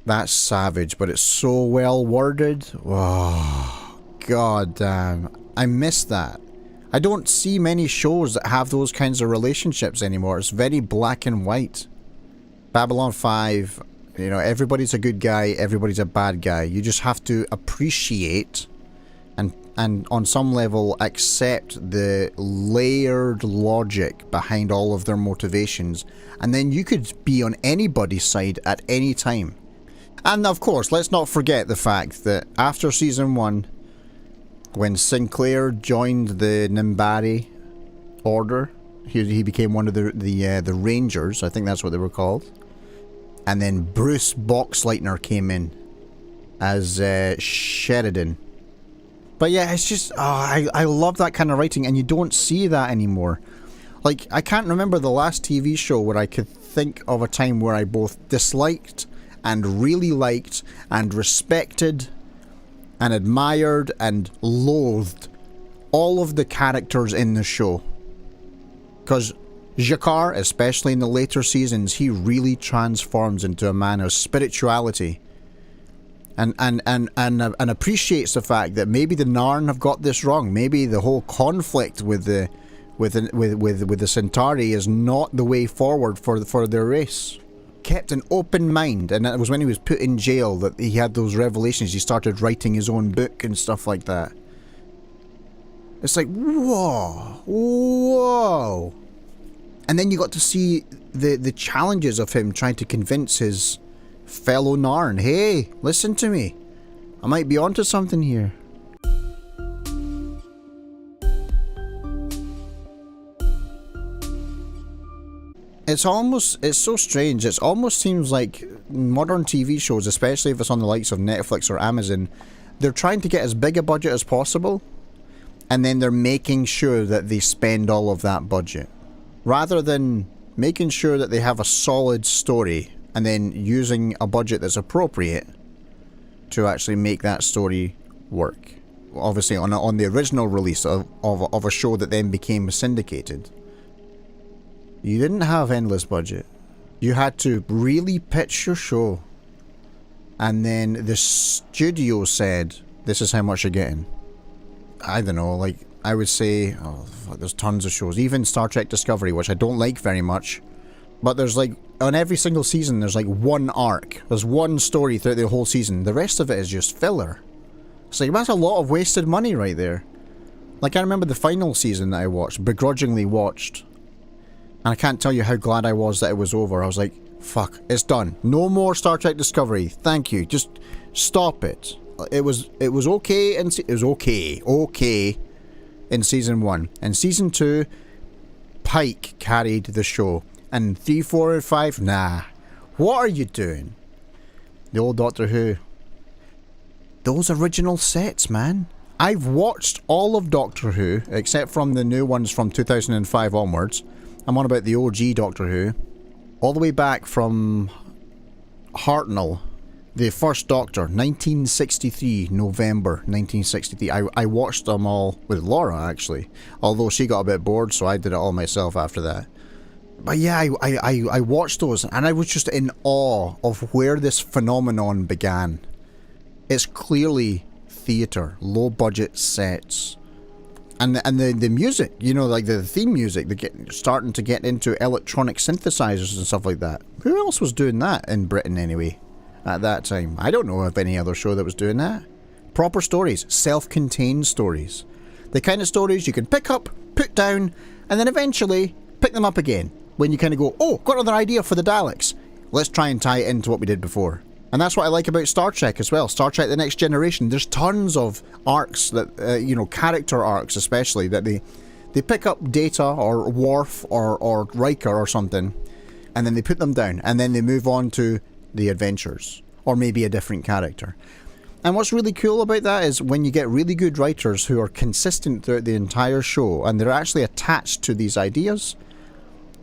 S1: that's savage, but it's so well worded. Oh, god damn. I miss that. I don't see many shows that have those kinds of relationships anymore. It's very black and white. Babylon 5, you know, everybody's a good guy, everybody's a bad guy. You just have to appreciate and on some level accept the layered logic behind all of their motivations, and then you could be on anybody's side at any time. And of course, let's not forget the fact that after season 1, when Sinclair joined the Nimbari Order, he became one of the Rangers, I think that's what they were called. And then Bruce Boxleitner came in as Sheridan. But yeah, it's just, I love that kind of writing, and you don't see that anymore. Like, I can't remember the last TV show where I could think of a time where I both disliked and really liked and respected and admired and loathed all of the characters in the show. Because Jakar, especially in the later seasons, he really transforms into a man of spirituality and appreciates the fact that maybe the Narn have got this wrong. Maybe the whole conflict with the Centauri is not the way forward for their race. Kept an open mind, and it was when he was put in jail that he had those revelations. He started writing his own book and stuff like that. It's like, whoa. And then you got to see the challenges of him trying to convince his fellow Narn, hey, listen to me, I might be onto something here. It's so strange. It almost seems like modern TV shows, especially if it's on the likes of Netflix or Amazon, they're trying to get as big a budget as possible, and then they're making sure that they spend all of that budget, rather than making sure that they have a solid story and then using a budget that's appropriate to actually make that story work. Obviously, on the original release of a show that then became syndicated, you didn't have endless budget. You had to really pitch your show, and then the studio said, this is how much you're getting. I don't know, like, I would say, oh, fuck, there's tons of shows. Even Star Trek Discovery, which I don't like very much, but there's like, on every single season, there's like one arc. There's one story throughout the whole season. The rest of it is just filler. It's like, that's a lot of wasted money right there. Like, I remember the final season that I watched, begrudgingly watched, and I can't tell you how glad I was that it was over. I was like, fuck, it's done. No more Star Trek Discovery. Thank you. Just stop it. It was okay, and it was okay in season 1. And season 2, Pike carried the show. And 3, 4, and 5, nah. What are you doing? The old Doctor Who. Those original sets, man. I've watched all of Doctor Who, except from the new ones from 2005 onwards. I'm on about the OG Doctor Who. All the way back from Hartnell. The First Doctor, 1963, November 1963. I watched them all with Laura, actually. Although she got a bit bored, so I did it all myself after that. But yeah, I watched those, and I was just in awe of where this phenomenon began. It's clearly theatre, low-budget sets. And the music, you know, like the theme music, starting to get into electronic synthesizers and stuff like that. Who else was doing that in Britain anyway at that time? I don't know of any other show that was doing that. Proper stories, self-contained stories. The kind of stories you can pick up, put down, and then eventually pick them up again. When you kind of go, oh, got another idea for the Daleks. Let's try and tie it into what we did before. And that's what I like about Star Trek as well. Star Trek The Next Generation. There's tons of arcs that, you know, character arcs especially, that they pick up Data or Worf or Riker or something, and then they put them down, and then they move on to the adventures, or maybe a different character. And what's really cool about that is when you get really good writers who are consistent throughout the entire show, and they're actually attached to these ideas,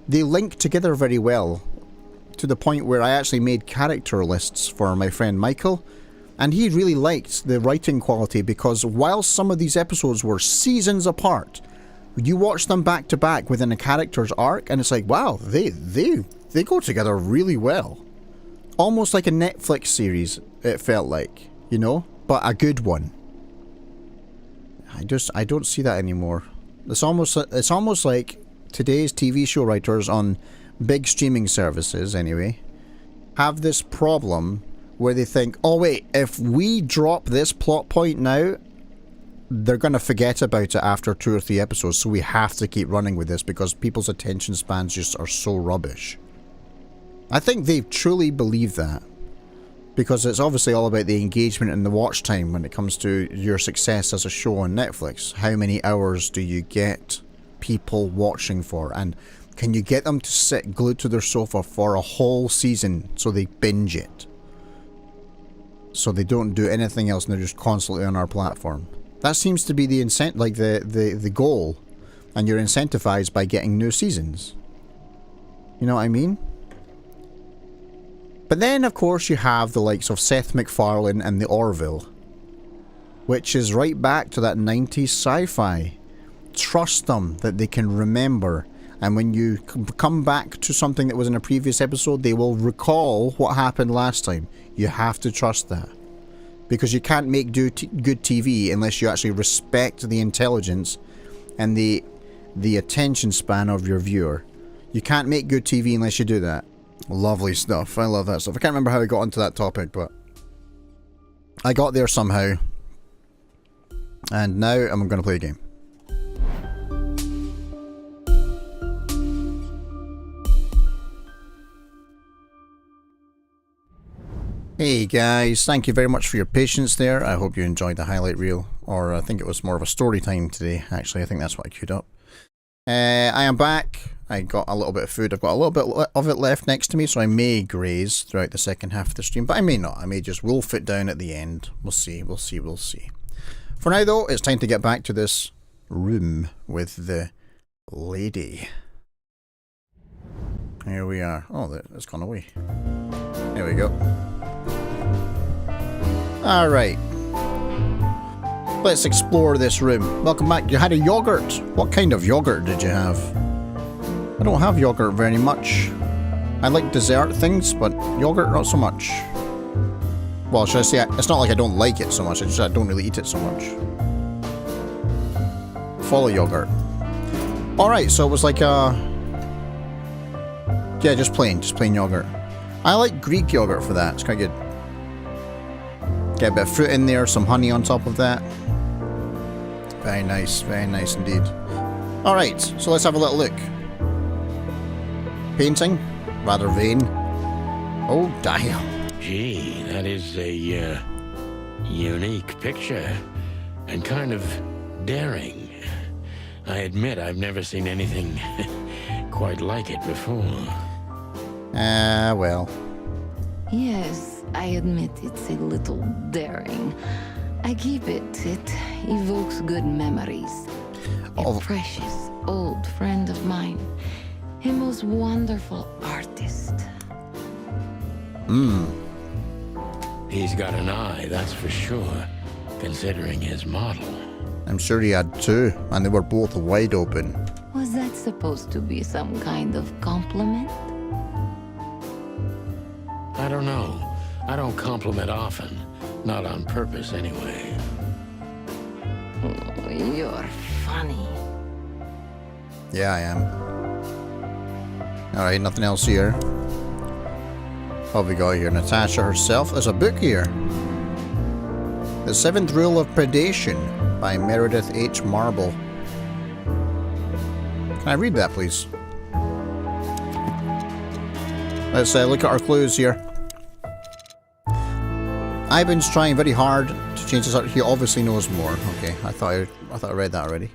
S1: they link together very well. To the point where I actually made character lists for my friend Michael, and he really liked the writing quality, because while some of these episodes were seasons apart, you watch them back to back within a character's arc, and it's like, wow, they go together really well. Almost like a Netflix series, it felt like, you know, but a good one. I don't see that anymore. It's almost like today's TV show writers on big streaming services, anyway, have this problem where they think, oh wait, if we drop this plot point now, they're going to forget about it after 2 or 3 episodes, so we have to keep running with this because people's attention spans just are so rubbish. I think they truly believe that, because it's obviously all about the engagement and the watch time when it comes to your success as a show on Netflix. How many hours do you get people watching for, and can you get them to sit glued to their sofa for a whole season so they binge it? So they don't do anything else and they're just constantly on our platform. That seems to be the the goal, and you're incentivized by getting new seasons. You know what I mean? But then, of course, you have the likes of Seth MacFarlane and the Orville, which is right back to that 90s sci-fi. Trust them that they can remember. And when you come back to something that was in a previous episode, they will recall what happened last time. You have to trust that. Because you can't make good TV unless you actually respect the intelligence and the attention span of your viewer. You can't make good TV unless you do that. Lovely stuff. I love that stuff. I can't remember how I got onto that topic, but I got there somehow. And now I'm going to play a game. Hey guys, thank you very much for your patience there. I hope you enjoyed the highlight reel, or I think it was more of a story time today, actually. I think that's what I queued up. I am back. I got a little bit of food. I've got a little bit of it left next to me, so I may graze throughout the second half of the stream, but I may not. I may just wolf it down at the end. We'll see. For now though, it's time to get back to this room with the lady. Here we are. Oh, it's gone away. There we go. Alright. Let's explore this room. Welcome back. You had a yogurt. What kind of yogurt did you have? I don't have yogurt very much. I like dessert things, but yogurt not so much. Well, should I say, it's not like I don't like it so much, it's just I don't really eat it so much. Full of yogurt. Alright, so it was like yeah, just plain yogurt. I like Greek yogurt for that, it's quite good. Get a bit of fruit in there, some honey on top of that. Very nice indeed. Alright, so let's have a little look. Painting, rather vain. Oh, damn.
S17: Gee, that is a unique picture, and kind of daring. I admit I've never seen anything quite like it before.
S1: Well.
S6: Yes, I admit it's a little daring. I keep it. It evokes good memories. A precious old friend of mine. A most wonderful artist.
S17: He's got an eye, that's for sure, considering his model.
S1: I'm sure he had two, and they were both wide open.
S6: Was that supposed to be some kind of compliment?
S17: I don't know. I don't compliment often. Not on purpose, anyway.
S6: Oh, you're funny.
S1: Yeah, I am. Alright, nothing else here. What have we got here? Natasha herself. There's a book here. The Seventh Rule of Predation by Meredith H. Marble. Can I read that, please? Let's look at our clues here. Ivan's trying very hard to change his heart. He obviously knows more. Okay, I thought I read that already.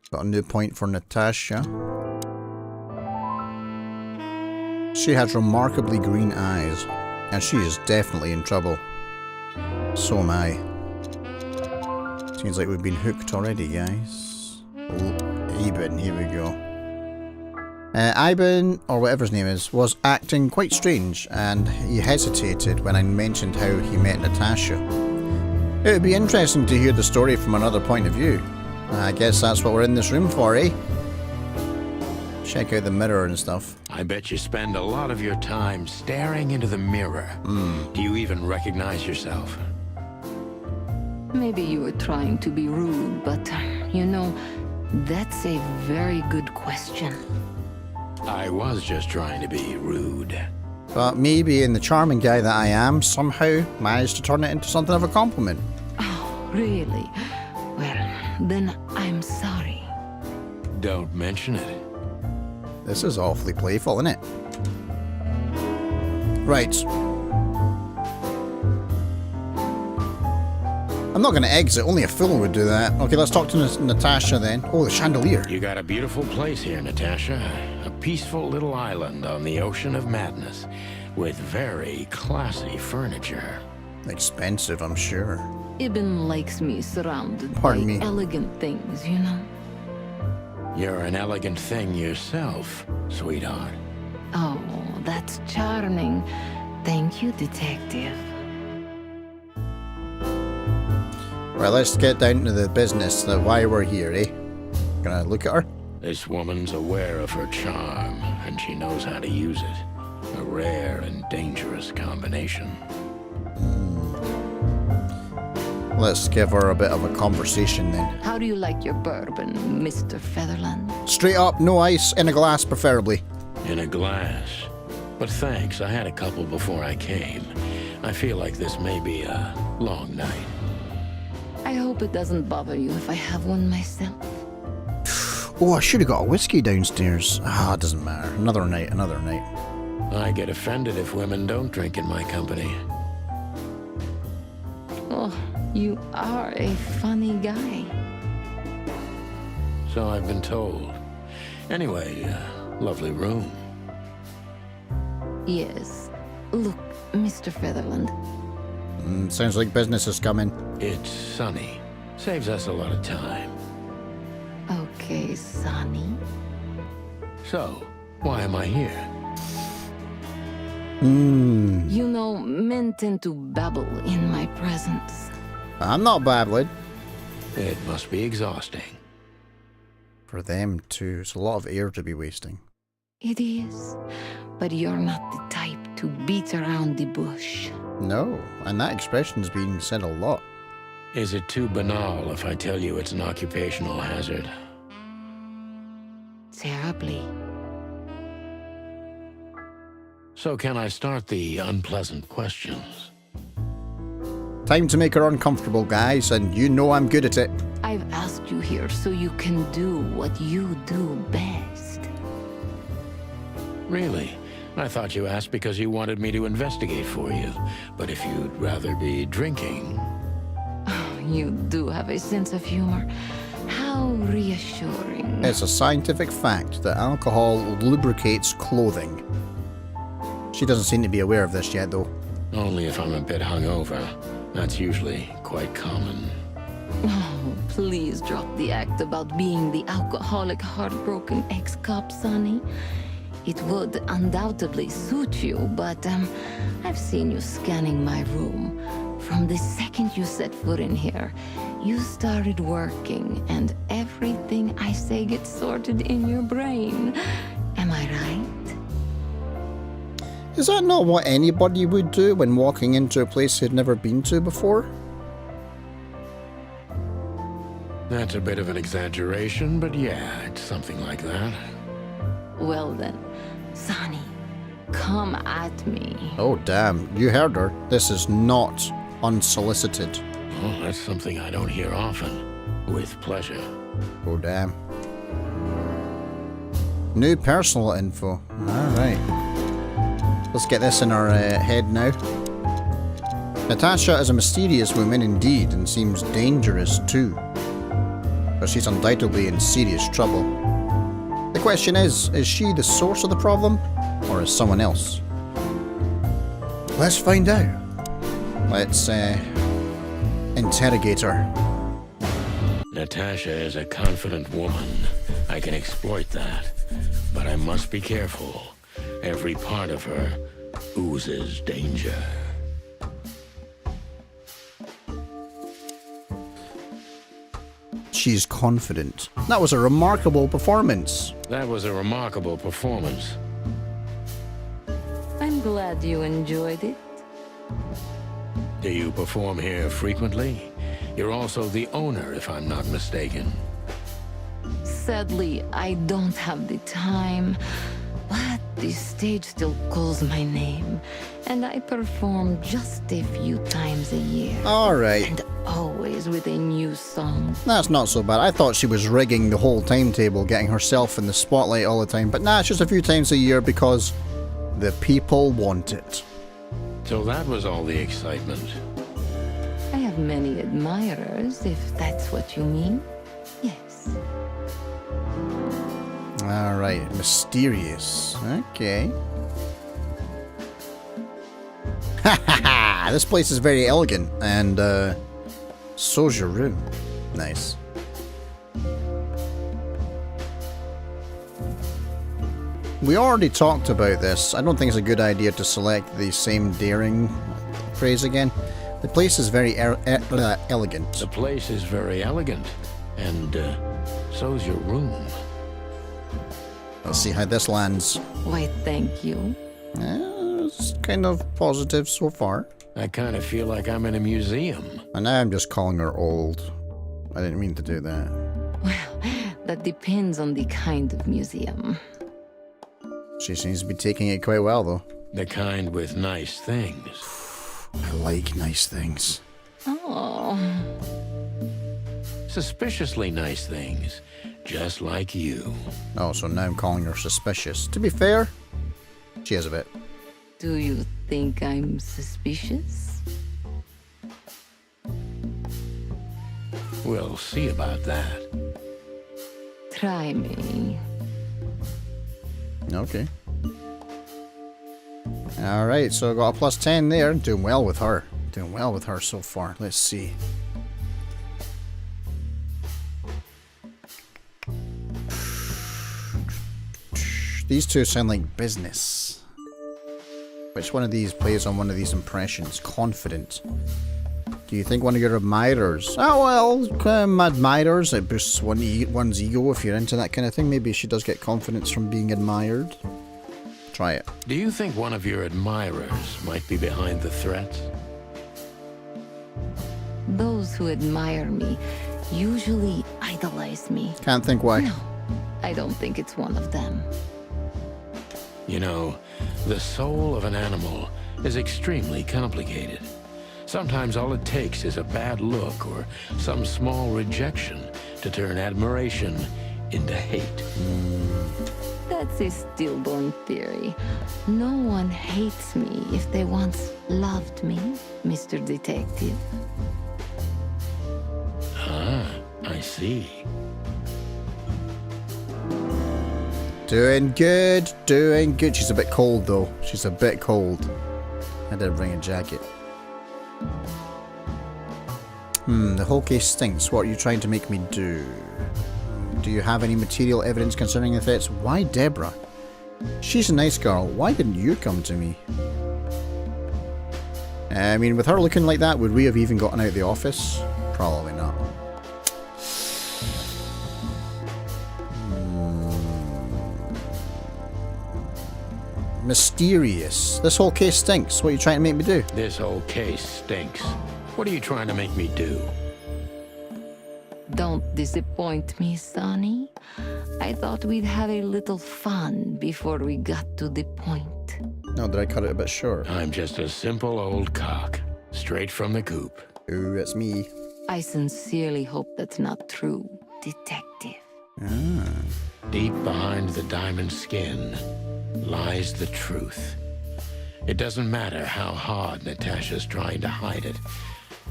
S1: Got a new point for Natasha. She has remarkably green eyes, and she is definitely in trouble. So am I. Seems like we've been hooked already, guys. Ivan, here we go. Ivan, or whatever his name is, was acting quite strange, and he hesitated when I mentioned how he met Natasha. It would be interesting to hear the story from another point of view. I guess that's what we're in this room for, eh? Check out the mirror and stuff.
S17: I bet you spend a lot of your time staring into the mirror. Do you even recognize yourself?
S6: Maybe you were trying to be rude, but, you know, that's a very good question.
S17: I was just trying to be rude.
S1: But me, being the charming guy that I am, somehow managed to turn it into something of a compliment.
S6: Oh, really? Well, then I'm sorry.
S17: Don't mention it.
S1: This is awfully playful, isn't it? Right. I'm not going to exit. Only a fool would do that. Okay, let's talk to Natasha then. Oh, the chandelier.
S17: You got a beautiful place here, Natasha. A peaceful little island on the ocean of madness with very classy furniture.
S1: Expensive, I'm sure.
S6: Ibn likes me surrounded by elegant things, you know?
S17: You're an elegant thing yourself, sweetheart.
S6: Oh, that's charming. Thank you, detective.
S1: Right, let's get down to the business, why we're here, eh? Gonna look at her?
S17: This woman's aware of her charm, and she knows how to use it. A rare and dangerous combination.
S1: Let's give her a bit of a conversation then.
S6: How do you like your bourbon, Mr. Featherland?
S1: Straight up, no ice, in a glass preferably.
S17: In a glass. But thanks, I had a couple before I came. I feel like this may be a long night.
S6: I hope it doesn't bother you if I have one myself.
S1: Oh, I should have got a whiskey downstairs. It doesn't matter. Another night, another night.
S17: I get offended if women don't drink in my company.
S6: Oh, you are a funny guy.
S17: So I've been told. Anyway, lovely room.
S6: Yes. Look, Mr. Featherland.
S1: Sounds like business is coming.
S17: It's sunny. Saves us a lot of time.
S6: Okay, Sonny.
S17: So, why am I here?
S6: You know, men tend to babble in my presence.
S1: I'm not babbling.
S17: It must be exhausting.
S1: For them, too. It's a lot of air to be wasting.
S6: It is. But you're not the type to beat around the bush.
S1: No, and that expression's been said a lot.
S17: Is it too banal if I tell you it's an occupational hazard?
S6: Terribly.
S17: So can I start the unpleasant questions?
S1: Time to make her uncomfortable, guys, and you know I'm good at it.
S6: I've asked you here so you can do what you do best.
S17: Really? I thought you asked because you wanted me to investigate for you. But if you'd rather be drinking...
S6: Oh, you do have a sense of humor. How reassuring.
S1: It's a scientific fact that alcohol lubricates clothing. She doesn't seem to be aware of this yet, though.
S17: Only if I'm a bit hungover. That's usually quite common.
S6: Oh, please drop the act about being the alcoholic, heartbroken ex-cop, Sonny. It would undoubtedly suit you, but I've seen you scanning my room. From the second you set foot in here, you started working, and everything I say gets sorted in your brain. Am I right?
S1: Is that not what anybody would do when walking into a place they'd never been to before?
S17: That's a bit of an exaggeration, but yeah, it's something like that.
S6: Well then, Sonny, come at me.
S1: Oh damn, you heard her. This is not unsolicited.
S17: Oh, that's something I don't hear often. With pleasure.
S1: Oh damn. New personal info. Alright. Let's get this in our head now. Natasha is a mysterious woman indeed, and seems dangerous too. But she's undoubtedly in serious trouble. The question is she the source of the problem, or is someone else? Let's find out. Let's interrogate her.
S17: Natasha is a confident woman. I can exploit that. But I must be careful. Every part of her oozes danger.
S1: She's confident. That was a remarkable performance.
S17: That was a remarkable performance.
S6: I'm glad you enjoyed it.
S17: Do you perform here frequently? You're also the owner, if I'm not mistaken.
S6: Sadly, I don't have the time, but the stage still calls my name, and I perform just a few times a year.
S1: Alright.
S6: And always with a new song.
S1: That's not so bad. I thought she was rigging the whole timetable, getting herself in the spotlight all the time, but nah, it's just a few times a year because the people want it.
S17: So that was all the excitement.
S6: I have many admirers, if that's what you mean. Yes.
S1: Alright, mysterious. Okay. Ha ha ha! This place is very elegant, and so's your room. Nice. We already talked about this. I don't think it's a good idea to select the same daring phrase again. The place is very elegant.
S17: The place is very elegant, and so's your room.
S1: Let's see how this lands.
S6: Why, thank you.
S1: It's kind of positive so far.
S17: I kind of feel like I'm in a museum.
S1: And now I'm just calling her old. I didn't mean to do that.
S6: Well, that depends on the kind of museum.
S1: She seems to be taking it quite well, though.
S17: The kind with nice things.
S1: I like nice things.
S6: Oh.
S17: Suspiciously nice things. Just like you.
S1: Oh, so now I'm calling her suspicious. To be fair, she is a bit.
S6: Do you think I'm suspicious?
S17: We'll see about that.
S6: Try me.
S1: Okay. Alright, so I got a plus 10 there. Doing well with her. Doing well with her so far. Let's see. These two sound like business. Which one of these plays on one of these impressions? Confident. Do you think one of your admirers... Oh, well, admirers, it boosts one's ego if you're into that kind of thing. Maybe she does get confidence from being admired. Try it.
S17: Do you think one of your admirers might be behind the threats?
S6: Those who admire me usually idolize me.
S1: Can't think why.
S6: No, I don't think it's one of them.
S17: You know, the soul of an animal is extremely complicated. Sometimes all it takes is a bad look or some small rejection to turn admiration into hate.
S6: That's a stillborn theory. No one hates me if they once loved me, Mr. Detective.
S17: Ah, I see.
S1: Doing good, doing good. She's a bit cold though. She's a bit cold. I did bring a jacket. The whole case stinks. What are you trying to make me do? Do you have any material evidence concerning the threats? Why Deborah? She's a nice girl. Why didn't you come to me? I mean, with her looking like that, would we have even gotten out of the office? Probably not. Mysterious. This whole case stinks. What are you trying to make me do?
S17: This whole case stinks. What are you trying to make me do?
S6: Don't disappoint me, Sonny. I thought we'd have a little fun before we got to the point.
S1: No, did I cut it a bit short?
S17: I'm just a simple old cock, straight from the coop.
S1: Ooh, it's me.
S6: I sincerely hope that's not true, Detective.
S1: Ah.
S17: Deep behind the diamond skin lies the truth. It doesn't matter how hard Natasha's trying to hide it.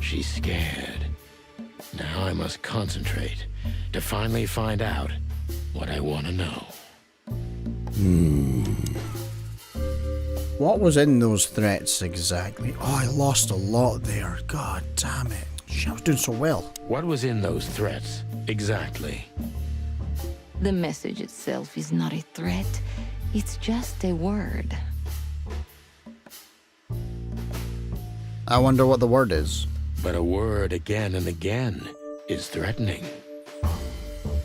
S17: She's scared. Now I must concentrate to finally find out what I want to know.
S1: What was in those threats exactly? Oh, I lost a lot there. God damn it. I was doing so well.
S17: What was in those threats exactly?
S6: The message itself is not a threat. It's just a word.
S1: I wonder what the word is.
S17: But a word again and again is threatening.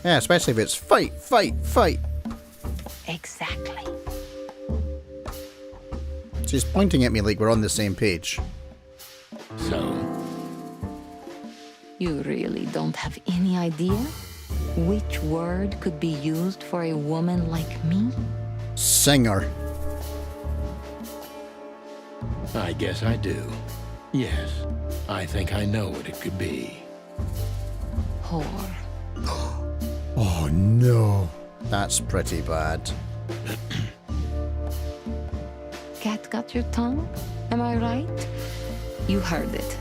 S1: Yeah, especially if it's fight, fight, fight.
S6: Exactly.
S1: She's pointing at me like we're on the same page.
S17: So?
S6: You really don't have any idea which word could be used for a woman like me?
S1: Singer.
S17: I guess I do. Yes, I think I know what it could be.
S6: Whore.
S1: Oh no. That's pretty bad.
S6: Cat got your tongue? Am I right? You heard it.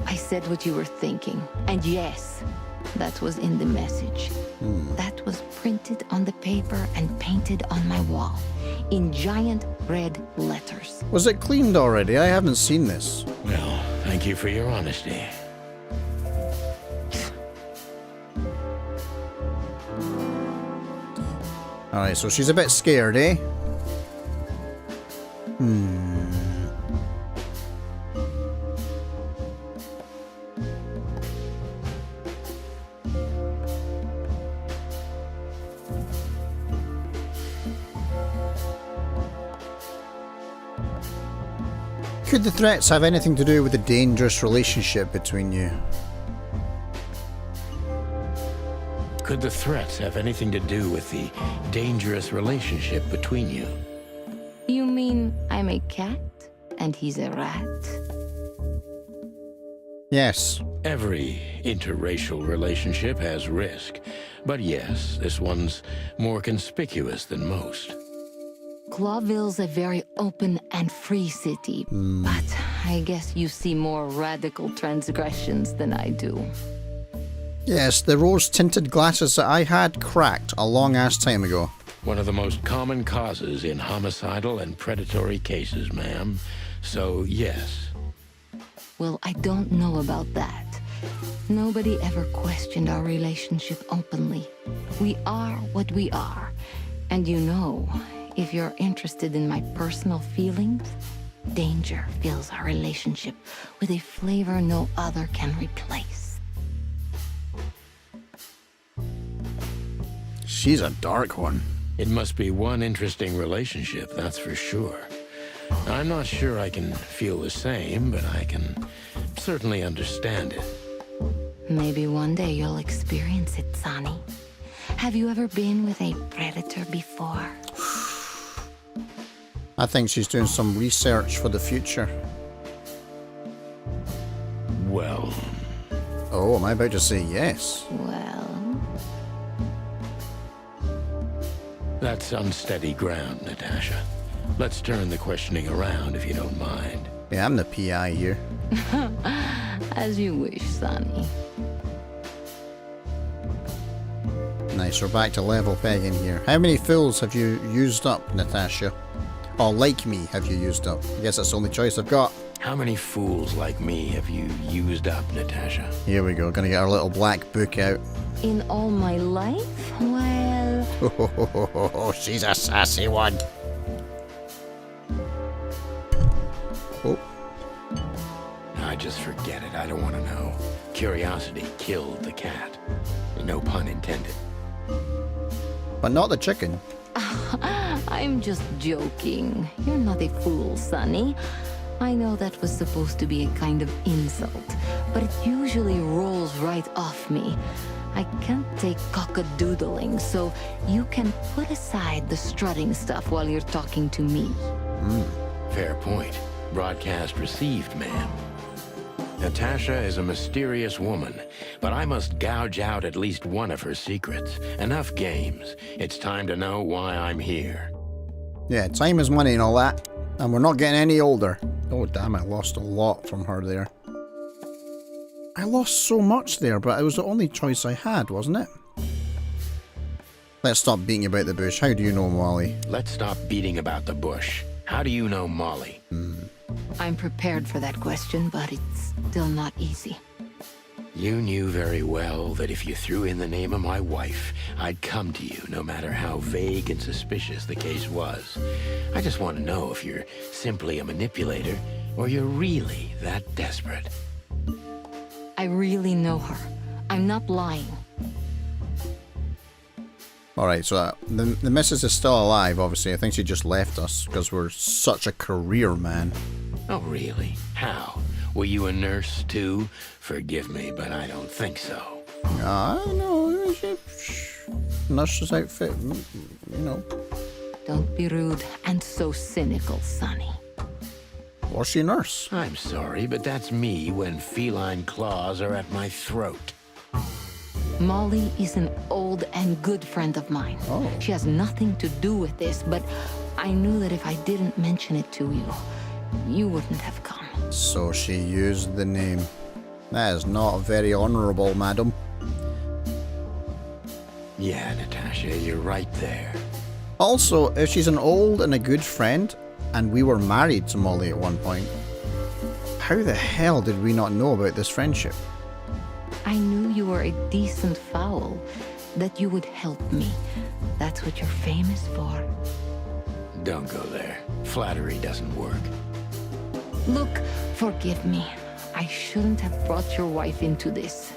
S6: I said what you were thinking. And yes, that was in the message. That was printed on the paper and painted on my wall in giant red letters.
S1: Was it cleaned already? I haven't seen this.
S17: Well, thank you for your honesty.
S1: Alright, so she's a bit scared, eh? Could the threats have anything to do with the dangerous relationship between you?
S17: Could the threats have anything to do with the dangerous relationship between you?
S6: You mean I'm a cat and he's a rat?
S1: Yes.
S17: Every interracial relationship has risk, but yes, this one's more conspicuous than most.
S6: Clawville's a very open and free city, but I guess you see more radical transgressions than I do.
S1: Yes, the rose-tinted glasses that I had cracked a long-ass time ago.
S17: One of the most common causes in homicidal and predatory cases, ma'am. So, yes.
S6: Well, I don't know about that. Nobody ever questioned our relationship openly. We are what we are. And you know, if you're interested in my personal feelings, danger fills our relationship with a flavor no other can replace.
S1: She's a dark one.
S17: It must be one interesting relationship, that's for sure. I'm not sure I can feel the same, but I can certainly understand it.
S6: Maybe one day you'll experience it, Sonny. Have you ever been with a predator before?
S1: I think she's doing some research for the future.
S17: Well...
S1: Oh, am I about to say yes?
S6: Well...
S17: That's unsteady ground, Natasha. Let's turn the questioning around, if you don't mind.
S1: Yeah, I'm the PI here.
S6: As you wish, Sonny.
S1: Nice, we're back to level pegging here. How many fills have you used up, Natasha? Or like me have you used up? I guess that's the only choice I've got.
S17: How many fools like me have you used up, Natasha?
S1: Here we go, gonna get our little black book out.
S6: In all my life? Well...
S1: Oh, she's a sassy one.
S17: just forget it. I don't want to know. Curiosity killed the cat. No pun intended.
S1: But not the chicken.
S6: I'm just joking. You're not a fool, Sonny. I know that was supposed to be a kind of insult, but it usually rolls right off me. I can't take cock-a-doodling, so you can put aside the strutting stuff while you're talking to me.
S17: Fair point. Broadcast received, ma'am. Natasha is a mysterious woman, but I must gouge out at least one of her secrets. Enough games. It's time to know why I'm here.
S1: Yeah, time is money and all that. And we're not getting any older. Oh damn, I lost a lot from her there. I lost so much there, but it was the only choice I had, wasn't it? Let's stop beating about the bush. How do you know Molly?
S17: Let's stop beating about the bush. How do you know Molly?
S6: I'm prepared for that question, but it's still not easy.
S17: You knew very well that if you threw in the name of my wife, I'd come to you, no matter how vague and suspicious the case was. I just want to know if you're simply a manipulator, or you're really that desperate.
S6: I really know her. I'm not lying.
S1: Alright, so the missus is still alive, obviously. I think she just left us because we're such a career man.
S17: Oh, really? How? Were you a nurse, too? Forgive me, but I don't think so.
S1: No, nurse's outfit, you know.
S6: Don't be rude and so cynical, Sonny.
S1: Was she a nurse?
S17: I'm sorry, but that's me when feline claws are at my throat.
S6: Molly is an old and good friend of mine.
S1: Oh.
S6: She has nothing to do with this, but I knew that if I didn't mention it to you, you wouldn't have come.
S1: So she used the name. That is not very honorable, madam.
S17: Yeah, Natasha, you're right there.
S1: Also, if she's an old and a good friend, and we were married to Molly at one point, how the hell did we not know about this friendship?
S6: I knew you were a decent fowl, that you would help me. That's what you're famous for.
S17: Don't go there. Flattery doesn't work.
S6: Look, forgive me. I shouldn't have brought your wife into this.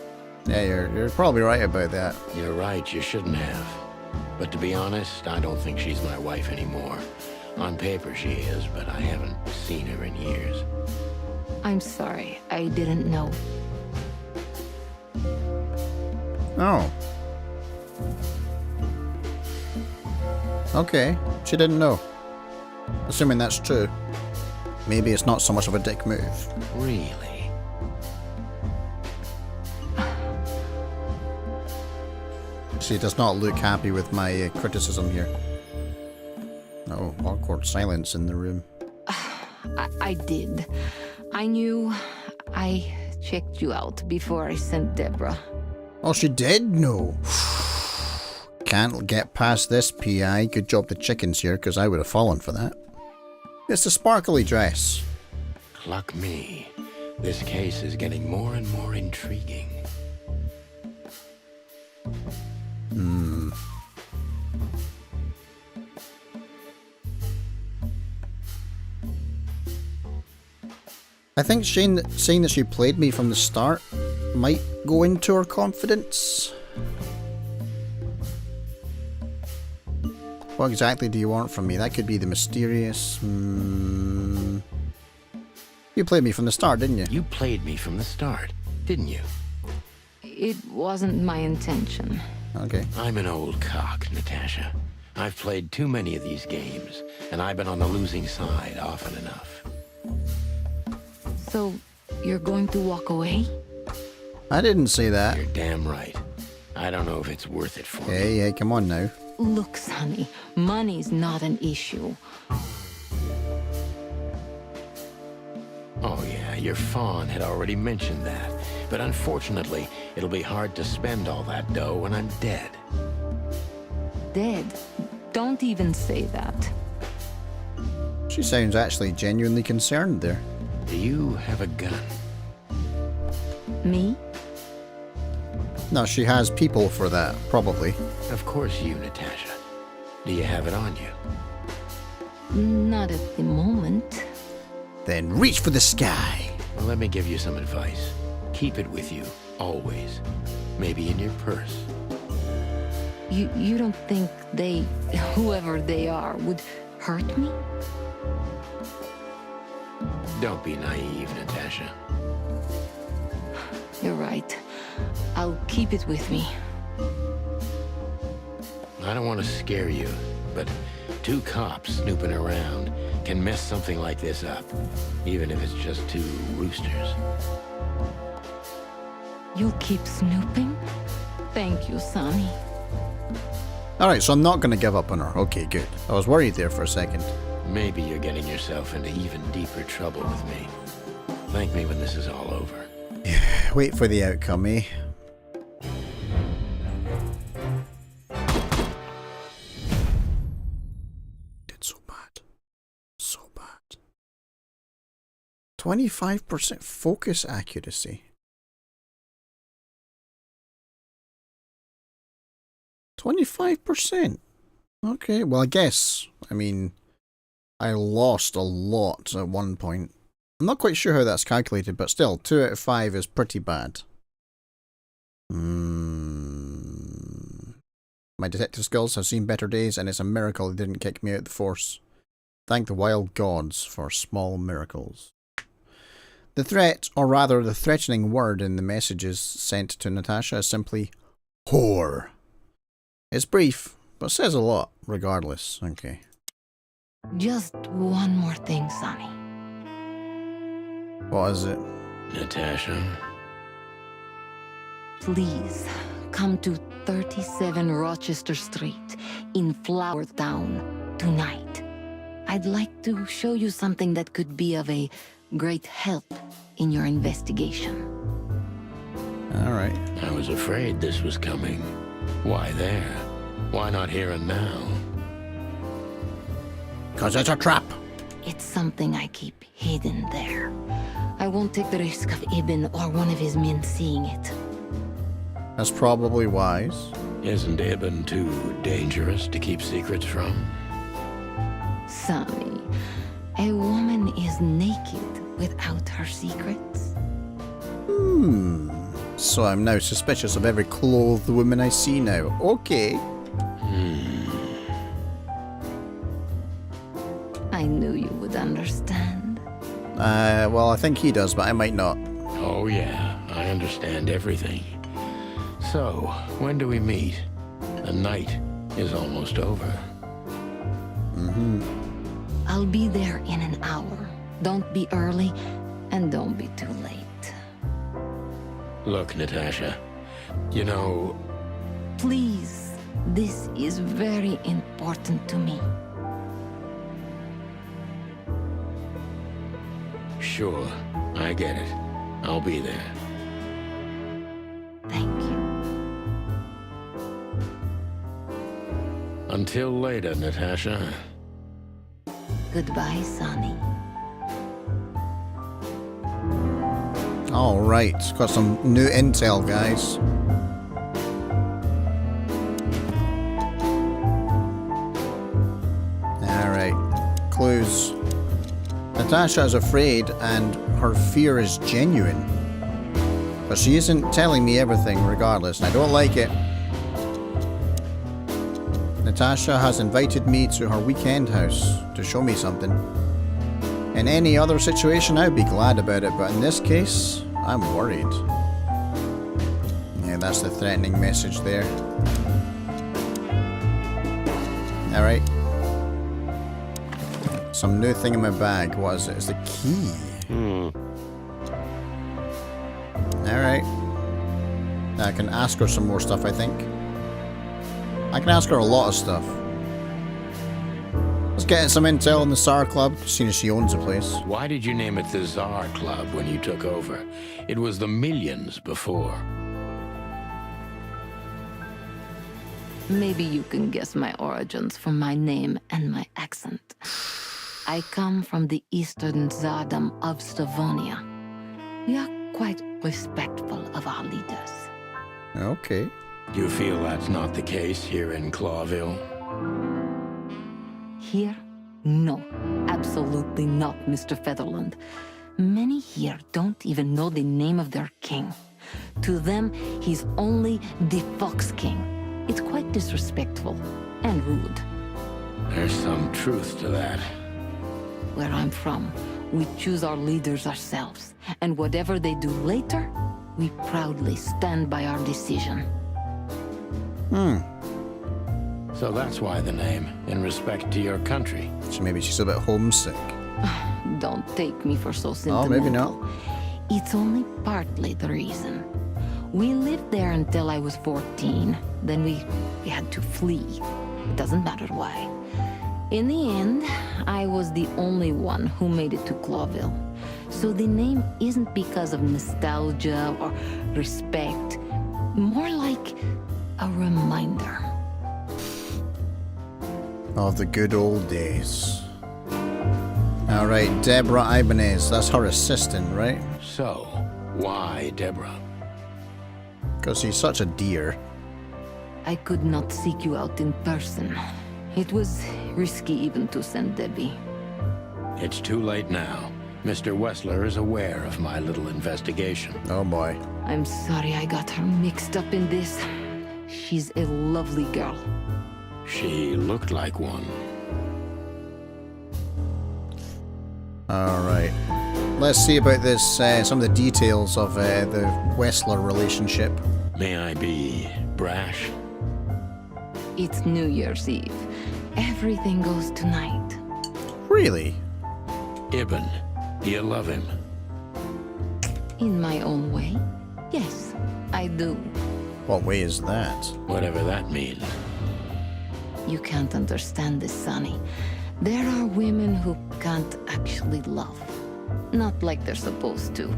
S1: Yeah, you're probably right about that.
S17: You're right, you shouldn't have. But to be honest, I don't think she's my wife anymore. On paper she is, but I haven't seen her in years.
S6: I'm sorry, I didn't know.
S1: Oh. Okay, she didn't know. Assuming that's true. Maybe it's not so much of a dick move.
S17: Really?
S1: She does not look happy with my criticism here. Oh, awkward silence in the room.
S6: I did. I knew. I checked you out before I sent Deborah.
S1: Oh, she did know. Can't get past this, PI. Good job the chicken's here, because I would have fallen for that. It's the sparkly dress.
S17: Cluck me. This case is getting more and more intriguing.
S1: I think saying that she played me from the start might go into her confidence. What exactly do you want from me? That could be the mysterious... You played me from the start, didn't you?
S17: You played me from the start, didn't you?
S6: It wasn't my intention.
S1: Okay.
S17: I'm an old cock, Natasha. I've played too many of these games, and I've been on the losing side often enough.
S6: So, you're going to walk away?
S1: I didn't say that.
S17: You're damn right. I don't know if it's worth it for me.
S1: Hey, come on now.
S6: Look, Sonny, money's not an issue.
S17: Oh yeah, your fawn had already mentioned that. But unfortunately, it'll be hard to spend all that dough when I'm dead.
S6: Dead? Don't even say that.
S1: She sounds actually genuinely concerned there.
S17: Do you have a gun?
S6: Me?
S1: No, she has people for that, probably.
S17: Of course you, Natasha. Do you have it on you?
S6: Not at the moment.
S1: Then reach for the sky.
S3: Well, let me give you some advice. Keep it with you, always. Maybe in your purse.
S6: You don't think they, whoever they are, would hurt me?
S3: Don't be naive, Natasha.
S6: You're right. I'll keep it with me.
S3: I don't want to scare you, but 2 cops snooping around can mess something like this up, even if it's just 2 roosters.
S6: You'll keep snooping? Thank you, Sonny.
S1: Alright, so I'm not going to give up on her. Okay, good. I was worried there for a second.
S3: Maybe you're getting yourself into even deeper trouble with me. Thank me when this is all over.
S1: Wait for the outcome, eh? Did so bad. So bad. 25% focus accuracy. 25%. Okay, well, I mean, I lost a lot at one point. I'm not quite sure how that's calculated, but still, 2 out of 5 is pretty bad. My detective skills have seen better days, and it's a miracle they didn't kick me out of the force. Thank the wild gods for small miracles. The threat, or rather the threatening word in the messages sent to Natasha is simply whore. It's brief, but says a lot, regardless. Okay.
S6: Just one more thing, Sonny.
S1: What is it?
S3: Natasha?
S6: Please, come to 37 Rochester Street in Flower Town tonight. I'd like to show you something that could be of a great help in your investigation.
S1: Alright.
S3: I was afraid this was coming. Why there? Why not here and now?
S1: 'Cause it's a trap.
S6: It's something I keep hidden there. I won't take the risk of Ibn or one of his men seeing it.
S1: That's probably wise.
S3: Isn't Ibn too dangerous to keep secrets from?
S6: Sonny, a woman is naked without her secrets.
S1: So I'm now suspicious of every clothed woman I see now. Okay.
S6: I knew you would understand.
S1: Well, I think he does, but I might not.
S3: Oh yeah, I understand everything. So, when do we meet? The night is almost over.
S6: I'll be there in an hour. Don't be early, and don't be too late.
S3: Look, Natasha, you know...
S6: Please, this is very important to me.
S3: Sure, I get it. I'll be there.
S6: Thank you.
S3: Until later, Natasha.
S6: Goodbye, Sonny.
S1: Alright, got some new intel, guys. Alright, clues. Natasha is afraid and her fear is genuine. But she isn't telling me everything regardless, and I don't like it. Natasha has invited me to her weekend house to show me something. In any other situation, I'd be glad about it, but in this case, I'm worried. Yeah, that's the threatening message there. Alright. Some new thing in my bag. What is it? It's the key. Alright. Now I can ask her some more stuff, I think. I can ask her a lot of stuff. Let's get some intel on the SAR Club, seeing as she owns the place.
S3: Why did you name it the Tsar Club when you took over? It was the Millions before.
S6: Maybe you can guess my origins from my name and my accent. I come from the eastern Tsardom of Slavonia. We are quite respectful of our leaders.
S1: Okay.
S3: You feel that's not the case here in Clawville?
S6: Here? No, absolutely not, Mr. Featherland. Many here don't even know the name of their king. To them, he's only the Fox King. It's quite disrespectful and rude.
S17: There's some truth to that.
S6: Where I'm from, we choose our leaders ourselves, and whatever they do later, we proudly stand by our decision.
S17: So that's why the name, in respect to your country.
S1: So maybe she's a bit homesick.
S6: Don't take me for so sentimental.
S1: Oh, maybe not.
S6: It's only partly the reason. We lived there until I was 14. Then we had to flee. It doesn't matter why. In the end, I was the only one who made it to Clawville. So the name isn't because of nostalgia or respect. More like a reminder.
S1: Of the good old days. Alright, Deborah Ibanez. That's her assistant, right?
S17: So, why Deborah?
S1: Because he's such a dear.
S6: I could not seek you out in person. It was risky even to send Debbie.
S17: It's too late now. Mr. Wessler is aware of my little investigation.
S1: Oh boy.
S6: I'm sorry I got her mixed up in this. She's a lovely girl.
S17: She looked like one.
S1: Alright. Let's see about this, some of the details of the Wessler relationship.
S17: May I be brash?
S6: It's New Year's Eve. Everything goes tonight.
S1: Really?
S17: Ibn, you love him?
S6: In my own way, yes, I do.
S1: What way is that?
S17: Whatever that means.
S6: You can't understand this, Sonny. There are women who can't actually love. Not like they're supposed to.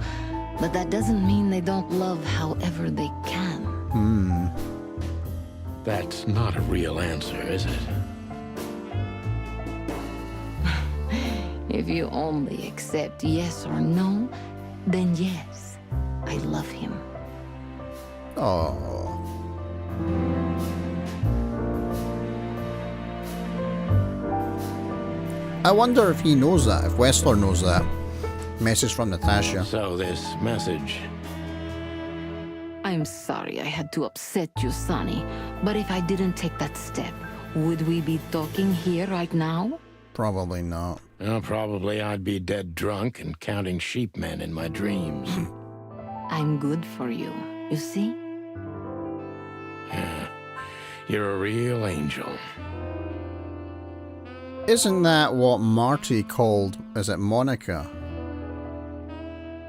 S6: But that doesn't mean they don't love however they can.
S17: That's not a real answer, is it?
S6: If you only accept yes or no, then yes, I love him.
S1: Oh. I wonder if he knows that, if Wessler knows that. Message from Natasha.
S17: So this message...
S6: I'm sorry I had to upset you, Sonny, but if I didn't take that step, would we be talking here right now?
S1: Probably not.
S17: Well, probably I'd be dead drunk and counting sheepmen in my dreams.
S6: I'm good for you, you see?
S17: Yeah, you're a real angel.
S1: Isn't that what Marty called, is it Monica?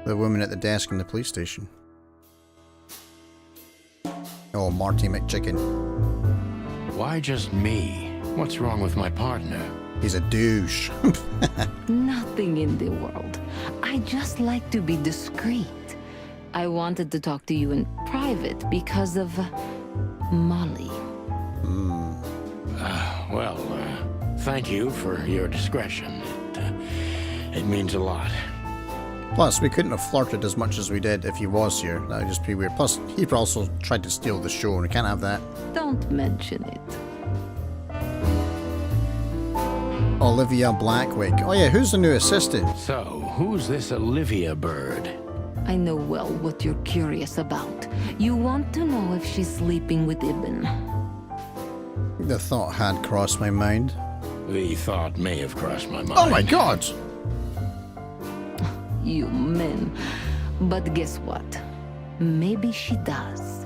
S1: The woman at the desk in the police station. Oh, Marty McChicken.
S17: Why just me? What's wrong with my partner?
S1: He's a douche.
S6: Nothing in the world. I just like to be discreet. I wanted to talk to you in private because of Molly.
S17: Thank you for your discretion. It means a lot.
S1: Plus, we couldn't have flirted as much as we did if he was here. That would just be weird. Plus, he also tried to steal the show, and we can't have that.
S6: Don't mention it.
S1: Olivia Blackwig. Oh yeah, who's the new assistant?
S17: So, who's this Olivia bird?
S6: I know well what you're curious about. You want to know if she's sleeping with Ibn.
S1: The thought had crossed my mind.
S17: The thought may have crossed my mind.
S1: Oh my god!
S6: You men. But guess what? Maybe she does.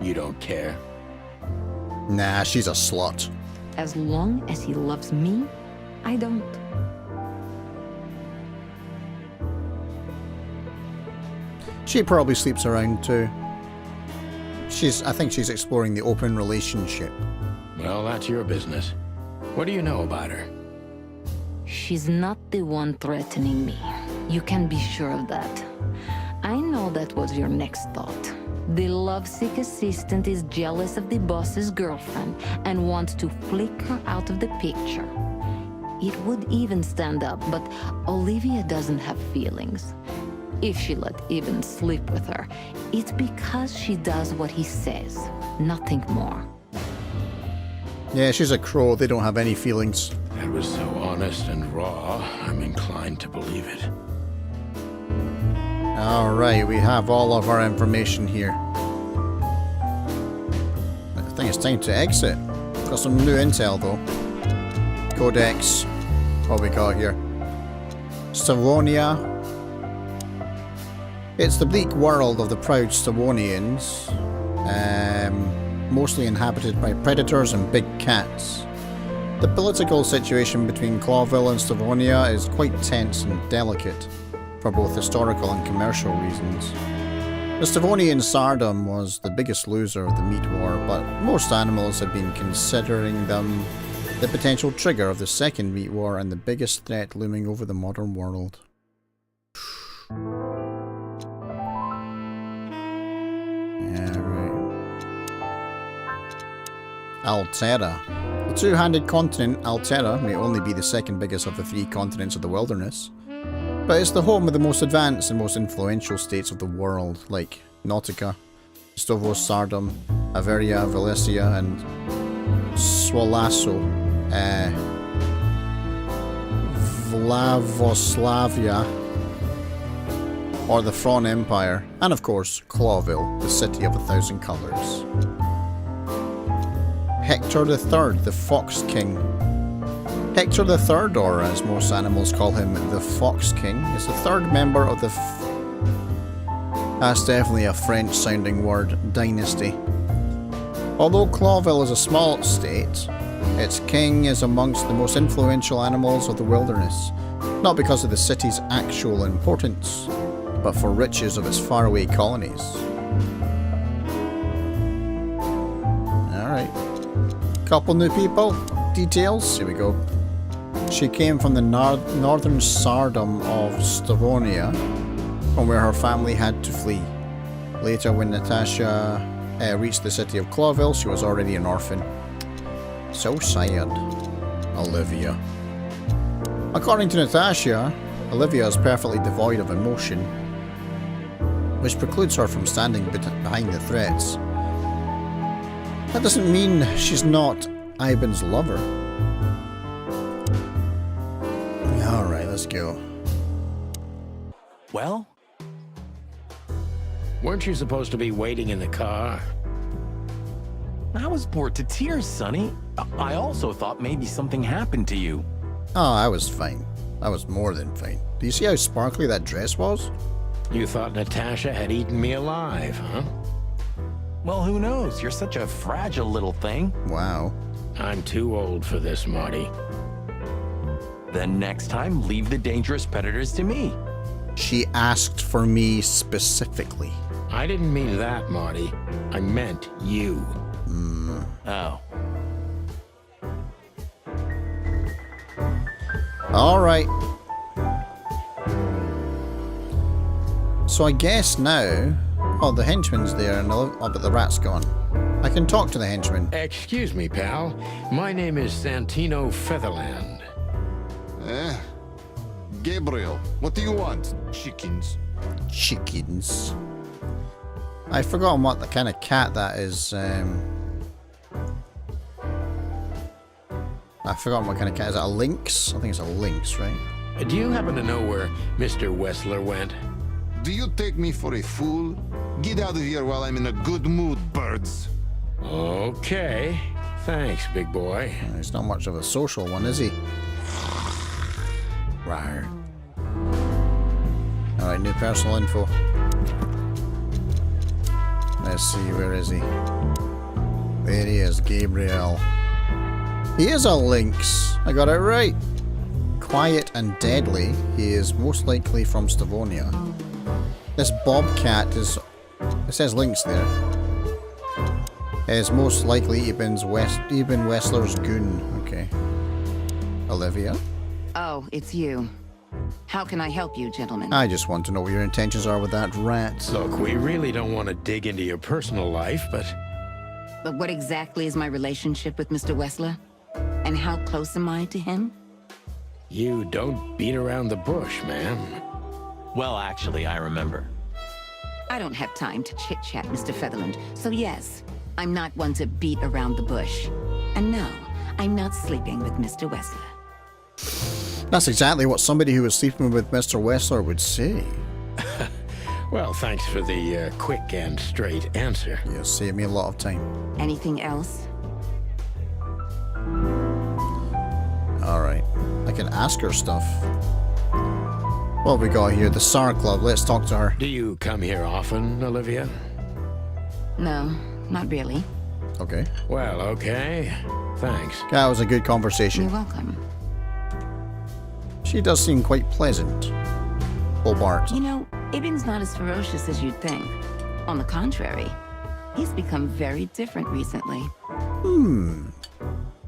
S17: You don't care?
S1: Nah, she's a slut.
S6: As long as he loves me, I don't.
S1: She probably sleeps around too. I think she's exploring the open relationship.
S17: Well, that's your business. What do you know about her?
S6: She's not the one threatening me. You can be sure of that. I know that was your next thought. The lovesick assistant is jealous of the boss's girlfriend and wants to flick her out of the picture. It would even stand up, but Olivia doesn't have feelings. If she let Ibn sleep with her, it's because she does what he says, nothing more.
S1: Yeah, she's a crow. They don't have any feelings.
S17: That was so honest and raw, I'm inclined to believe it.
S1: Alright, we have all of our information here. I think it's time to exit. Got some new intel though. Codex. What we got here? Stavonia. It's the bleak world of the proud Stavonians. Mostly inhabited by predators and big cats. The political situation between Clawville and Stavonia is quite tense and delicate, for both historical and commercial reasons. The Stavonian Tsardom was the biggest loser of the meat war, but most animals have been considering them the potential trigger of the second meat war and the biggest threat looming over the modern world. Yeah, right. Altera. The two-handed continent, Altera, may only be the second biggest of the three continents of the wilderness, but it's the home of the most advanced and most influential states of the world, like Nautica, Stovos Tsardom, Averia, Valencia, and Swalasso, Vlavoslavia, or the Thrawn Empire, and of course, Clawville, the city of 1,000 colours. Hector III, the Fox King. Hector III, or as most animals call him, the Fox King, is the third member of the that's definitely a French-sounding word, dynasty. Although Clawville is a small state, its king is amongst the most influential animals of the wilderness, not because of the city's actual importance, but for riches of its faraway colonies. Alright. Couple new people. Details. Here we go. She came from the northern Tsardom of Stavonia, from where her family had to flee. Later, when Natasha reached the city of Clawville, she was already an orphan. So sad. Olivia. According to Natasha, Olivia is perfectly devoid of emotion, which precludes her from standing behind the threats. That doesn't mean she's not Ivan's lover. Alright, let's go.
S3: Well? Weren't you supposed to be waiting in the car?
S15: I was bored to tears, Sonny. I also thought maybe something happened to you.
S1: Oh, I was fine. I was more than fine. Do you see how sparkly that dress was?
S3: You thought Natasha had eaten me alive, huh?
S15: Well, who knows? You're such a fragile little thing.
S1: Wow.
S3: I'm too old for this, Marty.
S15: Then next time, leave the dangerous predators to me.
S1: She asked for me specifically.
S3: I didn't mean that, Marty. I meant you.
S15: Oh.
S1: Alright. So I guess now... Oh, the henchman's there, and oh, but the rat's gone. I can talk to the henchman.
S3: Excuse me, pal. My name is Santino Featherland.
S8: Gabriel, what do you want? Chickens.
S1: Chickens. I've forgotten what the kind of cat that is. I've forgotten what kind of cat. Is it a lynx? I think it's a lynx, right?
S3: Do you happen to know where Mr. Wessler went?
S8: Do you take me for a fool? Get out of here while I'm in a good mood, birds.
S3: Okay. Thanks, big boy.
S1: He's not much of a social one, is he? Rawr. Alright, new personal info. Let's see, where is he? There he is, Gabriel. He is a lynx. I got it right. Quiet and deadly, he is most likely from Stavonia. This bobcat is... It says lynx there. Is most likely Eben Wessler's goon. Okay. Olivia?
S18: Oh, it's you. How can I help you, gentlemen?
S1: I just want to know what your intentions are with that rat.
S3: Look, we really don't want to dig into your personal life, but...
S18: But what exactly is my relationship with Mr. Wessler? And how close am I to him?
S3: You don't beat around the bush, ma'am.
S15: Well, actually, I remember.
S18: I don't have time to chit-chat, Mr. Featherland. So yes, I'm not one to beat around the bush. And no, I'm not sleeping with Mr. Wesley.
S1: That's exactly what somebody who was sleeping with Mr. Wessler would say.
S17: Well, thanks for the quick and straight answer.
S1: Yeah, saved me a lot of time.
S18: Anything else?
S1: Alright. I can ask her stuff. What have we got here? The SAR Club. Let's talk to her.
S17: Do you come here often, Olivia?
S18: No, not really.
S1: Okay.
S17: Well, okay. Thanks.
S1: That was a good conversation.
S18: You're welcome.
S1: She does seem quite pleasant. Hobart.
S18: You know, Ibn's not as ferocious as you'd think. On the contrary, he's become very different recently.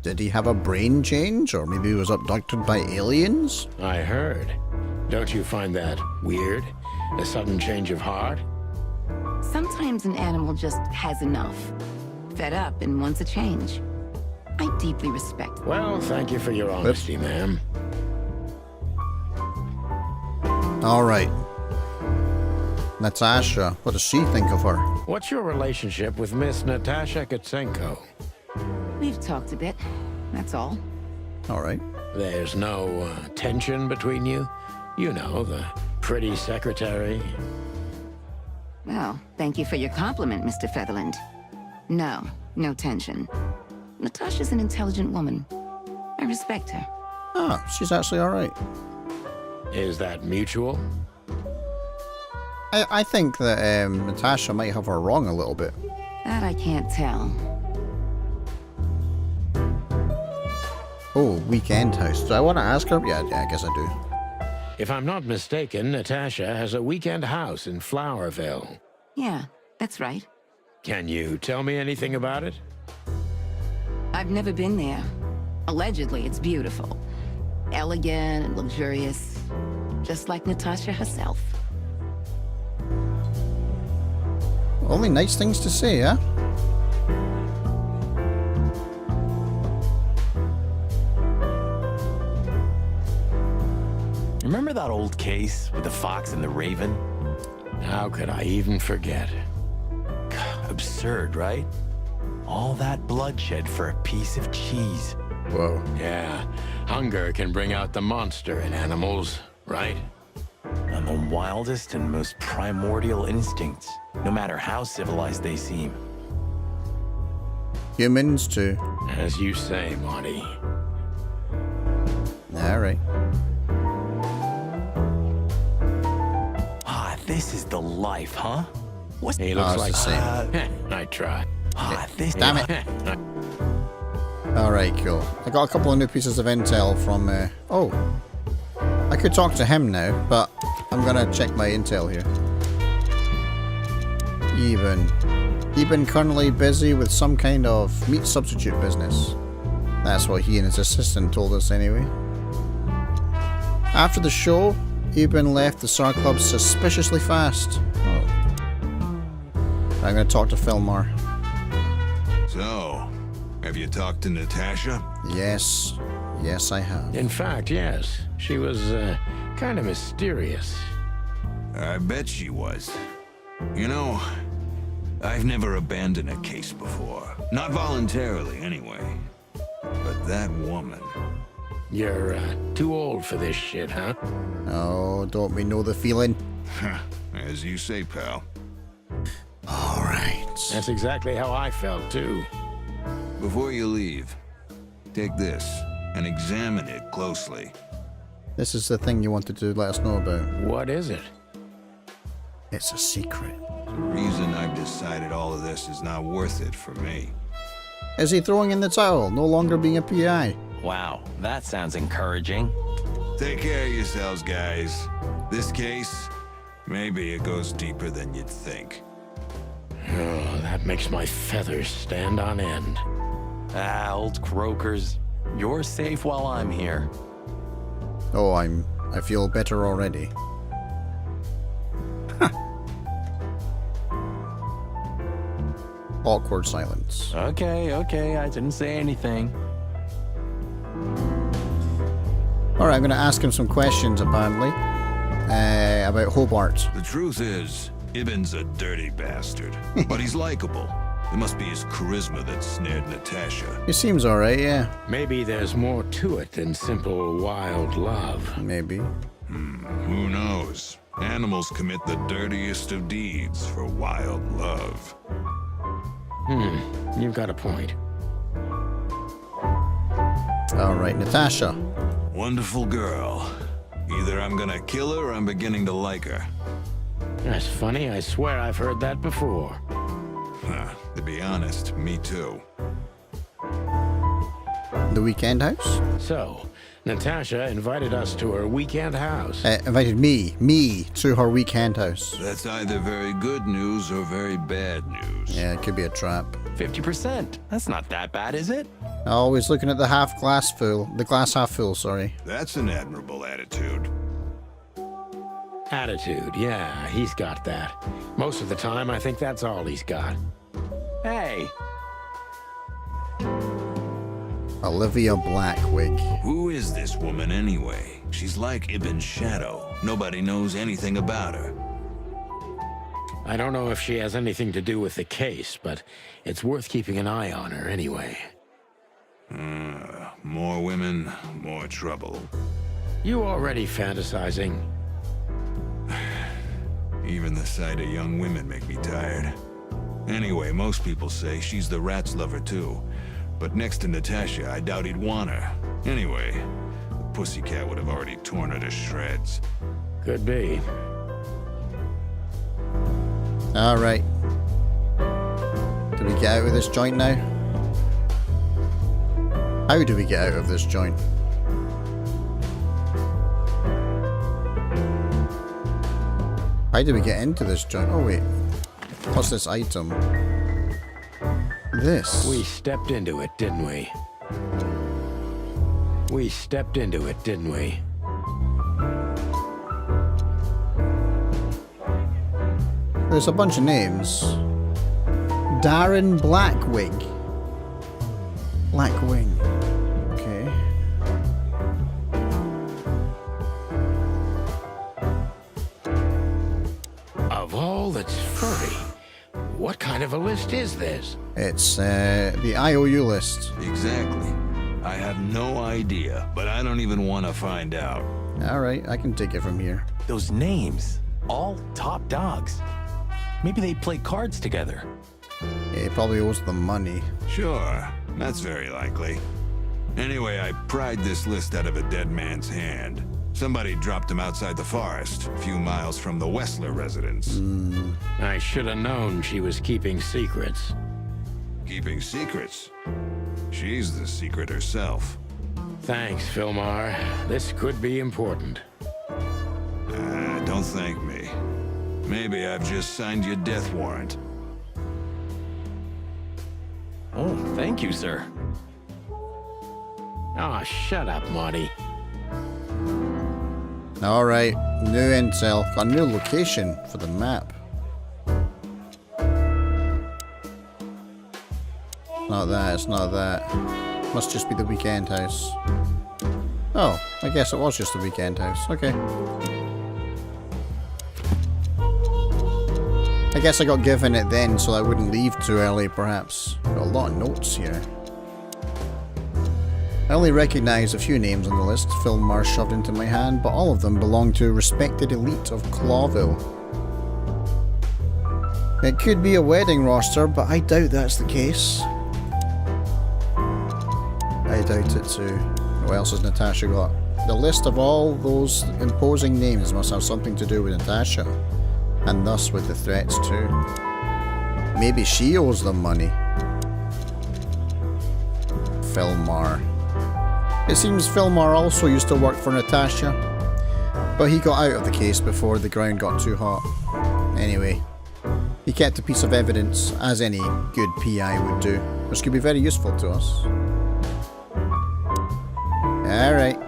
S1: Did he have a brain change? Or maybe he was abducted by aliens?
S17: I heard. Don't you find that weird? A sudden change of heart?
S18: Sometimes an animal just has enough. Fed up and wants a change. I deeply respect that.
S17: Well, thank you for your honesty, ma'am.
S1: Alright. Natasha, what does she think of her?
S17: What's your relationship with Miss Natasha Kutsenko?
S18: We've talked a bit, that's all.
S1: Alright.
S17: There's no tension between you? You know, the pretty secretary.
S18: Well, thank you for your compliment, Mr. Featherland. No, no tension. Natasha's an intelligent woman. I respect her.
S1: Ah, she's actually alright.
S17: Is that mutual?
S1: I think that Natasha might have her wrong a little bit.
S18: That I can't tell.
S1: Oh, weekend house. Do I want to ask her? Yeah, I guess I do.
S17: If I'm not mistaken, Natasha has a weekend house in Flowerville.
S18: Yeah, that's right.
S17: Can you tell me anything about it?
S18: I've never been there. Allegedly, it's beautiful. Elegant and luxurious. Just like Natasha herself.
S1: Only nice things to say, huh?
S15: Remember that old case with the fox and the raven?
S17: How could I even forget?
S15: Absurd, right? All that bloodshed for a piece of cheese.
S1: Whoa.
S17: Yeah, hunger can bring out the monster in animals, right?
S15: And the wildest and most primordial instincts, no matter how civilized they seem.
S1: Humans too.
S17: As you say, Monty.
S1: Alright.
S15: This is the life, huh?
S17: What's he looks like
S1: the same.
S17: I try.
S15: This.
S1: Damn it. Alright, cool. I got a couple of new pieces of intel from, oh. I could talk to him now, but I'm gonna check my intel here. Eben currently busy with some kind of meat substitute business. That's what he and his assistant told us anyway. After the show, Eben left the SAR Club suspiciously fast. Oh. I'm gonna talk to Philmar.
S4: So, have you talked to Natasha?
S1: Yes. Yes, I have.
S17: In fact, yes. She was, kind of mysterious.
S4: I bet she was. You know, I've never abandoned a case before. Not voluntarily, anyway. But that woman...
S17: You're, too old for this shit, huh?
S1: Oh, don't we know the feeling?
S4: As you say, pal.
S1: Alright.
S17: That's exactly how I felt, too.
S4: Before you leave, take this and examine it closely.
S1: This is the thing you wanted to let us know about.
S17: What is it?
S1: It's a secret.
S4: The reason I've decided all of this is not worth it for me.
S1: Is he throwing in the towel, no longer being a PI?
S15: Wow, that sounds encouraging.
S4: Take care of yourselves, guys. This case, maybe it goes deeper than you'd think.
S17: Oh, that makes my feathers stand on end.
S15: Ah, old croakers. You're safe while I'm here.
S1: Oh, I feel better already. Awkward silence.
S15: Okay, I didn't say anything.
S1: Alright, I'm gonna ask him some questions, apparently. About Hobart.
S4: The truth is, Ibn's a dirty bastard, but he's likable. It must be his charisma that snared Natasha.
S1: He seems alright, yeah.
S17: Maybe there's more to it than simple wild love.
S1: Maybe.
S4: Who knows? Animals commit the dirtiest of deeds for wild love.
S17: You've got a point.
S1: Alright, Natasha.
S4: Wonderful girl. Either I'm gonna kill her or I'm beginning to like her.
S17: That's funny. I swear I've heard that before.
S4: To be honest, me too.
S1: The weekend house?
S17: So, Natasha invited us to her weekend house.
S1: Invited me to her weekend house.
S4: That's either very good news or very bad news.
S1: Yeah, it could be a trap.
S15: 50%. That's not that bad, is it?
S1: Always looking at the glass half full, sorry.
S4: That's an admirable attitude.
S17: Attitude, yeah, he's got that. Most of the time, I think that's all he's got.
S15: Hey.
S1: Olivia Blackwig.
S4: Who is this woman anyway? She's like Ibn Shadow. Nobody knows anything about her.
S17: I don't know if she has anything to do with the case, but it's worth keeping an eye on her anyway.
S4: More women, more trouble.
S17: You already fantasizing?
S4: Even the sight of young women make me tired. Anyway, most people say she's the rat's lover too. But next to Natasha, I doubt he'd want her. Anyway, the pussycat would have already torn her to shreds.
S17: Could be.
S1: Alright. Do we get out of this joint now? How do we get out of this joint? How do we get into this joint? Oh wait. What's this item? This.
S17: We stepped into it, didn't we? We stepped into it, didn't we?
S1: There's a bunch of names. Darren Blackwig. Blackwing. Okay.
S17: Of all that's furry, what kind of a list is this?
S1: It's the IOU list.
S4: Exactly. I have no idea, but I don't even want to find out.
S1: Alright, I can take it from here.
S15: Those names, all top dogs. Maybe they play cards together.
S1: Yeah, he probably owes them money.
S4: Sure, that's very likely. Anyway, I pried this list out of a dead man's hand. Somebody dropped him outside the forest, a few miles from the Wessler residence.
S17: I should have known she was keeping secrets.
S4: Keeping secrets? She's the secret herself.
S17: Thanks, Philmar. This could be important.
S4: Don't thank me. Maybe I've just signed your death warrant.
S15: Oh, thank you, sir.
S17: Oh, shut up, Monty.
S1: Alright, new intel. Got a new location for the map. Not that, it's not that. Must just be the weekend house. Oh, I guess it was just the weekend house. Okay. I guess I got given it then so I wouldn't leave too early, perhaps. Got a lot of notes here. I only recognise a few names on the list Philmar shoved into my hand, but all of them belong to a respected elite of Clawville. It could be a wedding roster, but I doubt that's the case. I doubt it too. What else has Natasha got? The list of all those imposing names must have something to do with Natasha, and thus with the threats too. Maybe she owes them money. Philmar. It seems Philmar also used to work for Natasha, but he got out of the case before the ground got too hot. Anyway, he kept a piece of evidence, as any good PI would do, which could be very useful to us. Alright.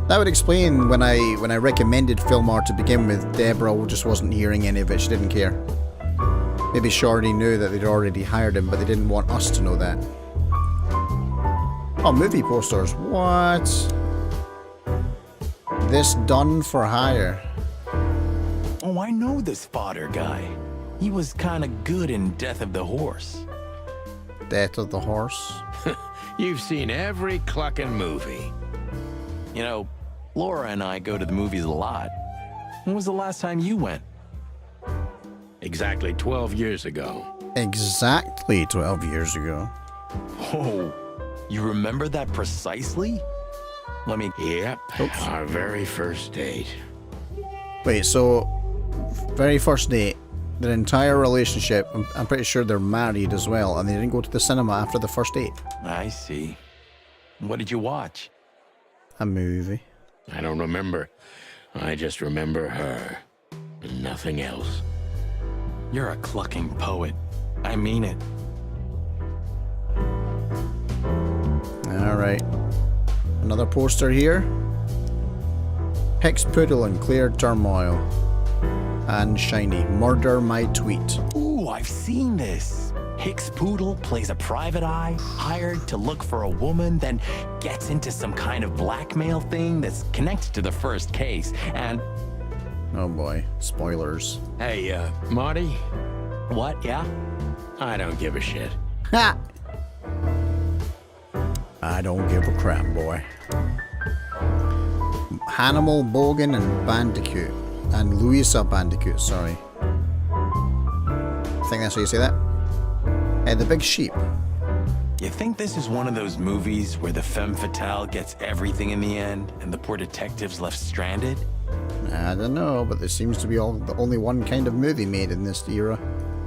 S1: That would explain when I recommended Philmar to begin with, Deborah just wasn't hearing any of it, she didn't care. Maybe she already knew that they'd already hired him, but they didn't want us to know that. Oh, movie posters. What? This done for hire.
S15: Oh, I know this fodder guy. He was kinda good in Death of the Horse.
S1: Death of the horse.
S17: You've seen every clucking movie.
S15: You know, Laura and I go to the movies a lot. When was the last time you went?
S17: Exactly 12 years ago.
S1: Exactly 12 years ago.
S15: Oh, you remember that precisely? Let me...
S17: Yep, our very first date.
S1: Wait, so... Very first date, their entire relationship, I'm pretty sure they're married as well, and they didn't go to the cinema after the first date.
S15: I see. What did you watch?
S1: A movie.
S17: I don't remember. I just remember her. And nothing else.
S15: You're a clucking poet. I mean it.
S1: Alright. Another poster here. Hex Poodle in clear turmoil. And shiny. Murder my tweet.
S15: Ooh, I've seen this. Hicks Poodle plays a private eye, hired to look for a woman, then gets into some kind of blackmail thing that's connected to the first case, and...
S1: Oh boy. Spoilers.
S17: Hey, Marty?
S15: What, yeah?
S17: I don't give a shit.
S1: Ha! I don't give a crap, boy. Hannibal, Bogan, and Bandicoot. And Louisa Bandicoot, sorry. I think that's how you say that. The big sheep.
S15: You think this is one of those movies where the femme fatale gets everything in the end and the poor detective's left stranded?
S1: I don't know, but there seems to be only one kind of movie made in this era.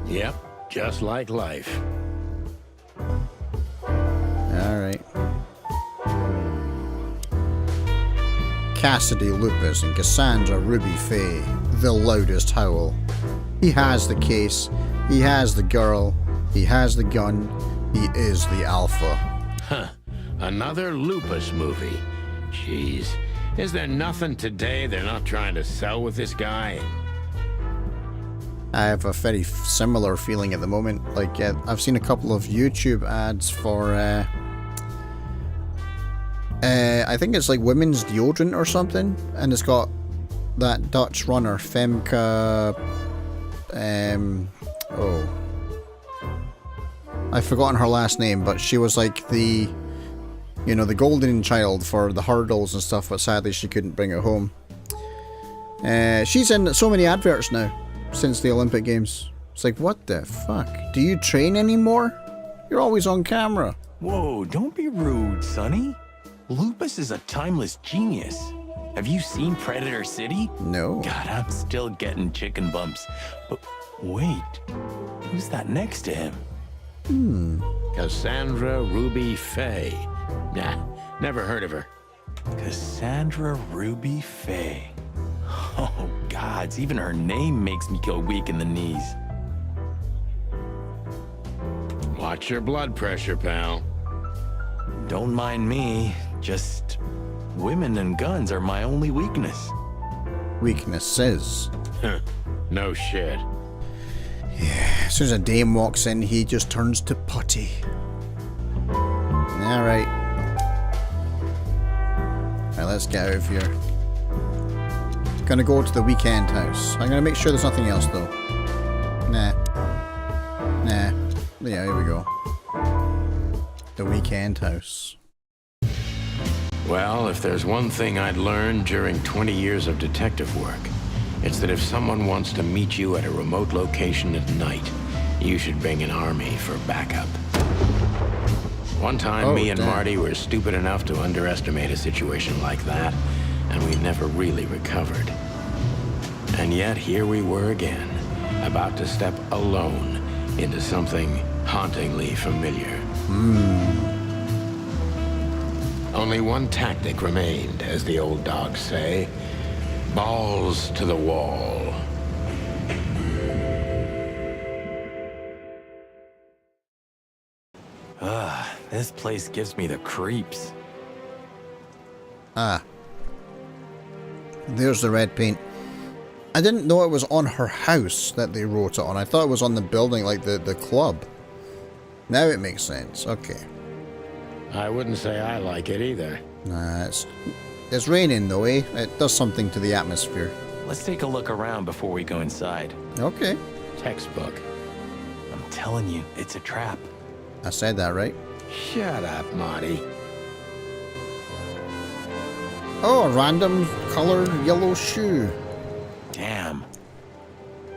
S17: Yep, just like life.
S1: Alright. Cassidy Lupus and Cassandra Ruby Faye, the loudest howl. He has the case, he has the girl, he has the gun, he is the alpha.
S17: Huh, another Lupus movie. Jeez, is there nothing today they're not trying to sell with this guy?
S1: I have a very similar feeling at the moment. Like, I've seen a couple of YouTube ads for, I think it's like women's deodorant or something, and it's got that Dutch runner, Femke, oh, I've forgotten her last name, but she was like the, you know, the golden child for the hurdles and stuff, but sadly she couldn't bring it home. She's in so many adverts now, since the Olympic Games. It's like, what the fuck? Do you train anymore? You're always on camera.
S15: Whoa, don't be rude, Sonny. Lupus is a timeless genius. Have you seen Predator City?
S1: No.
S15: God, I'm still getting chicken bumps. But wait, who's that next to him?
S17: Cassandra Ruby Faye. Nah, never heard of her.
S15: Cassandra Ruby Faye. Oh, gods, even her name makes me go weak in the knees.
S17: Watch your blood pressure, pal.
S15: Don't mind me, just women and guns are my only weakness.
S1: Weaknesses.
S17: No shit.
S1: Yeah, as soon as a dame walks in, he just turns to putty. Alright. Alright, let's get out of here. Gonna go to the weekend house. I'm gonna make sure there's nothing else though. Nah. Yeah, here we go. The weekend house.
S17: Well, if there's one thing I'd learned during 20 years of detective work, it's that if someone wants to meet you at a remote location at night, you should bring an army for backup. One time, me and Marty were stupid enough to underestimate a situation like that, and we never really recovered. And yet, here we were again, about to step alone into something hauntingly familiar. Only one tactic remained, as the old dogs say. Balls to the wall.
S15: This place gives me the creeps.
S1: Ah. There's the red paint. I didn't know it was on her house that they wrote it on. I thought it was on the building, like the club. Now it makes sense. Okay.
S17: I wouldn't say I like it either.
S1: Nah, it's raining though, eh? It does something to the atmosphere.
S15: Let's take a look around before we go inside.
S1: Okay.
S17: Textbook.
S15: I'm telling you, it's a trap.
S1: I said that, right?
S3: Shut up, Marty.
S1: Oh, a random colored yellow shoe.
S15: Damn.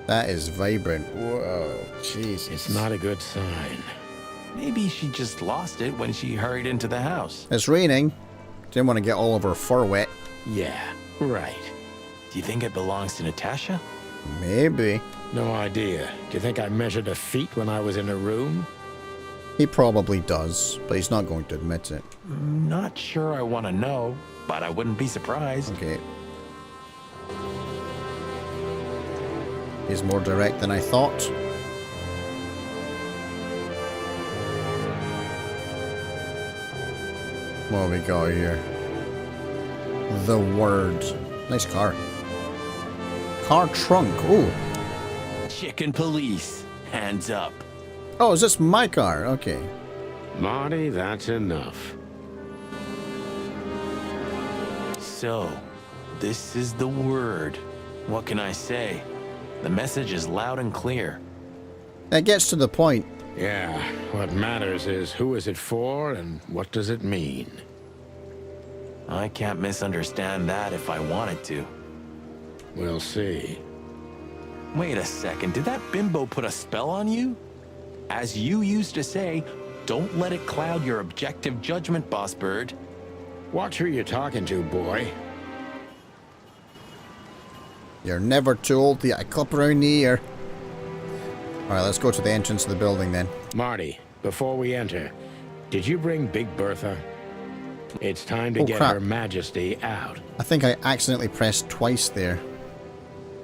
S1: That is vibrant. Whoa, Jesus.
S3: It's not a good sign.
S15: Maybe she just lost it when she hurried into the house.
S1: It's raining. Didn't want to get all of her fur wet.
S3: Yeah, right.
S15: Do you think it belongs to Natasha?
S1: Maybe.
S3: No idea. Do you think I measured her feet when I was in her room?
S1: He probably does, but he's not going to admit it.
S15: Not sure I want to know, but I wouldn't be surprised.
S1: Okay. He's more direct than I thought. What we got here? The Word. Nice car. Car trunk. Oh.
S15: Chicken police. Hands up.
S1: Oh, is this my car? Okay.
S3: Marty, that's enough.
S15: So, this is the Word. What can I say? The message is loud and clear.
S1: It gets to the point.
S3: Yeah, what matters is who is it for and what does it mean?
S15: I can't misunderstand that if I wanted to.
S3: We'll see.
S15: Wait a second, did that bimbo put a spell on you? As you used to say, don't let it cloud your objective judgment, Boss Bird.
S3: Watch who you're talking to, boy.
S1: You're never too old to get a clip around the ear. Alright, let's go to the entrance of the building then.
S3: Marty, before we enter, did you bring Big Bertha? It's time to get Her Majesty out.
S1: I think I accidentally pressed twice there.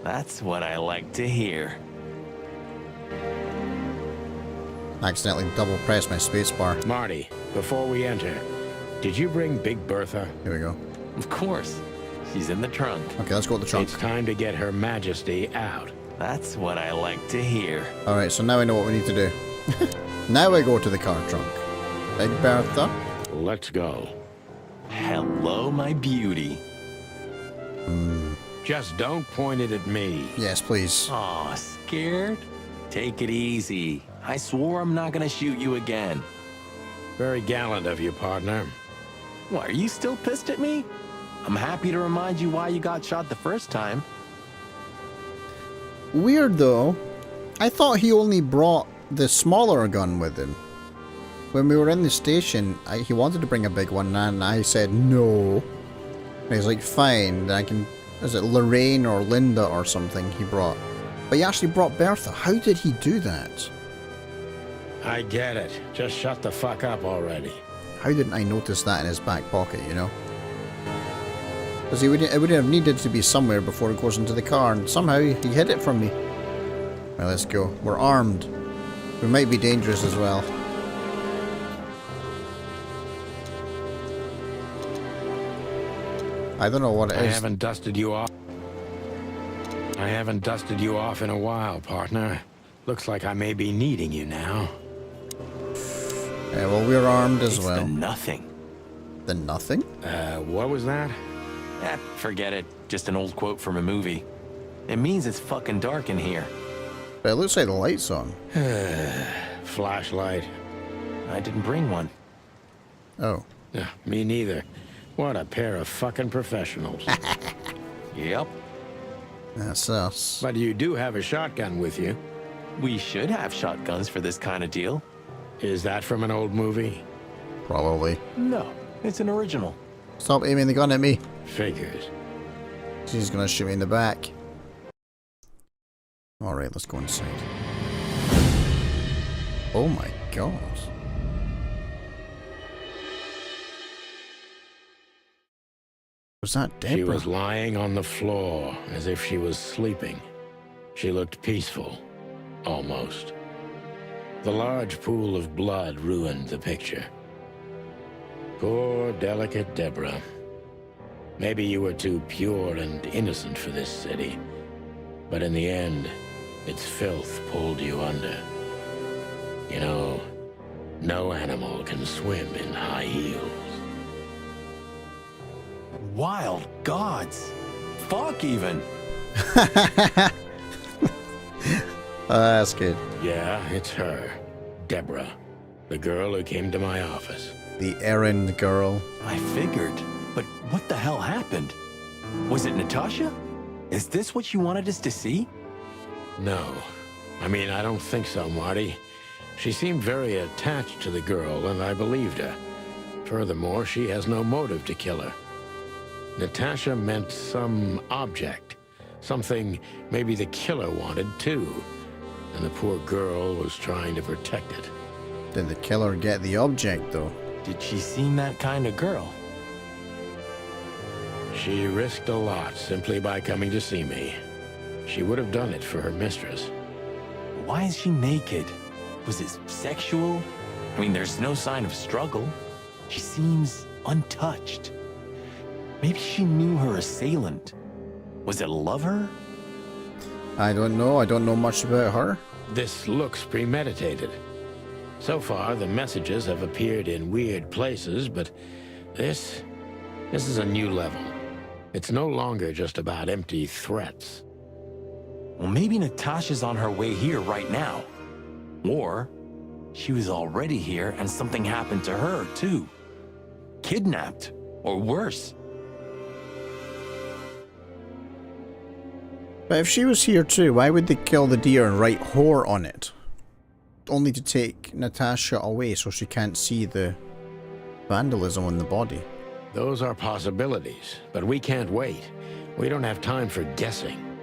S15: That's what I like to hear.
S1: Accidentally double pressed my spacebar.
S3: Marty, before we enter, did you bring Big Bertha?
S1: Here we go.
S15: Of course. She's in the trunk.
S1: Okay, let's go with the trunk.
S3: It's time to get Her Majesty out.
S15: That's what I like to hear.
S1: Alright, so now we know what we need to do. Now we go to the car trunk. Big Bertha.
S3: Let's go.
S15: Hello, my beauty.
S3: Just don't point it at me.
S1: Yes, please.
S15: Aw, scared? Take it easy. I swore I'm not gonna shoot you again.
S3: Very gallant of you, partner.
S15: What, are you still pissed at me? I'm happy to remind you why you got shot the first time.
S1: Weird though. I thought he only brought the smaller gun with him. When we were in the station, he wanted to bring a big one and I said no. And he's like, fine, then I can... Is it Lorraine or Linda or something he brought? But he actually brought Bertha. How did he do that?
S3: I get it. Just shut the fuck up already.
S1: How didn't I notice that in his back pocket, you know? Because it would have needed to be somewhere before it goes into the car, and somehow he hid it from me. Right, let's go. We're armed. We might be dangerous as well. I don't know what it is.
S3: I haven't dusted you off. I haven't dusted you off in a while, partner. Looks like I may be needing you now.
S1: Yeah, well, we're armed as well.
S15: The nothing.
S1: The nothing?
S3: What was that?
S15: Forget it. Just an old quote from a movie. It means it's fucking dark in here.
S1: But it looks like the light's on.
S3: Flashlight.
S15: I didn't bring one.
S1: Oh.
S3: Me neither. What a pair of fucking professionals.
S15: Yep.
S1: That's us.
S3: But you do have a shotgun with you.
S15: We should have shotguns for this kind of deal.
S3: Is that from an old movie?
S1: Probably.
S15: No, it's an original.
S1: Stop aiming the gun at me.
S3: Figures.
S1: She's gonna shoot me in the back. Alright, let's go inside. Oh my god. Was that Deborah?
S3: She was lying on the floor as if she was sleeping. She looked peaceful. Almost. The large pool of blood ruined the picture. Poor, delicate Deborah. Maybe you were too pure and innocent for this city. But in the end, its filth pulled you under. You know, no animal can swim in high heels.
S15: Wild gods. Fuck even.
S1: That's good.
S3: Yeah, it's her. Deborah.
S17: The girl who came to my office.
S1: The errand girl.
S15: I figured. But what the hell happened? Was it Natasha? Is this what you wanted us to see?
S17: No. I mean, I don't think so, Marty. She seemed very attached to the girl, and I believed her. Furthermore, she has no motive to kill her. Natasha meant some object. Something maybe the killer wanted, too. And the poor girl was trying to protect it.
S1: Did the killer get the object, though?
S15: Did she seem that kind of girl?
S17: She risked a lot simply by coming to see me. She would have done it for her mistress.
S15: Why is she naked? Was it sexual? I mean, there's no sign of struggle. She seems untouched. Maybe she knew her assailant. Was it a lover?
S1: I don't know. I don't know much about her.
S17: This looks premeditated. So far, the messages have appeared in weird places, but this is a new level. It's no longer just about empty threats.
S15: Well, maybe Natasha's on her way here right now. Or she was already here and something happened to her, too. Kidnapped, or worse.
S1: But if she was here too, why would they kill the deer and write whore on it? Only to take Natasha away so she can't see the vandalism on the body.
S17: Those are possibilities, but we can't wait. We don't have time for guessing.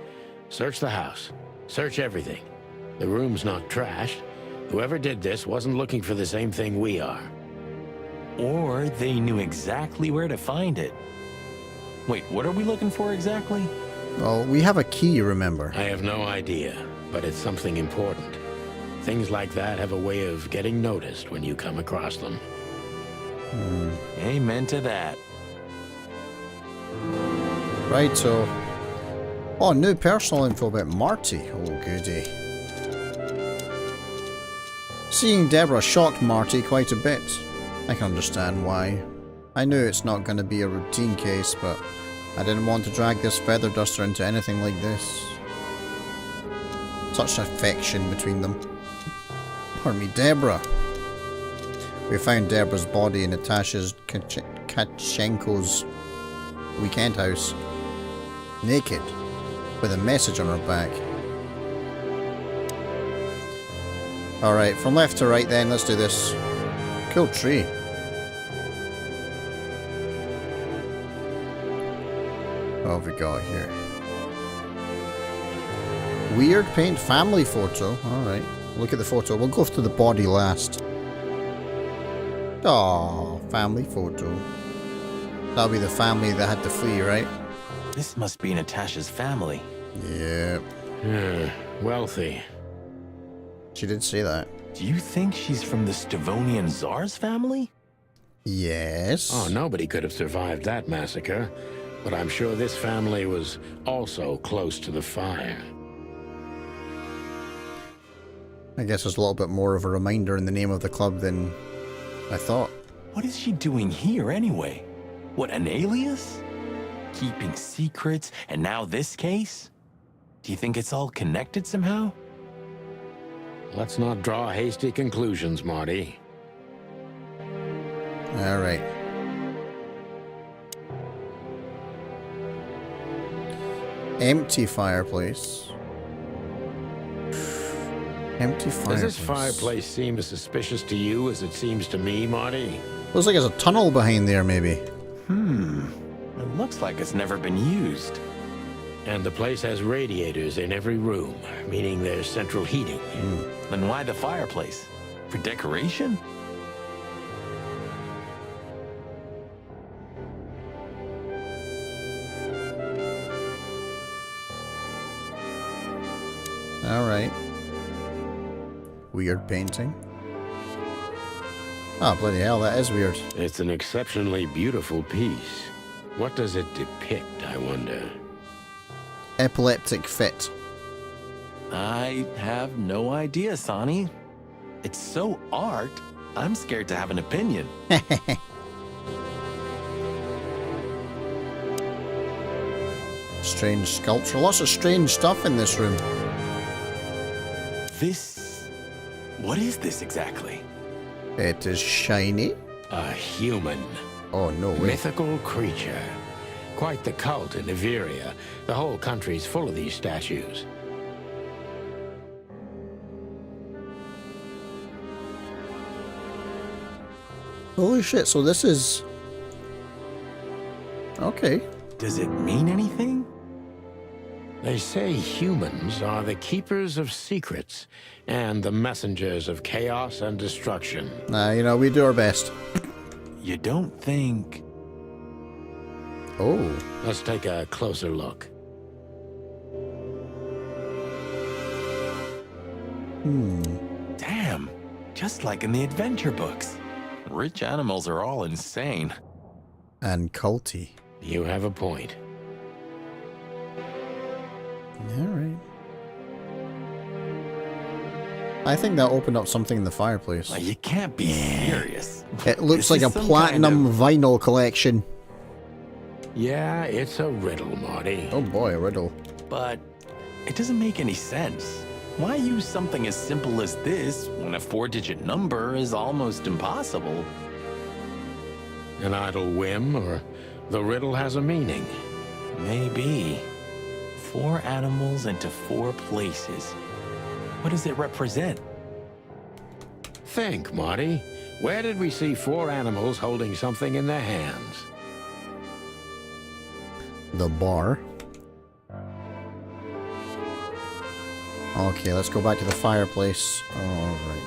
S17: Search the house. Search everything. The room's not trashed. Whoever did this wasn't looking for the same thing we are.
S15: Or they knew exactly where to find it. Wait, what are we looking for exactly?
S1: Well, we have a key, remember?
S17: I have no idea, but it's something important. Things like that have a way of getting noticed when you come across them.
S15: Amen to that.
S1: Right, so... Oh, new personal info about Marty. Oh, goody. Seeing Deborah shocked Marty quite a bit. I can understand why. I knew it's not going to be a routine case, but I didn't want to drag this feather duster into anything like this. Such affection between them. Pardon me, Deborah. We found Deborah's body in Natasha's Kachenko's weekend house. Naked. With a message on her back. Alright, from left to right then, let's do this. Cool tree. What have we got here? Weird paint family photo. Alright, look at the photo. We'll go to the body last. Oh, family photo. That'll be the family that had to flee, right?
S15: This must be Natasha's family.
S1: Yep.
S17: Wealthy.
S1: She did say that.
S15: Do you think she's from the Stavonian Tsar's family?
S1: Yes.
S17: Oh, nobody could have survived that massacre. But I'm sure this family was also close to the fire.
S1: I guess there's a little bit more of a reminder in the name of the club than I thought.
S15: What is she doing here anyway? What, an alias? Keeping secrets, and now this case? Do you think it's all connected somehow?
S17: Let's not draw hasty conclusions, Marty.
S1: Alright. Empty fireplace. Empty fireplace.
S17: Does this fireplace seem as suspicious to you as it seems to me, Marty?
S1: Looks like there's a tunnel behind there, maybe.
S15: It looks like it's never been used.
S17: And the place has radiators in every room, meaning there's central heating.
S15: Then why the fireplace? For decoration?
S1: Alright. Weird painting. Oh, bloody hell, that is weird.
S17: It's an exceptionally beautiful piece. What does it depict, I wonder?
S1: Epileptic fit.
S15: I have no idea, Sonny. It's so art, I'm scared to have an opinion.
S1: Strange sculpture. Lots of strange stuff in this room.
S15: What is this exactly?
S1: It is shiny.
S17: A human.
S1: Oh, no way.
S17: Mythical creature. Quite the cult in Iveria. The whole country's full of these statues.
S1: Holy shit, so this is... Okay.
S15: Does it mean anything?
S17: They say humans are the keepers of secrets and the messengers of chaos and destruction.
S1: You know, we do our best.
S15: You don't think...
S1: Oh.
S17: Let's take a closer look.
S15: Damn. Just like in the adventure books. Rich animals are all insane.
S1: And culty.
S17: You have a point.
S1: Alright. I think that opened up something in the fireplace.
S15: You can't be serious.
S1: It looks like a platinum vinyl collection.
S17: Yeah, it's a riddle, Marty.
S1: Oh boy, a riddle.
S15: But it doesn't make any sense. Why use something as simple as this when a 4-digit number is almost impossible?
S17: An idle whim, or the riddle has a meaning?
S15: Maybe. 4 animals into 4 places. What does it represent?
S17: Think, Marty. Where did we see 4 animals holding something in their hands?
S1: The bar. Okay, let's go back to the fireplace. Alright.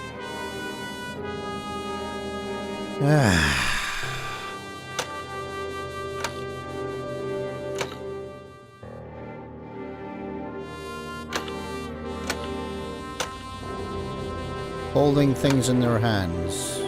S1: Holding things in their hands.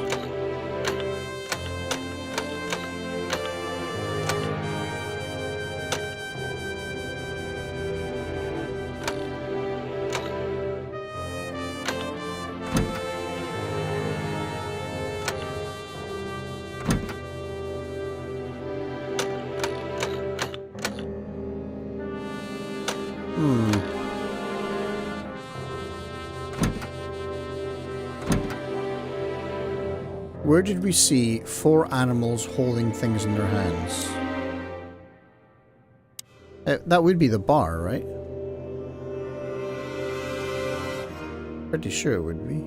S1: Where did we see 4 animals holding things in their hands? That would be the bar, right? Pretty sure it would be.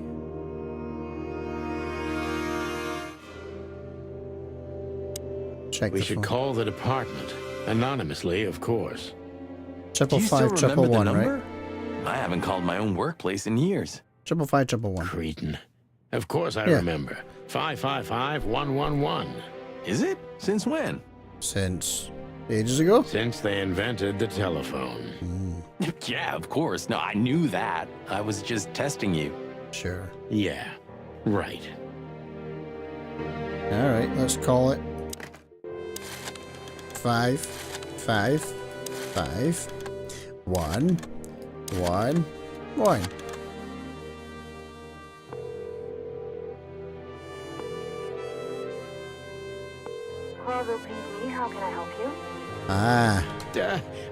S1: Check
S17: We
S1: the
S17: should
S1: phone.
S17: call the department. Anonymously, of course.
S15: Do you still
S1: 555
S15: remember the
S1: 111,
S15: number?
S1: right?
S15: I haven't called my own workplace in years.
S1: 555 111.
S17: Cretin. Of course I
S1: Yeah.
S17: remember. 555-111.
S15: Is it? Since when?
S1: Since ages ago?
S17: Since they invented the telephone.
S15: Yeah, of course. No, I knew that. I was just testing you.
S1: Sure.
S17: Yeah, right.
S1: Alright, let's call it 555-111.
S9: Corvo PD, how can I help you?
S1: Ah.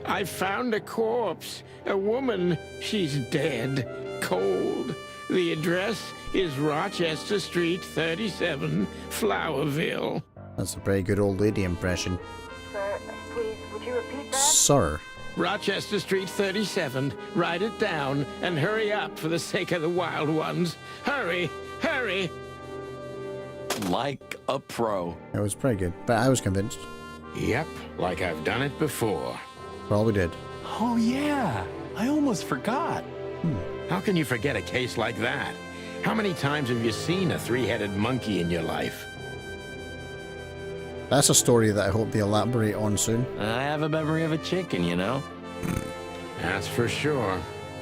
S17: I found a corpse. A woman. She's dead. Cold. The address is Rochester Street, 37, Flowerville.
S1: That's a very good old lady impression.
S9: Sir, please, would you repeat that?
S1: Sir.
S17: Rochester Street, 37. Write it down and hurry up for the sake of the wild ones. Hurry! Hurry!
S15: Like a pro.
S1: It was pretty good, but I was convinced.
S17: Yep, like I've done it before.
S1: Probably did.
S15: Oh, yeah. I almost forgot.
S17: How can you forget a case like that? How many times have you seen a 3-headed monkey in your life?
S1: That's a story that I hope they elaborate on soon.
S15: I have a memory of a chicken, you know?
S17: That's for sure.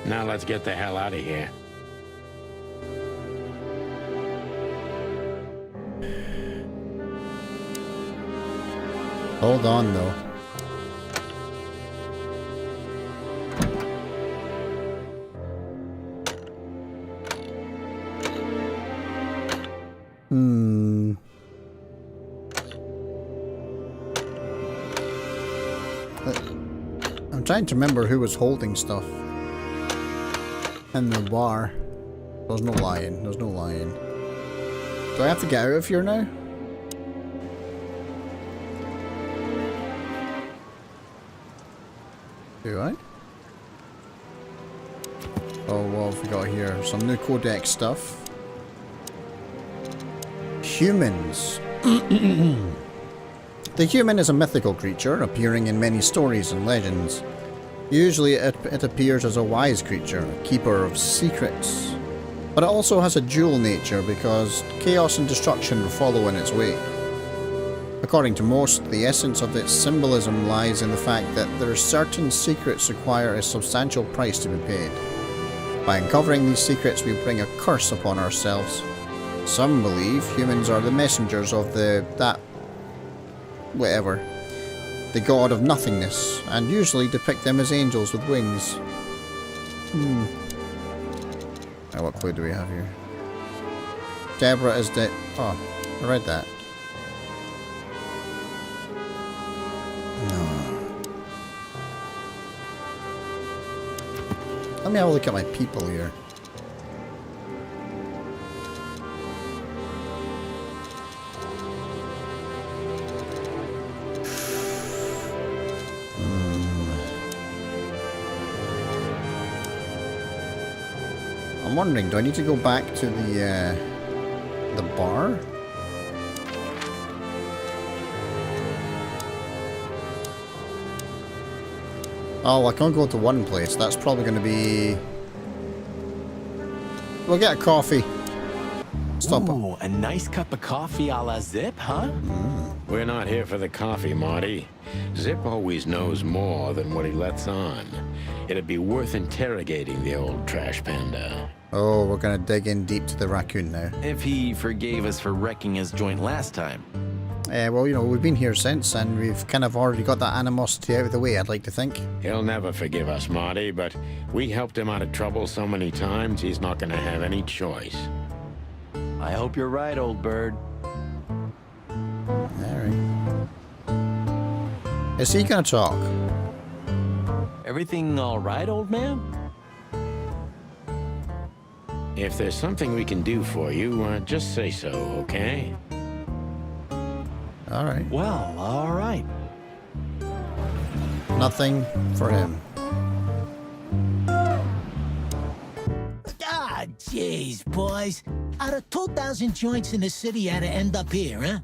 S17: Now let's get the hell out of here.
S1: Hold on, though. I'm trying to remember who was holding stuff in the bar. There's no lion. There's no lion. Do I have to get out of here now? Do I? Oh, what have we got here? Some new codex stuff. Humans. The human is a mythical creature appearing in many stories and legends. Usually it appears as a wise creature, a keeper of secrets. But it also has a dual nature because chaos and destruction follow in its wake. According to most, the essence of its symbolism lies in the fact that there are certain secrets require a substantial price to be paid. By uncovering these secrets, we bring a curse upon ourselves. Some believe humans are the messengers of the god of nothingness, and usually depict them as angels with wings. Now, what clue do we have here? Deborah is dead. Oh, I read that. No. Let me have a look at my people here. I'm wondering, do I need to go back to the bar? Oh, I can't go to one place. That's probably going to be... We'll get a coffee. Stop.
S15: Ooh, a nice cup of coffee a la Zip, huh?
S17: We're not here for the coffee, Marty. Zip always knows more than what he lets on. It'd be worth interrogating the old trash panda.
S1: Oh, we're gonna dig in deep to the raccoon now.
S15: If he forgave us for wrecking his joint last time.
S1: Well, you know, we've been here since, and we've kind of already got that animosity out of the way, I'd like to think.
S17: He'll never forgive us, Marty, but we helped him out of trouble so many times, he's not gonna have any choice.
S15: I hope you're right, old bird.
S1: Alright. Is he gonna talk?
S15: Everything all right, old man?
S17: If there's something we can do for you, just say so, okay?
S1: Alright.
S15: Well, alright.
S1: Nothing for him.
S19: Ah, jeez, boys. Out of 2,000 joints in the city, how'd it end up here, huh?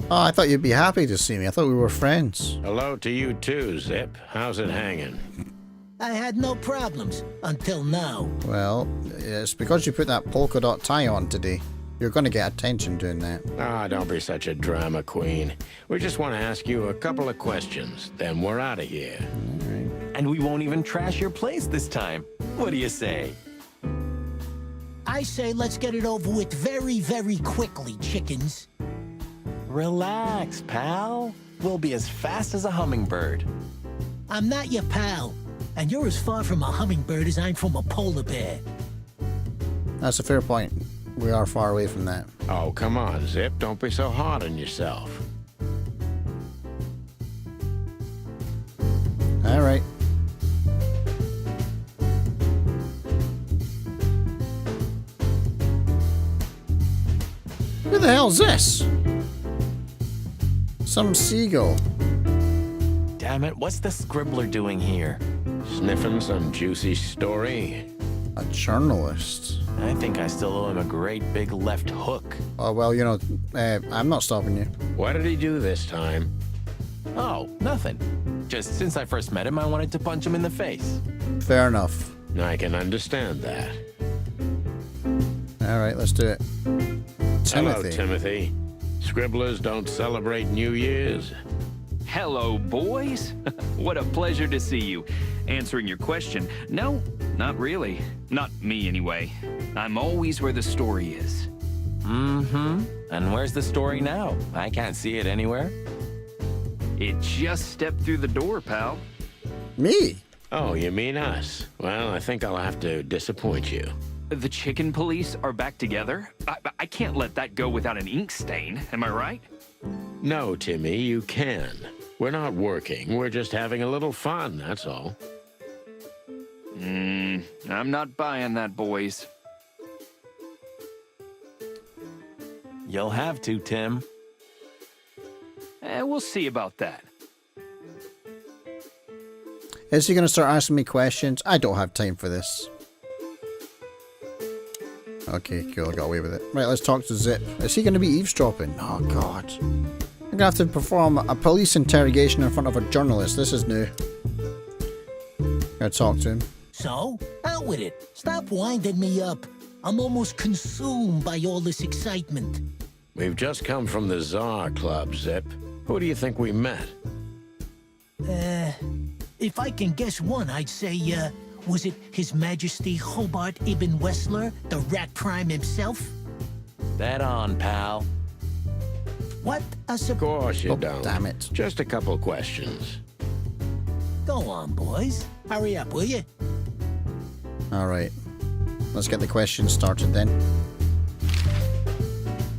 S1: Oh, I thought you'd be happy to see me. I thought we were friends.
S17: Hello to you too, Zip. How's it hanging?
S19: I had no problems, until now.
S1: Well, it's because you put that polka dot tie on today. You're going to get attention doing that.
S17: Ah, don't be such a drama queen. We just want to ask you a couple of questions, then we're out of here.
S1: Alright.
S15: And we won't even trash your place this time. What do you say?
S19: I say let's get it over with very, very quickly, chickens.
S15: Relax, pal. We'll be as fast as a hummingbird.
S19: I'm not your pal, and you're as far from a hummingbird as I'm from a polar bear.
S1: That's a fair point. We are far away from that.
S17: Oh, come on, Zip. Don't be so hard on yourself.
S1: Alright. Who the hell's this? Some seagull.
S15: Damn it, what's the scribbler doing here?
S17: Sniffing some juicy story?
S1: A journalist.
S15: I think I still owe him a great big left hook.
S1: Oh, well, you know, I'm not stopping you.
S17: What did he do this time?
S15: Oh, nothing. Just since I first met him, I wanted to punch him in the face.
S1: Fair enough.
S17: I can understand that.
S1: Alright, let's do it.
S17: Hello,
S1: Timothy.
S17: Timothy. Scribblers don't celebrate New Year's.
S11: Hello, boys. What a pleasure to see you. Answering your question, no, not really. Not me, anyway. I'm always where the story is.
S15: Mm-hmm. And where's the story now? I can't see it anywhere.
S11: It just stepped through the door, pal.
S1: Me?
S17: Oh, you mean us? Well, I think I'll have to disappoint you.
S11: The chicken police are back together? I can't let that go without an ink stain, am I right?
S17: No, Timmy, you can. We're not working, we're just having a little fun, that's all.
S11: I'm not buying that, boys.
S15: You'll have to, Tim.
S11: We'll see about that.
S1: Is he going to start asking me questions? I don't have time for this. Okay, cool, I got away with it. Right, let's talk to Zip. Is he going to be eavesdropping? Oh, God. I'm going to have to perform a police interrogation in front of a journalist. This is new. Gotta talk to him.
S19: So, out with it. Stop winding me up. I'm almost consumed by all this excitement.
S17: We've just come from the Tsar Club, Zip. Who do you think we met?
S19: If I can guess one, I'd say, was it His Majesty Hobart Ibn Wessler, the Rat Prime himself?
S15: That on, pal.
S19: What a
S17: Of course you don't.
S1: Damn it.
S17: Just a couple questions.
S19: Go on, boys. Hurry up, will you?
S1: Alright. Let's get the questions started then.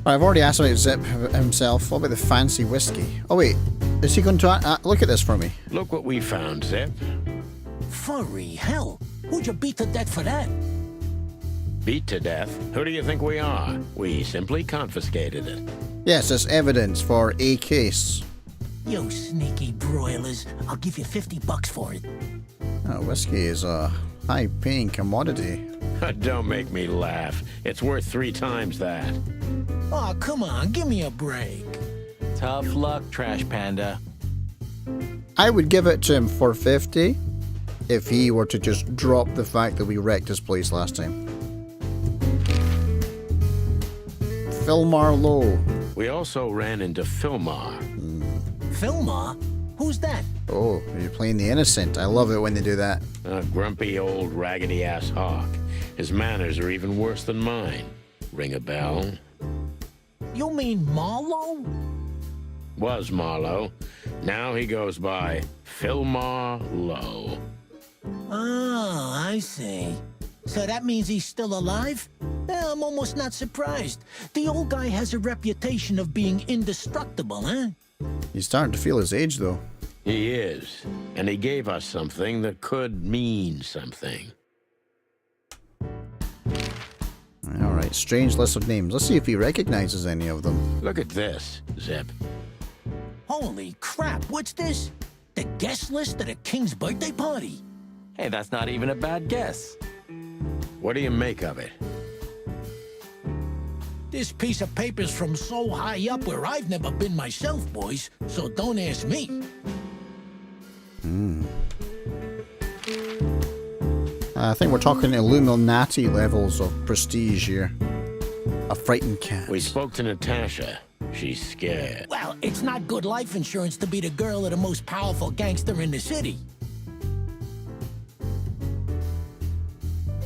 S1: I've already asked about Zip himself. What about the fancy whiskey? Oh wait, is he going to look at this for me?
S17: Look what we found, Zip.
S19: Furry hell. Who'd you beat to death for that?
S17: Beat to death? Who do you think we are? We simply confiscated it.
S1: Yes, it's evidence for a case.
S19: You sneaky broilers. I'll give you $50 for it.
S1: Whiskey is a high-paying commodity.
S17: Don't make me laugh. It's worth 3 times that.
S19: Oh, come on, give me a break.
S15: Tough luck, Trash Panda.
S1: I would give it to him for 50 if he were to just drop the fact that we wrecked his place last time. Philmar Lowe.
S17: We also ran into Philmar.
S19: Philmar? Who's that?
S1: Oh, you're playing the innocent. I love it when they do that.
S17: A grumpy old raggedy-ass hawk. His manners are even worse than mine. Ring a bell?
S19: You mean Marlowe?
S17: Was Marlowe. Now he goes by Philmar Lowe.
S19: Oh, I see. So that means he's still alive? Yeah, I'm almost not surprised. The old guy has a reputation of being indestructible, huh?
S1: He's starting to feel his age, though.
S17: He is. And he gave us something that could mean something.
S1: Alright, strange list of names. Let's see if he recognizes any of them.
S17: Look at this, Zip.
S19: Holy crap, what's this? The guest list at a king's birthday party?
S15: Hey, that's not even a bad guess.
S17: What do you make of it?
S19: This piece of paper's from so high up where I've never been myself, boys, so don't ask me.
S1: I think we're talking Illuminati levels of prestige here. A frightened cat.
S17: We spoke to Natasha. She's scared.
S19: Well, it's not good life insurance to be the girl of the most powerful gangster in the city.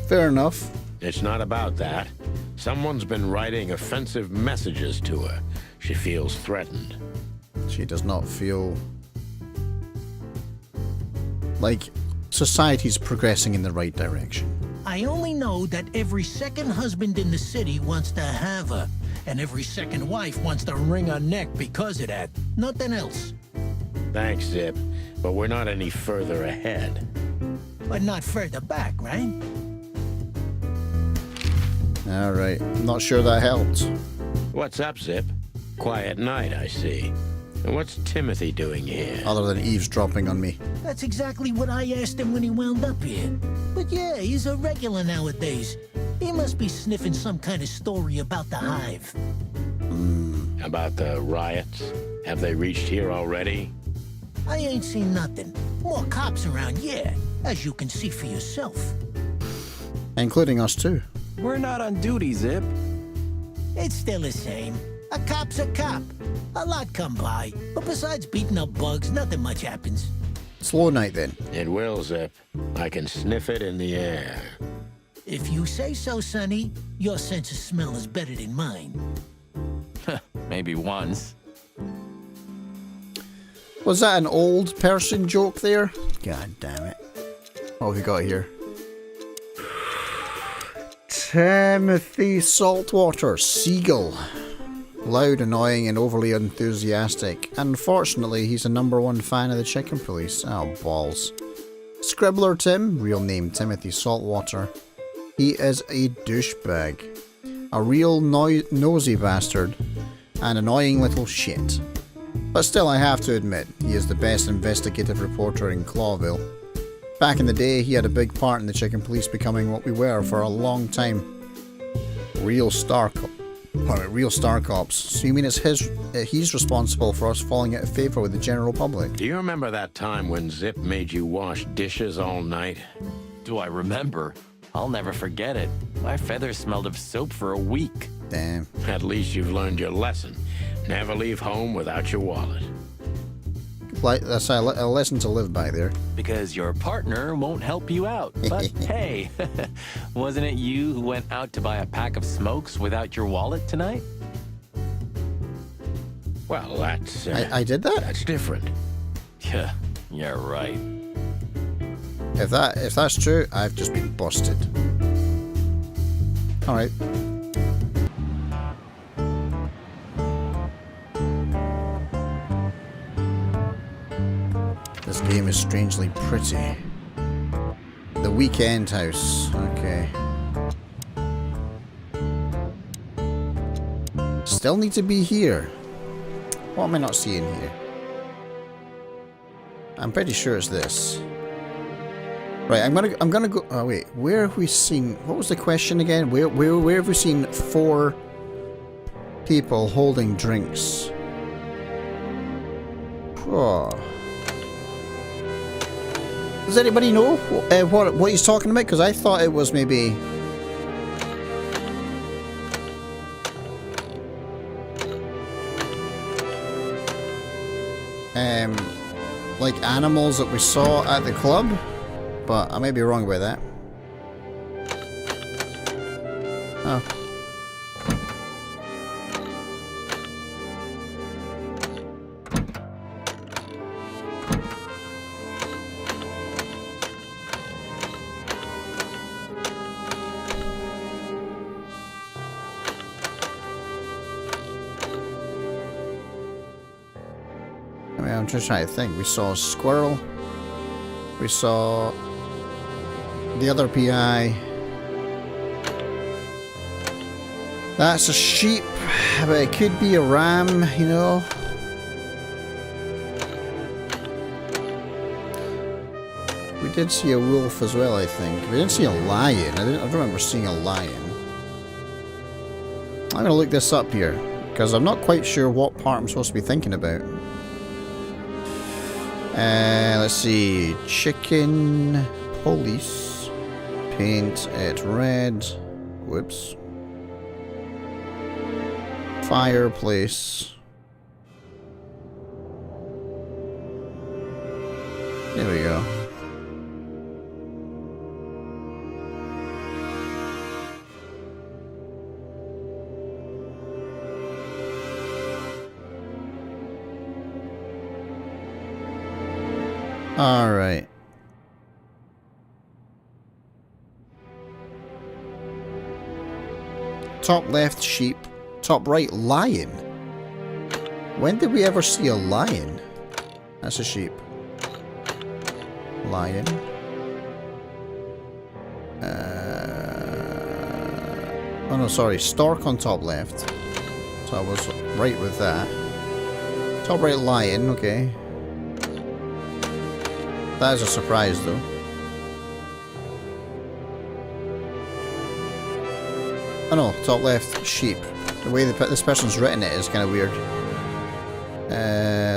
S1: Fair enough.
S17: It's not about that. Someone's been writing offensive messages to her. She feels threatened.
S1: She does not feel like society's progressing in the right direction.
S19: I only know that every second husband in the city wants to have her, and every second wife wants to wring her neck because of that. Nothing else.
S17: Thanks, Zip, but we're not any further ahead.
S19: But not further back, right?
S1: Alright, I'm not sure that helped.
S17: What's up, Zip? Quiet night, I see. And what's Timothy doing here?
S1: Other than eavesdropping on me.
S19: That's exactly what I asked him when he wound up here. But yeah, he's a regular nowadays. He must be sniffing some kind of story about the hive.
S17: About the riots? Have they reached here already?
S19: I ain't seen nothing. More cops around, yeah, as you can see for yourself.
S1: Including us too.
S15: We're not on duty, Zip.
S19: It's still the same. A cop's a cop. A lot come by, but besides beating up bugs, nothing much happens.
S1: Slow night then.
S17: It will, Zip. I can sniff it in the air.
S19: If you say so, Sonny, your sense of smell is better than mine.
S15: Maybe once.
S1: Was that an old person joke there? God damn it. What have we got here? Timothy Saltwater, Seagull. Loud, annoying, and overly enthusiastic. Unfortunately, he's a #1 fan of the Chicken Police. Oh, balls. Scribbler Tim, real name Timothy Saltwater. He is a douchebag. A real nosy bastard An annoying little shit. But still, I have to admit, he is the best investigative reporter in Clawville. Back in the day, he had a big part in the Chicken Police becoming what we were for a long time. Real star cops. So you mean it's he's responsible for us falling out of favor with the general public?
S3: Do you remember that time when Zip made you wash dishes all night?
S15: Do I remember? I'll never forget it. My feathers smelled of soap for a week.
S1: Damn.
S3: At least you've learned your lesson. Never leave home without your wallet.
S1: Like, that's a lesson to live by there.
S15: Because your partner won't help you out. But hey, wasn't it you who went out to buy a pack of smokes without your wallet tonight?
S3: Well, that's...
S1: I did that?
S3: That's different.
S15: Yeah, right.
S1: If that's true, I've just been busted. Alright. This game is strangely pretty. The Weekend House. Okay. Still need to be here. What am I not seeing here? I'm pretty sure it's this. Right, I'm gonna go. Oh wait, where have we seen? What was the question again? Where have we seen 4 people holding drinks? Oh. Does anybody know what he's talking about? Because I thought it was maybe. Like animals that we saw at the club. But I may be wrong about that. Oh. I mean, I'm just trying to think. We saw a squirrel. We saw the other PI. That's a sheep, but it could be a ram, you know. We did see a wolf as well, I think. We didn't see a lion. I don't remember seeing a lion. I'm gonna look this up here, because I'm not quite sure what part I'm supposed to be thinking about. Let's see. Chicken Police. Paint it red. Whoops. Fireplace. There we go. All right. Top left sheep, top right lion. When did we ever see a lion? That's a sheep. Lion. Oh no, sorry, stork on top left. So I was right with that. Top right lion, okay. That is a surprise, though. Oh no, top left, sheep. The way this person's written it is kind of weird.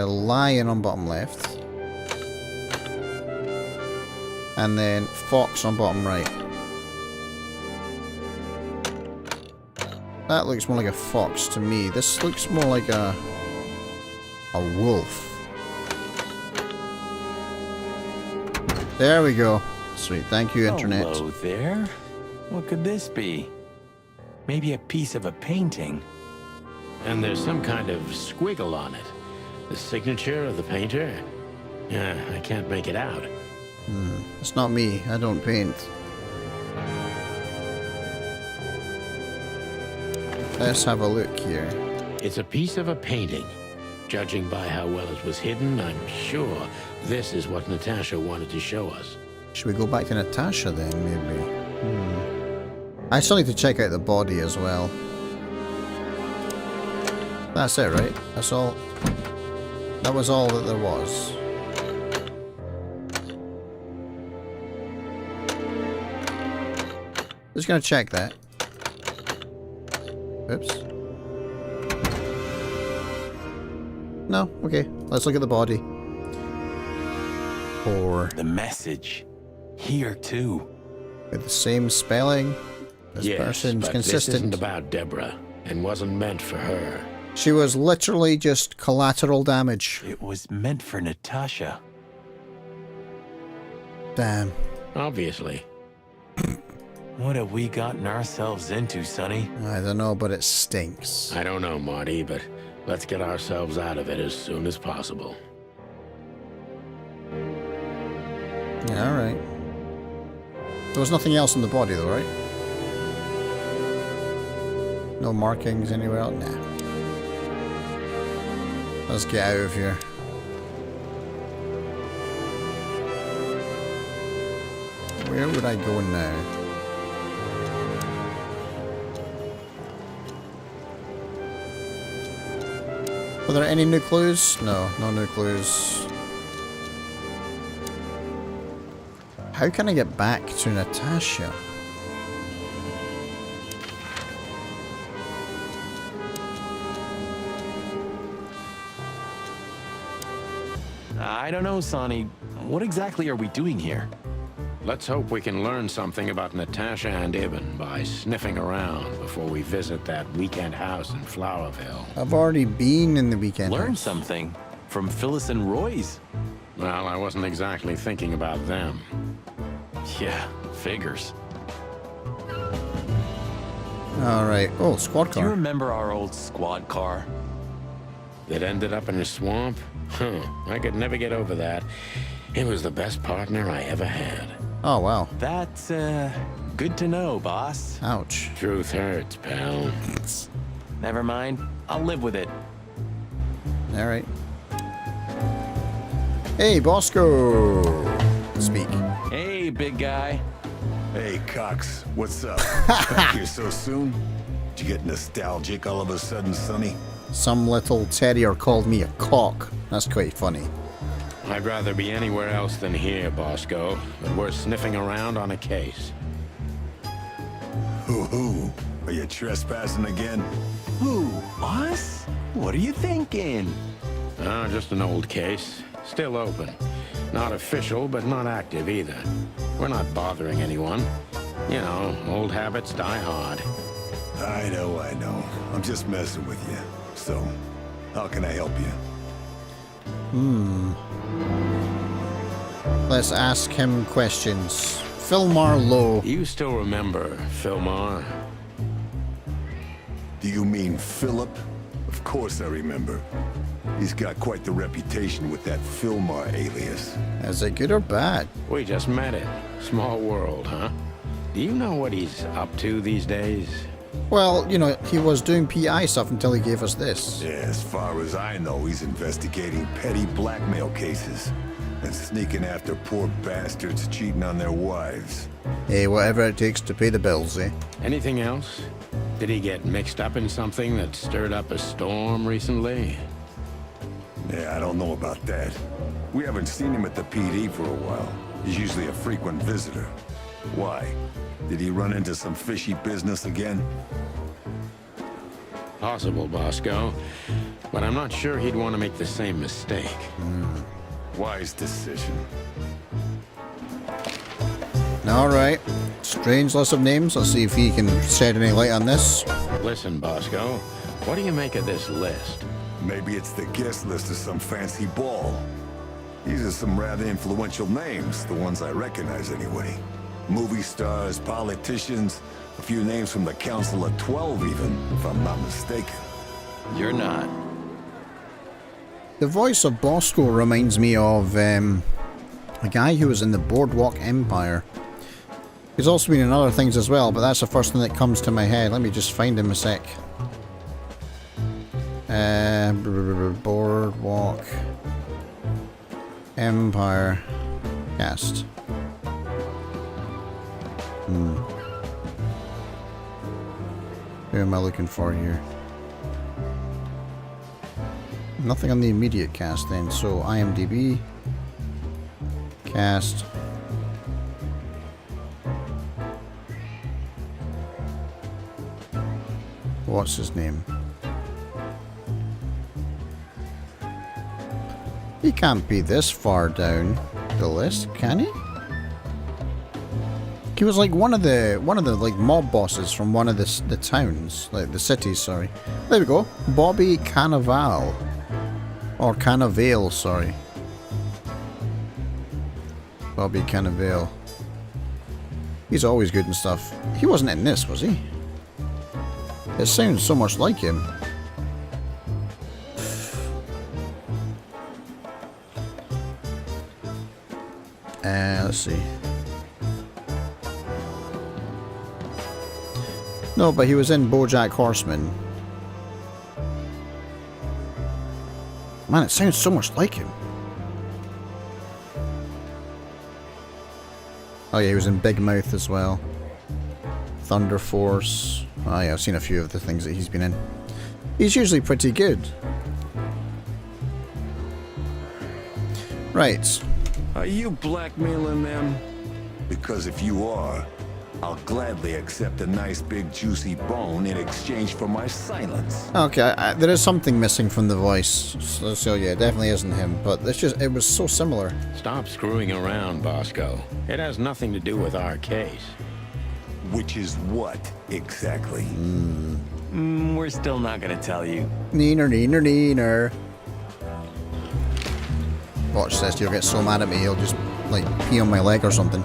S1: Lion on bottom left. And then fox on bottom right. That looks more like a fox to me. This looks more like a wolf. There we go. Sweet. Thank you, Internet.
S15: Hello there. What could this be? Maybe a piece of a painting.
S3: And there's some kind of squiggle on it. The signature of the painter? Yeah, I can't make it out.
S1: It's not me. I don't paint. Let's have a look here.
S3: It's a piece of a painting. Judging by how well it was hidden, I'm sure this is what Natasha wanted to show us.
S1: Should we go back to Natasha then, maybe? I still need to check out the body as well. That's it, right? That's all. That was all that there was. Just gonna check that. Oops. No, okay. Let's look at the body. Or
S15: the message here too,
S1: with the same spelling. This
S17: yes,
S1: person's
S17: but
S1: consistent.
S17: This isn't about Deborah, and wasn't meant for her.
S1: She was literally just collateral damage.
S15: It was meant for Natasha.
S1: Damn.
S17: Obviously.
S15: What have we gotten ourselves into, Sonny?
S1: I don't know, but it stinks.
S17: I don't know, Marty, but let's get ourselves out of it as soon as possible.
S1: Yeah, alright. There was nothing else in the body though, right? No markings anywhere else? Nah. Let's get out of here. Where would I go now? Were there any new clues? No, no new clues. How can I get back to Natasha?
S15: I don't know, Sonny. What exactly are we doing here?
S17: Let's hope we can learn something about Natasha and Ibn by sniffing around before we visit that weekend house in Flowerville.
S1: I've already been in the weekend
S15: Learn
S1: house.
S15: something from Phyllis and Roy's.
S17: Well, I wasn't exactly thinking about them.
S15: Yeah, figures.
S1: Alright. Oh, squad car.
S15: Do you remember our old squad car?
S17: That ended up in a swamp? Huh, I could never get over that. It was the best partner I ever had.
S1: Oh, wow.
S15: That's, good to know, boss.
S1: Ouch.
S17: Truth hurts, pal.
S15: Never mind. I'll live with it.
S1: Alright. Hey, Bosco! Speak.
S15: Hey, big guy.
S8: Hey, Cox. What's up? Back here so soon? Did you get nostalgic all of a sudden, Sonny?
S1: Some little terrier called me a cock. That's quite funny.
S17: I'd rather be anywhere else than here, Bosco, but we're sniffing around on a case.
S8: Hoo-hoo. Are you trespassing again?
S15: Who? Us? What are you thinking?
S17: Just an old case. Still open. Not official, but not active either. We're not bothering anyone. You know, old habits die hard.
S8: I know. I'm just messing with you. So, how can I help you?
S1: Let's ask him questions. Philmar Lowe.
S17: You still remember Philmar?
S8: Do you mean Philip? Of course I remember. He's got quite the reputation with that Philmar alias.
S1: Is it good or bad?
S17: We just met him. Small world, huh? Do you know what he's up to these days?
S1: Well, you know, he was doing PI stuff until he gave us this.
S8: Yeah, as far as I know, he's investigating petty blackmail cases and sneaking after poor bastards cheating on their wives.
S1: Hey, whatever it takes to pay the bills, eh?
S17: Anything else? Did he get mixed up in something that stirred up a storm recently?
S8: Yeah, I don't know about that. We haven't seen him at the PD for a while. He's usually a frequent visitor. Why? Did he run into some fishy business again?
S17: Possible, Bosco. But I'm not sure he'd want to make the same mistake.
S8: Wise decision.
S1: Alright. Strange list of names. Let's see if he can shed any light on this.
S17: Listen, Bosco. What do you make of this list?
S8: Maybe it's the guest list of some fancy ball. These are some rather influential names, the ones I recognize anyway. Movie stars, politicians, a few names from the Council of 12 even, if I'm not mistaken.
S15: You're not.
S1: The voice of Bosco reminds me of a guy who was in the Boardwalk Empire. He's also been in other things as well, but that's the first thing that comes to my head. Let me just find him a sec. Boardwalk Empire cast. Who am I looking for here? Nothing on the immediate cast then. So IMDb cast. What's his name? He can't be this far down the list, can he? He was like one of the like mob bosses from one of the towns, like the cities. Sorry, there we go. Bobby Cannavale, or Cannavale, sorry. Bobby Cannavale. He's always good and stuff. He wasn't in this, was he? It sounds so much like him. Let's see. No, but he was in BoJack Horseman. Man, it sounds so much like him. Oh yeah, he was in Big Mouth as well. Thunder Force. Oh yeah, I've seen a few of the things that he's been in. He's usually pretty good. Right.
S8: Are you blackmailing them? Because if you are, I'll gladly accept a nice big juicy bone in exchange for my silence.
S1: Okay, there is something missing from the voice, so yeah, it definitely isn't him, but it was so similar.
S3: Stop screwing around, Bosco. It has nothing to do with our case.
S8: Which is what, exactly?
S15: We're still not gonna tell you.
S1: Neener, neener, neener. Watch this, you'll get so mad at me, you'll just, like, pee on my leg or something.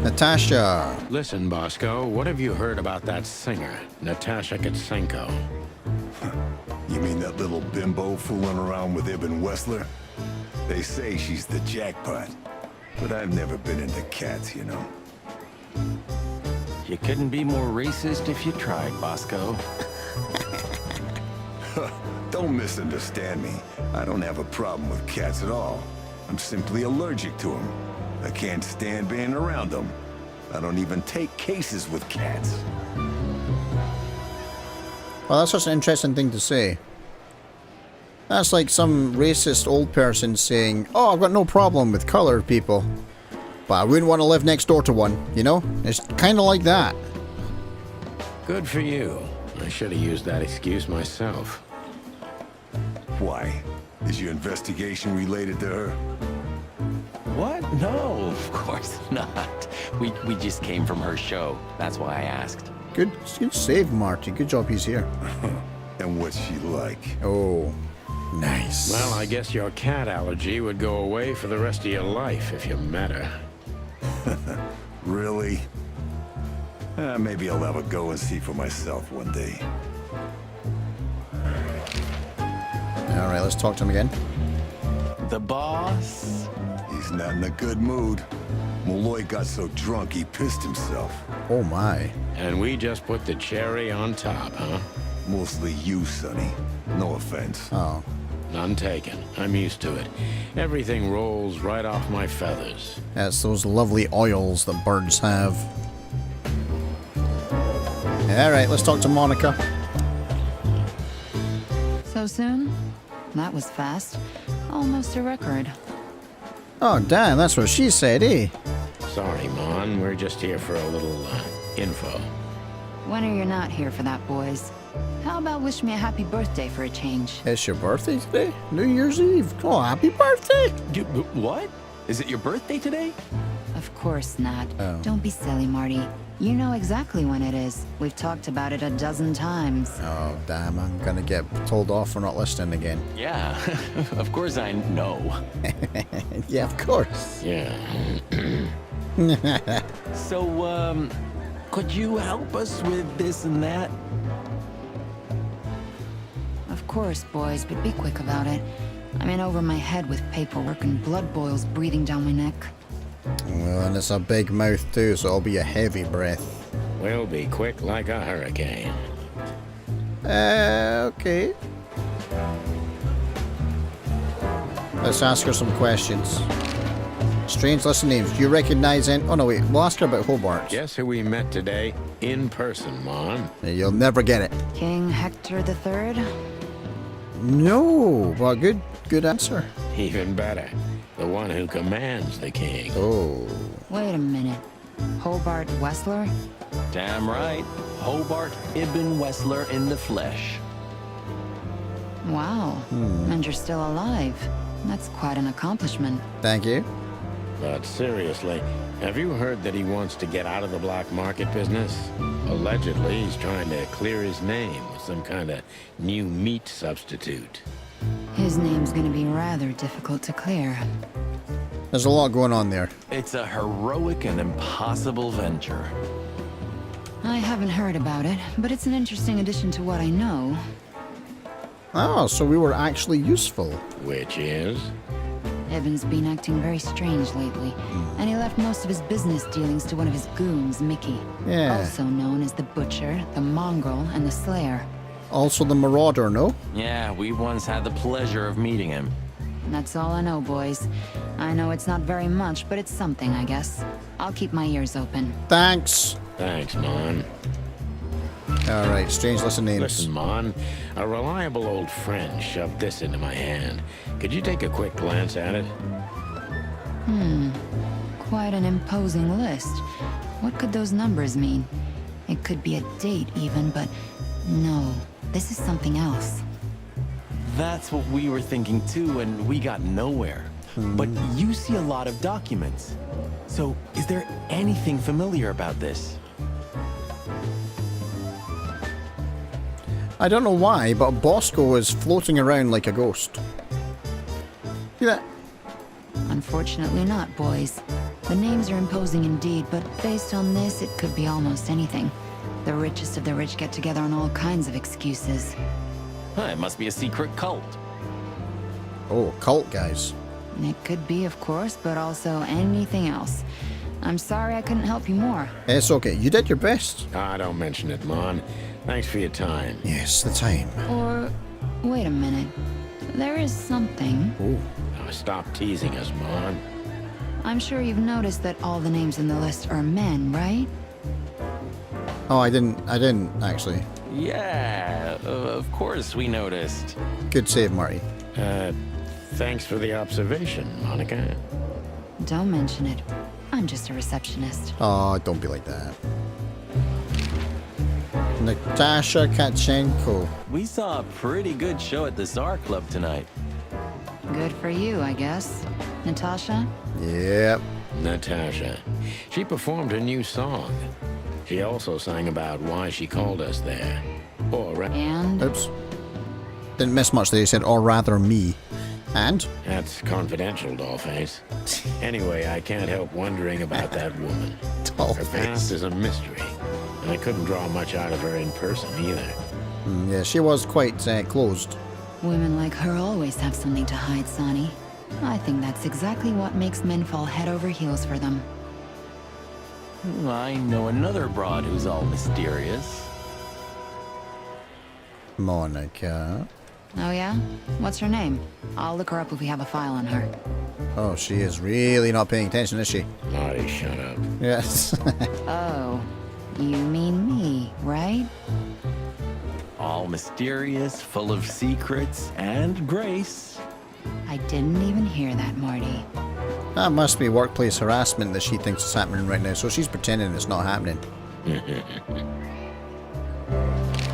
S1: Natasha.
S3: Listen, Bosco, what have you heard about that singer, Natasha Katsenko?
S8: You mean that little bimbo fooling around with Ibn Wessler? They say she's the jackpot, but I've never been into cats, you know.
S15: You couldn't be more racist if you tried, Bosco.
S8: Don't misunderstand me. I don't have a problem with cats at all. I'm simply allergic to them. I can't stand being around them. I don't even take cases with cats.
S1: Well, that's just an interesting thing to say. That's like some racist old person saying, oh, I've got no problem with colored people, but I wouldn't want to live next door to one, you know? It's kind of like that.
S3: Good for you. I should have used that excuse myself.
S8: Why? Is your investigation related to her?
S15: What? No, of course not. We just came from her show. That's why I asked.
S1: Good save, Marty. Good job he's here.
S8: And what's she like?
S1: Oh, nice.
S3: Well, I guess your cat allergy would go away for the rest of your life if you met her.
S8: Really? Maybe I'll have a go and see for myself one day.
S1: Alright, let's talk to him again.
S15: The boss?
S8: He's not in a good mood. Malloy got so drunk he pissed himself.
S1: Oh my.
S3: And we just put the cherry on top, huh?
S8: Mostly you, Sonny. No offense.
S1: Oh.
S3: None taken. I'm used to it. Everything rolls right off my feathers.
S1: That's those lovely oils that birds have. Alright, let's talk to Monica.
S5: So soon? That was fast. Almost a record.
S1: Oh, damn, that's what she said, eh?
S3: Sorry, Mon. We're just here for a little, info.
S5: When are you not here for that, boys? How about wish me a happy birthday for a change?
S1: It's your birthday today? New Year's Eve. Oh, happy birthday!
S15: What? Is it your birthday today?
S5: Of course not.
S1: Oh.
S5: Don't be silly, Marty. You know exactly when it is. We've talked about it a dozen times.
S1: Oh, damn, I'm gonna get told off for not listening again.
S15: Yeah, of course I know.
S1: Yeah, of course.
S3: Yeah.
S15: So, could you help us with this and that?
S5: Of course, boys, but be quick about it. I'm in over my head with paperwork and blood boils breathing down my neck.
S1: Well, and it's a big mouth too, so it'll be a heavy breath.
S3: We'll be quick like a hurricane.
S1: Okay. Let's ask her some questions. Strange list of names. Do you recognize any? Oh no, wait. We'll ask her about Hobart.
S3: Guess who we met today? In person, Mon.
S1: You'll never get it.
S5: King Hector III?
S1: No, but good answer.
S17: Even better. The one who commands the king.
S1: Oh.
S5: Wait a minute. Hobart Wessler?
S15: Damn right. Hobart Ibn Wessler in the flesh.
S5: Wow. And you're still alive. That's quite an accomplishment.
S1: Thank you.
S17: But seriously, have you heard that he wants to get out of the black market business? Allegedly, he's trying to clear his name with some kind of new meat substitute.
S5: His name's gonna be rather difficult to clear.
S1: There's a lot going on there.
S15: It's a heroic and impossible venture.
S5: I haven't heard about it, but it's an interesting addition to what I know.
S1: Oh, so we were actually useful.
S17: Which is?
S5: Ibn's been acting very strange lately, and he left most of his business dealings to one of his goons, Mickey.
S1: Yeah.
S5: Also known as the Butcher, the Mongrel, and the Slayer.
S1: Also the Marauder, no?
S15: Yeah, we once had the pleasure of meeting him.
S5: That's all I know, boys. I know it's not very much, but it's something, I guess. I'll keep my ears open.
S1: Thanks.
S17: Thanks, Mon.
S1: Alright, strange list of names.
S17: Listen, Mon, a reliable old friend shoved this into my hand. Could you take a quick glance at it?
S5: Quite an imposing list. What could those numbers mean? It could be a date even, but no, this is something else.
S15: That's what we were thinking too, and we got nowhere. But you see a lot of documents. So, is there anything familiar about this?
S1: I don't know why, but Bosco is floating around like a ghost. See that?
S5: Unfortunately not, boys. The names are imposing indeed, but based on this, it could be almost anything. The richest of the rich get together on all kinds of excuses.
S15: It must be a secret cult.
S1: Oh, cult guys.
S5: It could be, of course, but also anything else. I'm sorry I couldn't help you more.
S1: It's okay. You did your best.
S17: Ah, don't mention it, Mon. Thanks for your time.
S1: Yes, the time.
S5: Or, wait a minute. There is something.
S1: Oh.
S17: Now stop teasing us, Mon.
S5: I'm sure you've noticed that all the names in the list are men, right?
S1: Oh, I didn't actually.
S15: Yeah, of course we noticed.
S1: Good save, Marty.
S17: Thanks for the observation, Monica.
S5: Don't mention it. I'm just a receptionist.
S1: Oh, don't be like that. Natasha Katchenko.
S15: We saw a pretty good show at the Tsar Club tonight.
S5: Good for you, I guess. Natasha?
S1: Yep.
S17: Natasha. She performed a new song. She also sang about why she called us there.
S5: And?
S1: Oops. Didn't miss much there. He said, or rather me. And?
S17: That's confidential, Dollface. Anyway, I can't help wondering about that woman. Her past is a mystery, and I couldn't draw much out of her in person either.
S1: Yeah, she was quite closed.
S5: Women like her always have something to hide, Sonny. I think that's exactly what makes men fall head over heels for them.
S15: I know another broad who's all mysterious.
S1: Monica.
S5: Oh yeah? What's her name? I'll look her up if we have a file on her.
S1: Oh, she is really not paying attention, is she?
S17: Marty, shut up.
S1: Yes.
S5: Oh, you mean me, right?
S15: All mysterious, full of secrets, and grace.
S5: I didn't even hear that, Marty.
S1: That must be workplace harassment that she thinks is happening right now, so she's pretending it's not happening.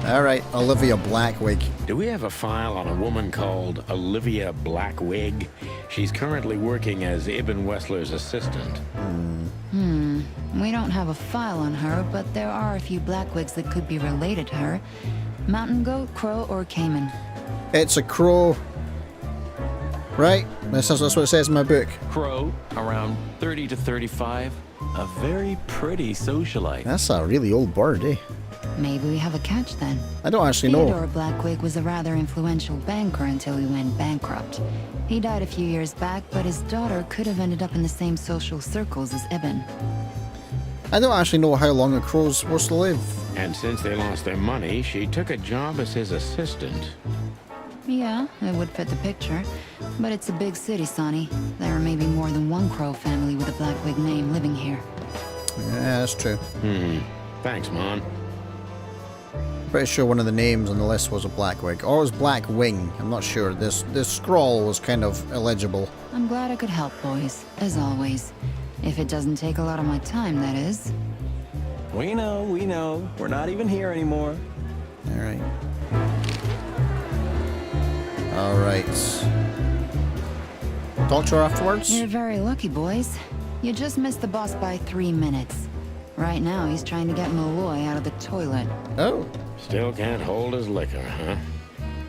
S1: Alright, Olivia Blackwig.
S17: Do we have a file on a woman called Olivia Blackwig? She's currently working as Ibn Wessler's assistant.
S5: We don't have a file on her, but there are a few Blackwigs that could be related to her. Mountain goat, crow, or caiman.
S1: It's a crow. Right? That's what it says in my book.
S15: Crow, around 30 to 35. A very pretty socialite.
S1: That's a really old bird, eh?
S5: Maybe we have a catch then.
S1: I don't actually know.
S5: Theodore Blackwig was a rather influential banker until he went bankrupt. He died a few years back, but his daughter could have ended up in the same social circles as Ibn.
S1: I don't actually know how long a crow's supposed to live.
S17: And since they lost their money, she took a job as his assistant.
S5: Yeah, it would fit the picture. But it's a big city, Sonny. There are maybe more than one Crow family with a Blackwig name living here.
S1: Yeah, that's true.
S17: Thanks, Mon.
S1: Pretty sure one of the names on the list was a black wig. Or it was black wing. I'm not sure. This scroll was kind of illegible.
S5: I'm glad I could help, boys. As always. If it doesn't take a lot of my time, that is.
S15: We know, we know. We're not even here anymore.
S1: Alright. Alright. Talk to her afterwards?
S5: You're very lucky, boys. You just missed the boss by 3 minutes. Right now, he's trying to get Malloy out of the toilet.
S1: Oh.
S17: Still can't hold his liquor, huh?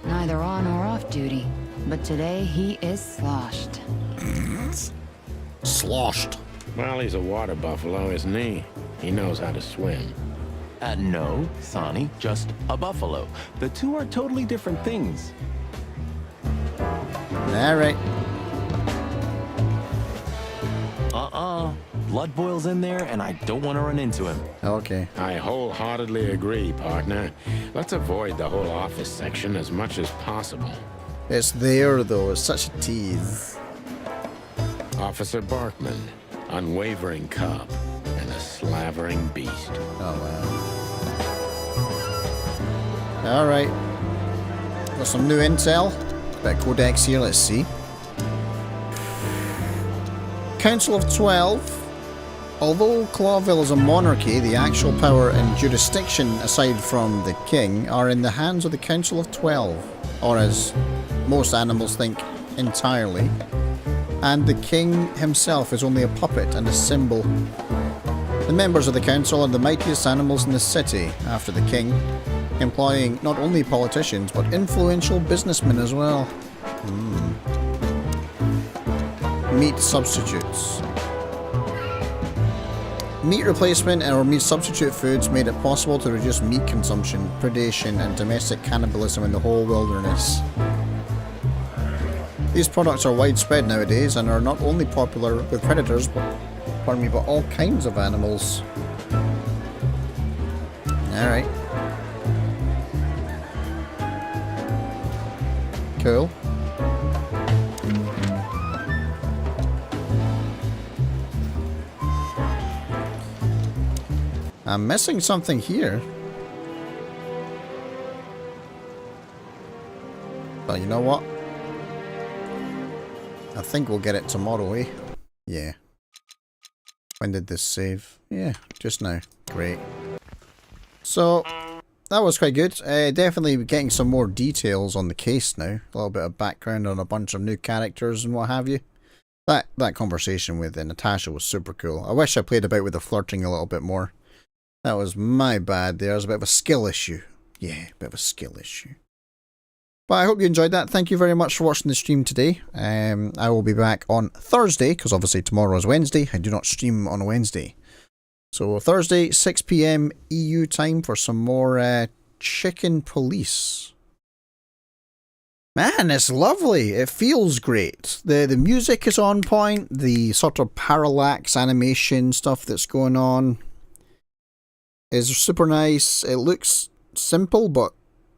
S5: Neither on or off duty. But today, he is sloshed.
S1: Sloshed.
S17: Well, he's a water buffalo, isn't he? He knows how to swim.
S15: No, Sonny, just a buffalo. The two are totally different things.
S1: Alright.
S15: Blood boils in there, and I don't want to run into him.
S1: Okay.
S17: I wholeheartedly agree, partner. Let's avoid the whole office section as much as possible.
S1: It's there, though. It's such a tease.
S17: Officer Barkman, unwavering cop, and a slavering beast.
S1: Oh, wow. Alright. Got some new intel. Bit of codex here, let's see. Council of 12. Although Clawville is a monarchy, the actual power and jurisdiction, aside from the king, are in the hands of the Council of 12. Or as most animals think, entirely. And the king himself is only a puppet and a symbol. The members of the council are the mightiest animals in the city, after the king, employing not only politicians, but influential businessmen as well. Meat substitutes. Meat replacement or meat substitute foods made it possible to reduce meat consumption, predation, and domestic cannibalism in the whole wilderness. These products are widespread nowadays and are not only popular with predators, but all kinds of animals. Alright. Cool. I'm missing something here. But you know what? I think we'll get it tomorrow, eh? Yeah. When did this save? Yeah, just now. Great. So, that was quite good. Definitely getting some more details on the case now. A little bit of background on a bunch of new characters and what have you. That conversation with Natasha was super cool. I wish I played about with the flirting a little bit more. That was my bad there. It was a bit of a skill issue. Yeah, a bit of a skill issue. But I hope you enjoyed that. Thank you very much for watching the stream today. I will be back on Thursday, because obviously tomorrow is Wednesday. I do not stream on Wednesday. So Thursday, 6 PM EU time for some more Chicken Police. Man, it's lovely. It feels great. The music is on point. The sort of parallax animation stuff that's going on is super nice. It looks simple but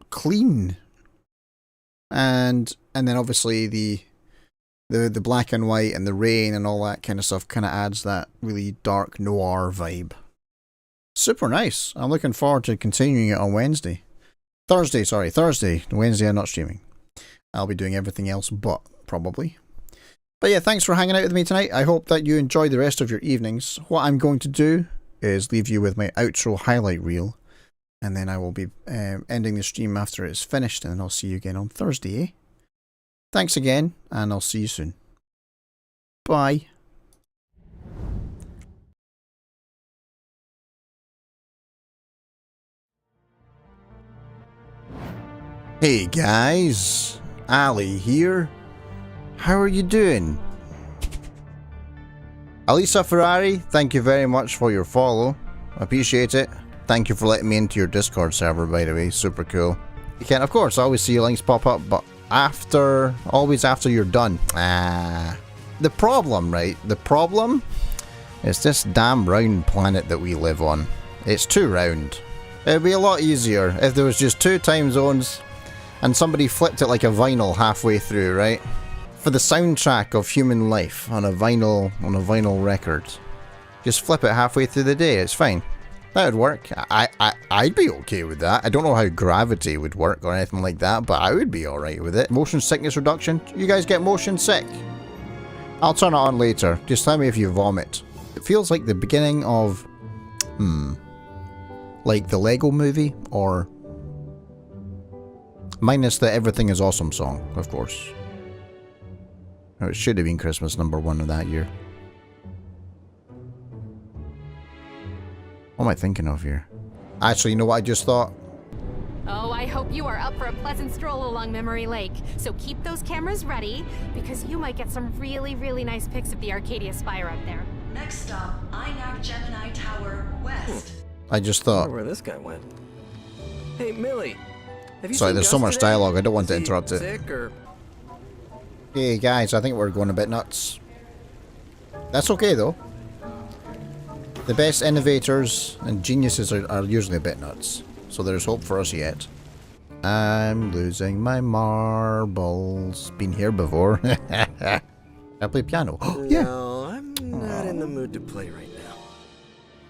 S1: clean. And then obviously the black and white and the rain and all that kind of stuff kind of adds that really dark noir vibe. Super nice. I'm looking forward to continuing it on Wednesday. Thursday. Wednesday I'm not streaming. I'll be doing everything else but, probably. But yeah, thanks for hanging out with me tonight. I hope that you enjoy the rest of your evenings. What I'm going to do is leave you with my outro highlight reel. And then I will be ending the stream after it's finished. And then I'll see you again on Thursday, eh? Thanks again, and I'll see you soon. Bye. Hey guys, Ali here. How are you doing? Alisa Ferrari, thank you very much for your follow. Appreciate it. Thank you for letting me into your Discord server, by the way. Super cool. You can, of course, always see your links pop up, but always after you're done. The problem, right? The problem is this damn round planet that we live on. It's too round. It'd be a lot easier if there was just 2 time zones and somebody flipped it like a vinyl halfway through, right? For the soundtrack of human life on a vinyl record. Just flip it halfway through the day, it's fine. That would work. I'd be okay with that. I don't know how gravity would work or anything like that, but I would be alright with it. Motion sickness reduction. You guys get motion sick? I'll turn it on later. Just tell me if you vomit. It feels like the beginning of... like the Lego movie, or... minus the Everything is Awesome song, of course. It should have been Christmas #1 of that year. What am I thinking of here? Actually, you know what I just thought?
S10: Oh, I hope you are up for a pleasant stroll along Memory Lake. So keep those cameras ready, because you might get some really, really nice pics of the Arcadia Spire up there.
S22: Next stop, INAC Gemini Tower West.
S1: I just thought...
S23: I wonder where this guy went. Hey, Millie. Have you
S1: Sorry,
S23: seen
S1: there's
S23: Gus
S1: so much
S23: today?
S1: dialogue, I don't want to
S23: Is he
S1: interrupt it.
S23: sick or...
S1: Hey guys, I think we're going a bit nuts. That's okay though. The best innovators and geniuses are usually a bit nuts. So there's hope for us yet. I'm losing my marbles. Been here before. I play piano. Yeah.
S23: No, I'm not in the mood to play right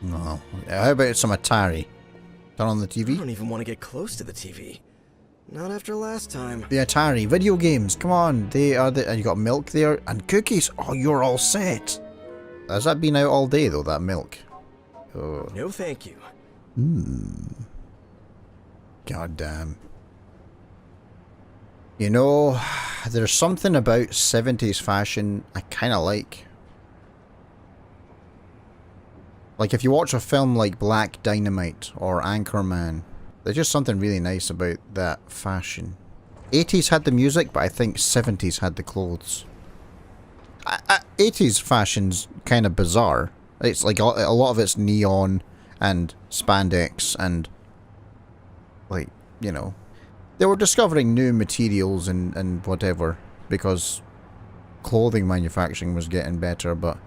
S23: now.
S1: No. How about some Atari? Turn on the TV?
S23: I don't even want to get close to the TV. Not after last time.
S1: The Atari video games. Come on. They are the... And you got milk there and cookies. Oh, you're all set. Has that been out all day though, that milk? Oh.
S23: No, thank you.
S1: God damn. You know, there's something about 70s fashion I kind of like. Like if you watch a film like Black Dynamite or Anchorman, there's just something really nice about that fashion. 80s had the music, but I think 70s had the clothes. 80s fashion's kind of bizarre. It's like a lot of it's neon and spandex and, like, you know, they were discovering new materials and whatever because clothing manufacturing was getting better, but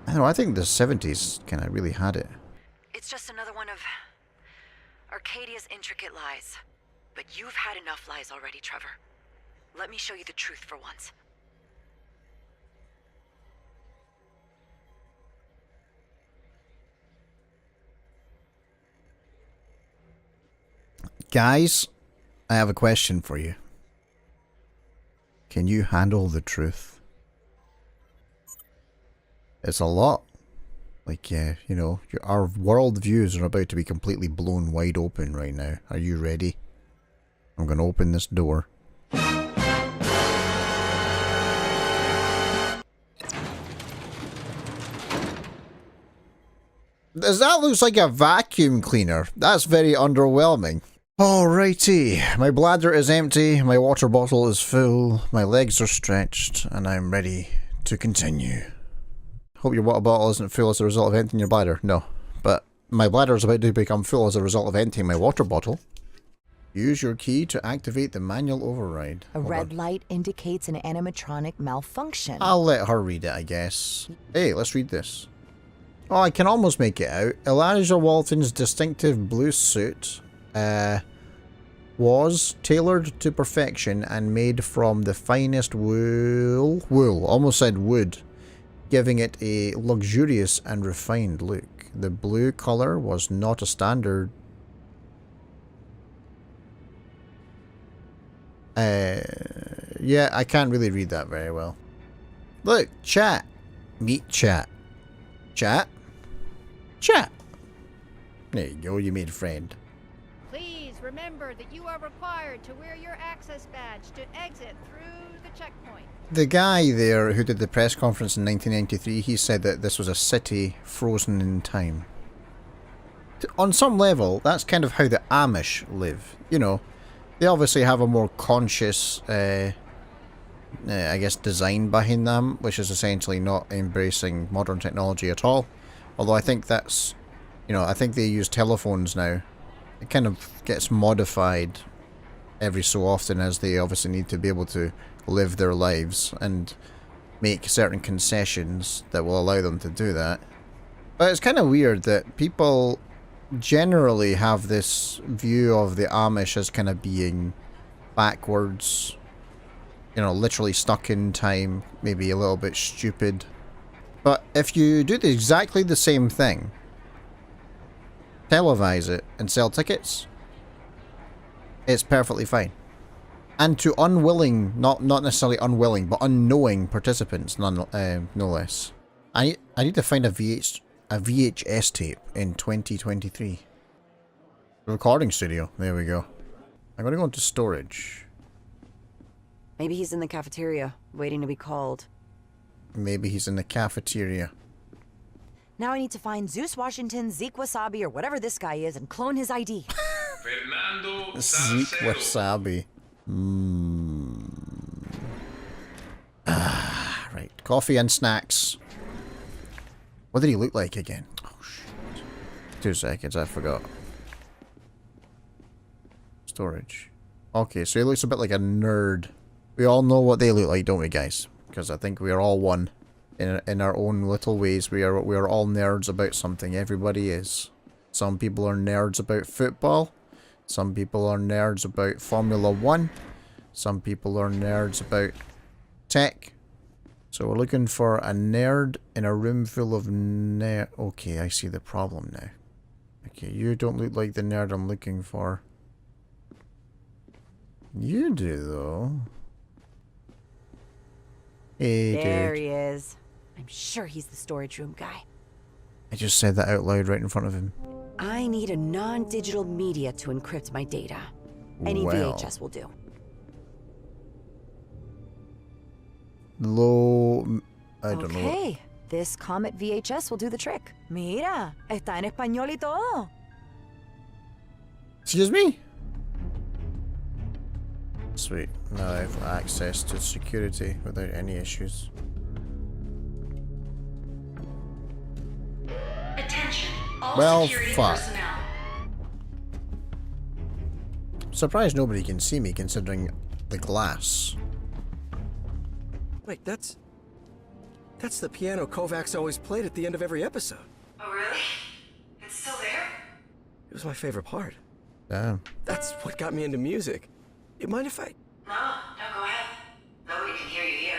S1: I don't know, I think the 70s kind of really had it.
S24: It's just another one of Arcadia's intricate lies. But you've had enough lies already, Trevor. Let me show you the truth for once.
S1: Guys, I have a question for you. Can you handle the truth? It's a lot. Like, you know, our world views are about to be completely blown wide open right now. Are you ready? I'm going to open this door. That looks like a vacuum cleaner. That's very underwhelming. Alrighty, my bladder is empty, my water bottle is full, my legs are stretched, and I'm ready to continue. Hope your water bottle isn't full as a result of emptying your bladder. No, but my bladder is about to become full as a result of emptying my water bottle. Use your key to activate the manual override.
S25: A red light indicates an animatronic malfunction.
S1: I'll let her read it, I guess. Hey, let's read this. Oh, I can almost make it out. Elijah Walton's distinctive blue suit was tailored to perfection and made from the finest wool, almost said wood, giving it a luxurious and refined look. The blue color was not a standard. Yeah, I can't really read that very well. Look, chat. Meet chat. Chat. Chat. There you go, you made a friend.
S26: Please remember that you are required to wear your access badge to exit through the checkpoint.
S1: The guy there who did the press conference in 1993, he said that this was a city frozen in time. On some level, that's kind of how the Amish live. You know, they obviously have a more conscious, I guess, design behind them, which is essentially not embracing modern technology at all. Although I think that's, you know, I think they use telephones now. It kind of gets modified every so often as they obviously need to be able to live their lives and make certain concessions that will allow them to do that. But it's kind of weird that people generally have this view of the Amish as kind of being backwards, you know, literally stuck in time, maybe a little bit stupid. But if you do exactly the same thing, televise it and sell tickets, it's perfectly fine. And to unwilling, not necessarily unwilling, but unknowing participants, no less. I need to find a VHS tape in 2023. Recording studio. There we go. I'm gonna go into storage.
S2: Maybe he's in the cafeteria, waiting to be called.
S1: Maybe he's in the cafeteria.
S25: Now I need to find Zeus Washington, Zeke Wasabi, or whatever this guy is, and clone his ID.
S1: Zeke Wasabi. Right. Coffee and snacks. What did he look like again? Oh, shit. 2 seconds, I forgot. Storage. Okay, so he looks a bit like a nerd. We all know what they look like, don't we, guys? Because I think we are all one. In our own little ways, we are all nerds about something. Everybody is. Some people are nerds about football. Some people are nerds about Formula 1. Some people are nerds about tech. So we're looking for a nerd in a room full of Okay, I see the problem now. Okay, you don't look like the nerd I'm looking for. You do, though. Hey,
S25: there
S1: dude.
S25: he is. I'm sure he's the storage room guy.
S1: I just said that out loud right in front of him.
S25: I need a non-digital media to encrypt my data. Any
S1: Well.
S25: VHS will do.
S1: Low... I don't know.
S25: Okay, this Comet VHS will do the trick. Mira, está en español y todo.
S1: Excuse me? Sweet. Now I have access to security without any issues.
S22: Attention, all
S1: Well,
S22: security
S1: fuck.
S22: personnel.
S1: Surprised nobody can see me considering the glass.
S23: Wait, that's the piano Kovacs always played at the end of every episode.
S22: Oh, really? It's still there?
S23: It was my favorite part.
S1: Damn.
S23: That's what got me into music. You mind if I...
S22: No, go ahead. Nobody can hear you here.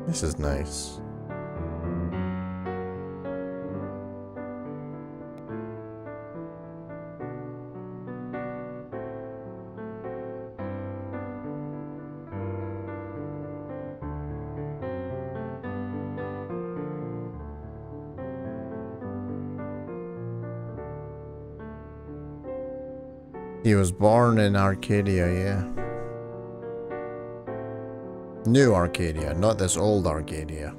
S1: This is nice. He was born in Arcadia, yeah. New Arcadia, not this old Arcadia.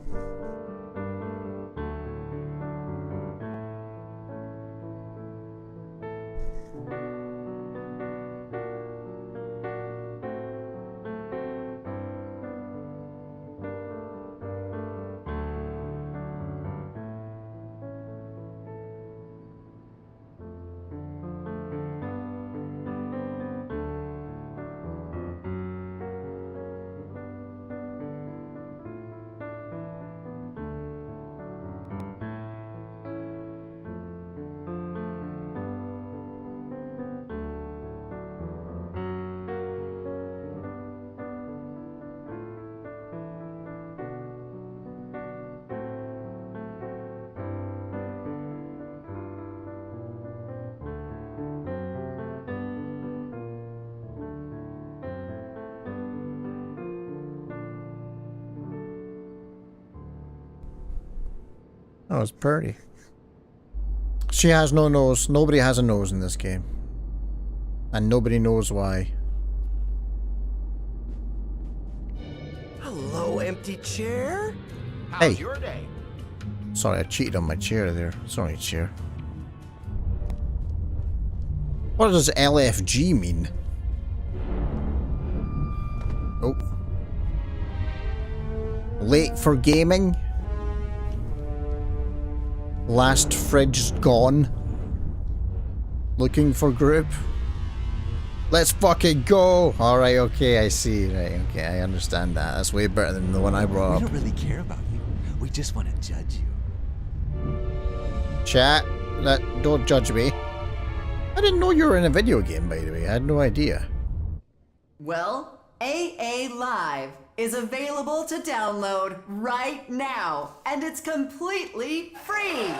S1: Oh, it's pretty. She has no nose. Nobody has a nose in this game. And nobody knows why.
S23: Hello, empty chair?
S1: Hey. Sorry, I cheated on my chair there. Sorry, chair. What does LFG mean? Oh. Late for gaming? Last fridge gone. Looking for group. Let's fucking go! Alright, okay, I see. Right, okay, I understand that. That's way better than the one I brought
S12: We
S1: up.
S12: don't really care about you. We just want to judge you.
S1: chat. Don't judge me. I didn't know you were in a video game, by the way. I had no idea.
S24: Well, AA Live is available to download right now, and it's completely free.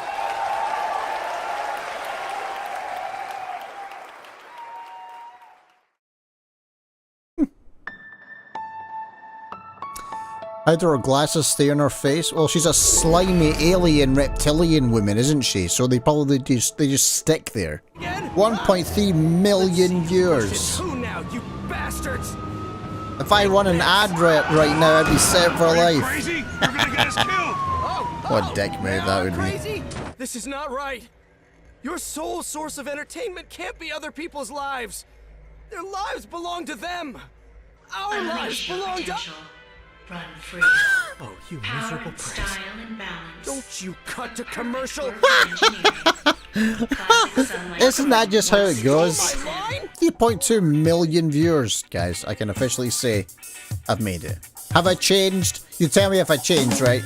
S1: How do her glasses stay on her face? Well, she's a slimy alien reptilian woman, isn't she? So they probably just stick there. 1.3 million viewers.
S23: Who now, you bastards?
S1: If I run an ad right now, I'd be set for life.
S23: Crazy? You're gonna get us killed.
S1: What a dick move that would be.
S23: Crazy? This is not right. Your sole source of entertainment can't be other people's lives. Their lives belong to them. Our lives belong to.
S22: Run free.
S23: Oh, you
S22: Power
S23: miserable
S22: and
S23: priest.
S22: style and balance.
S23: Don't you cut to commercial.
S1: Isn't that just how it goes? 3.2 million viewers, guys. I can officially say I've made it. Have I changed? You tell me if I changed, right?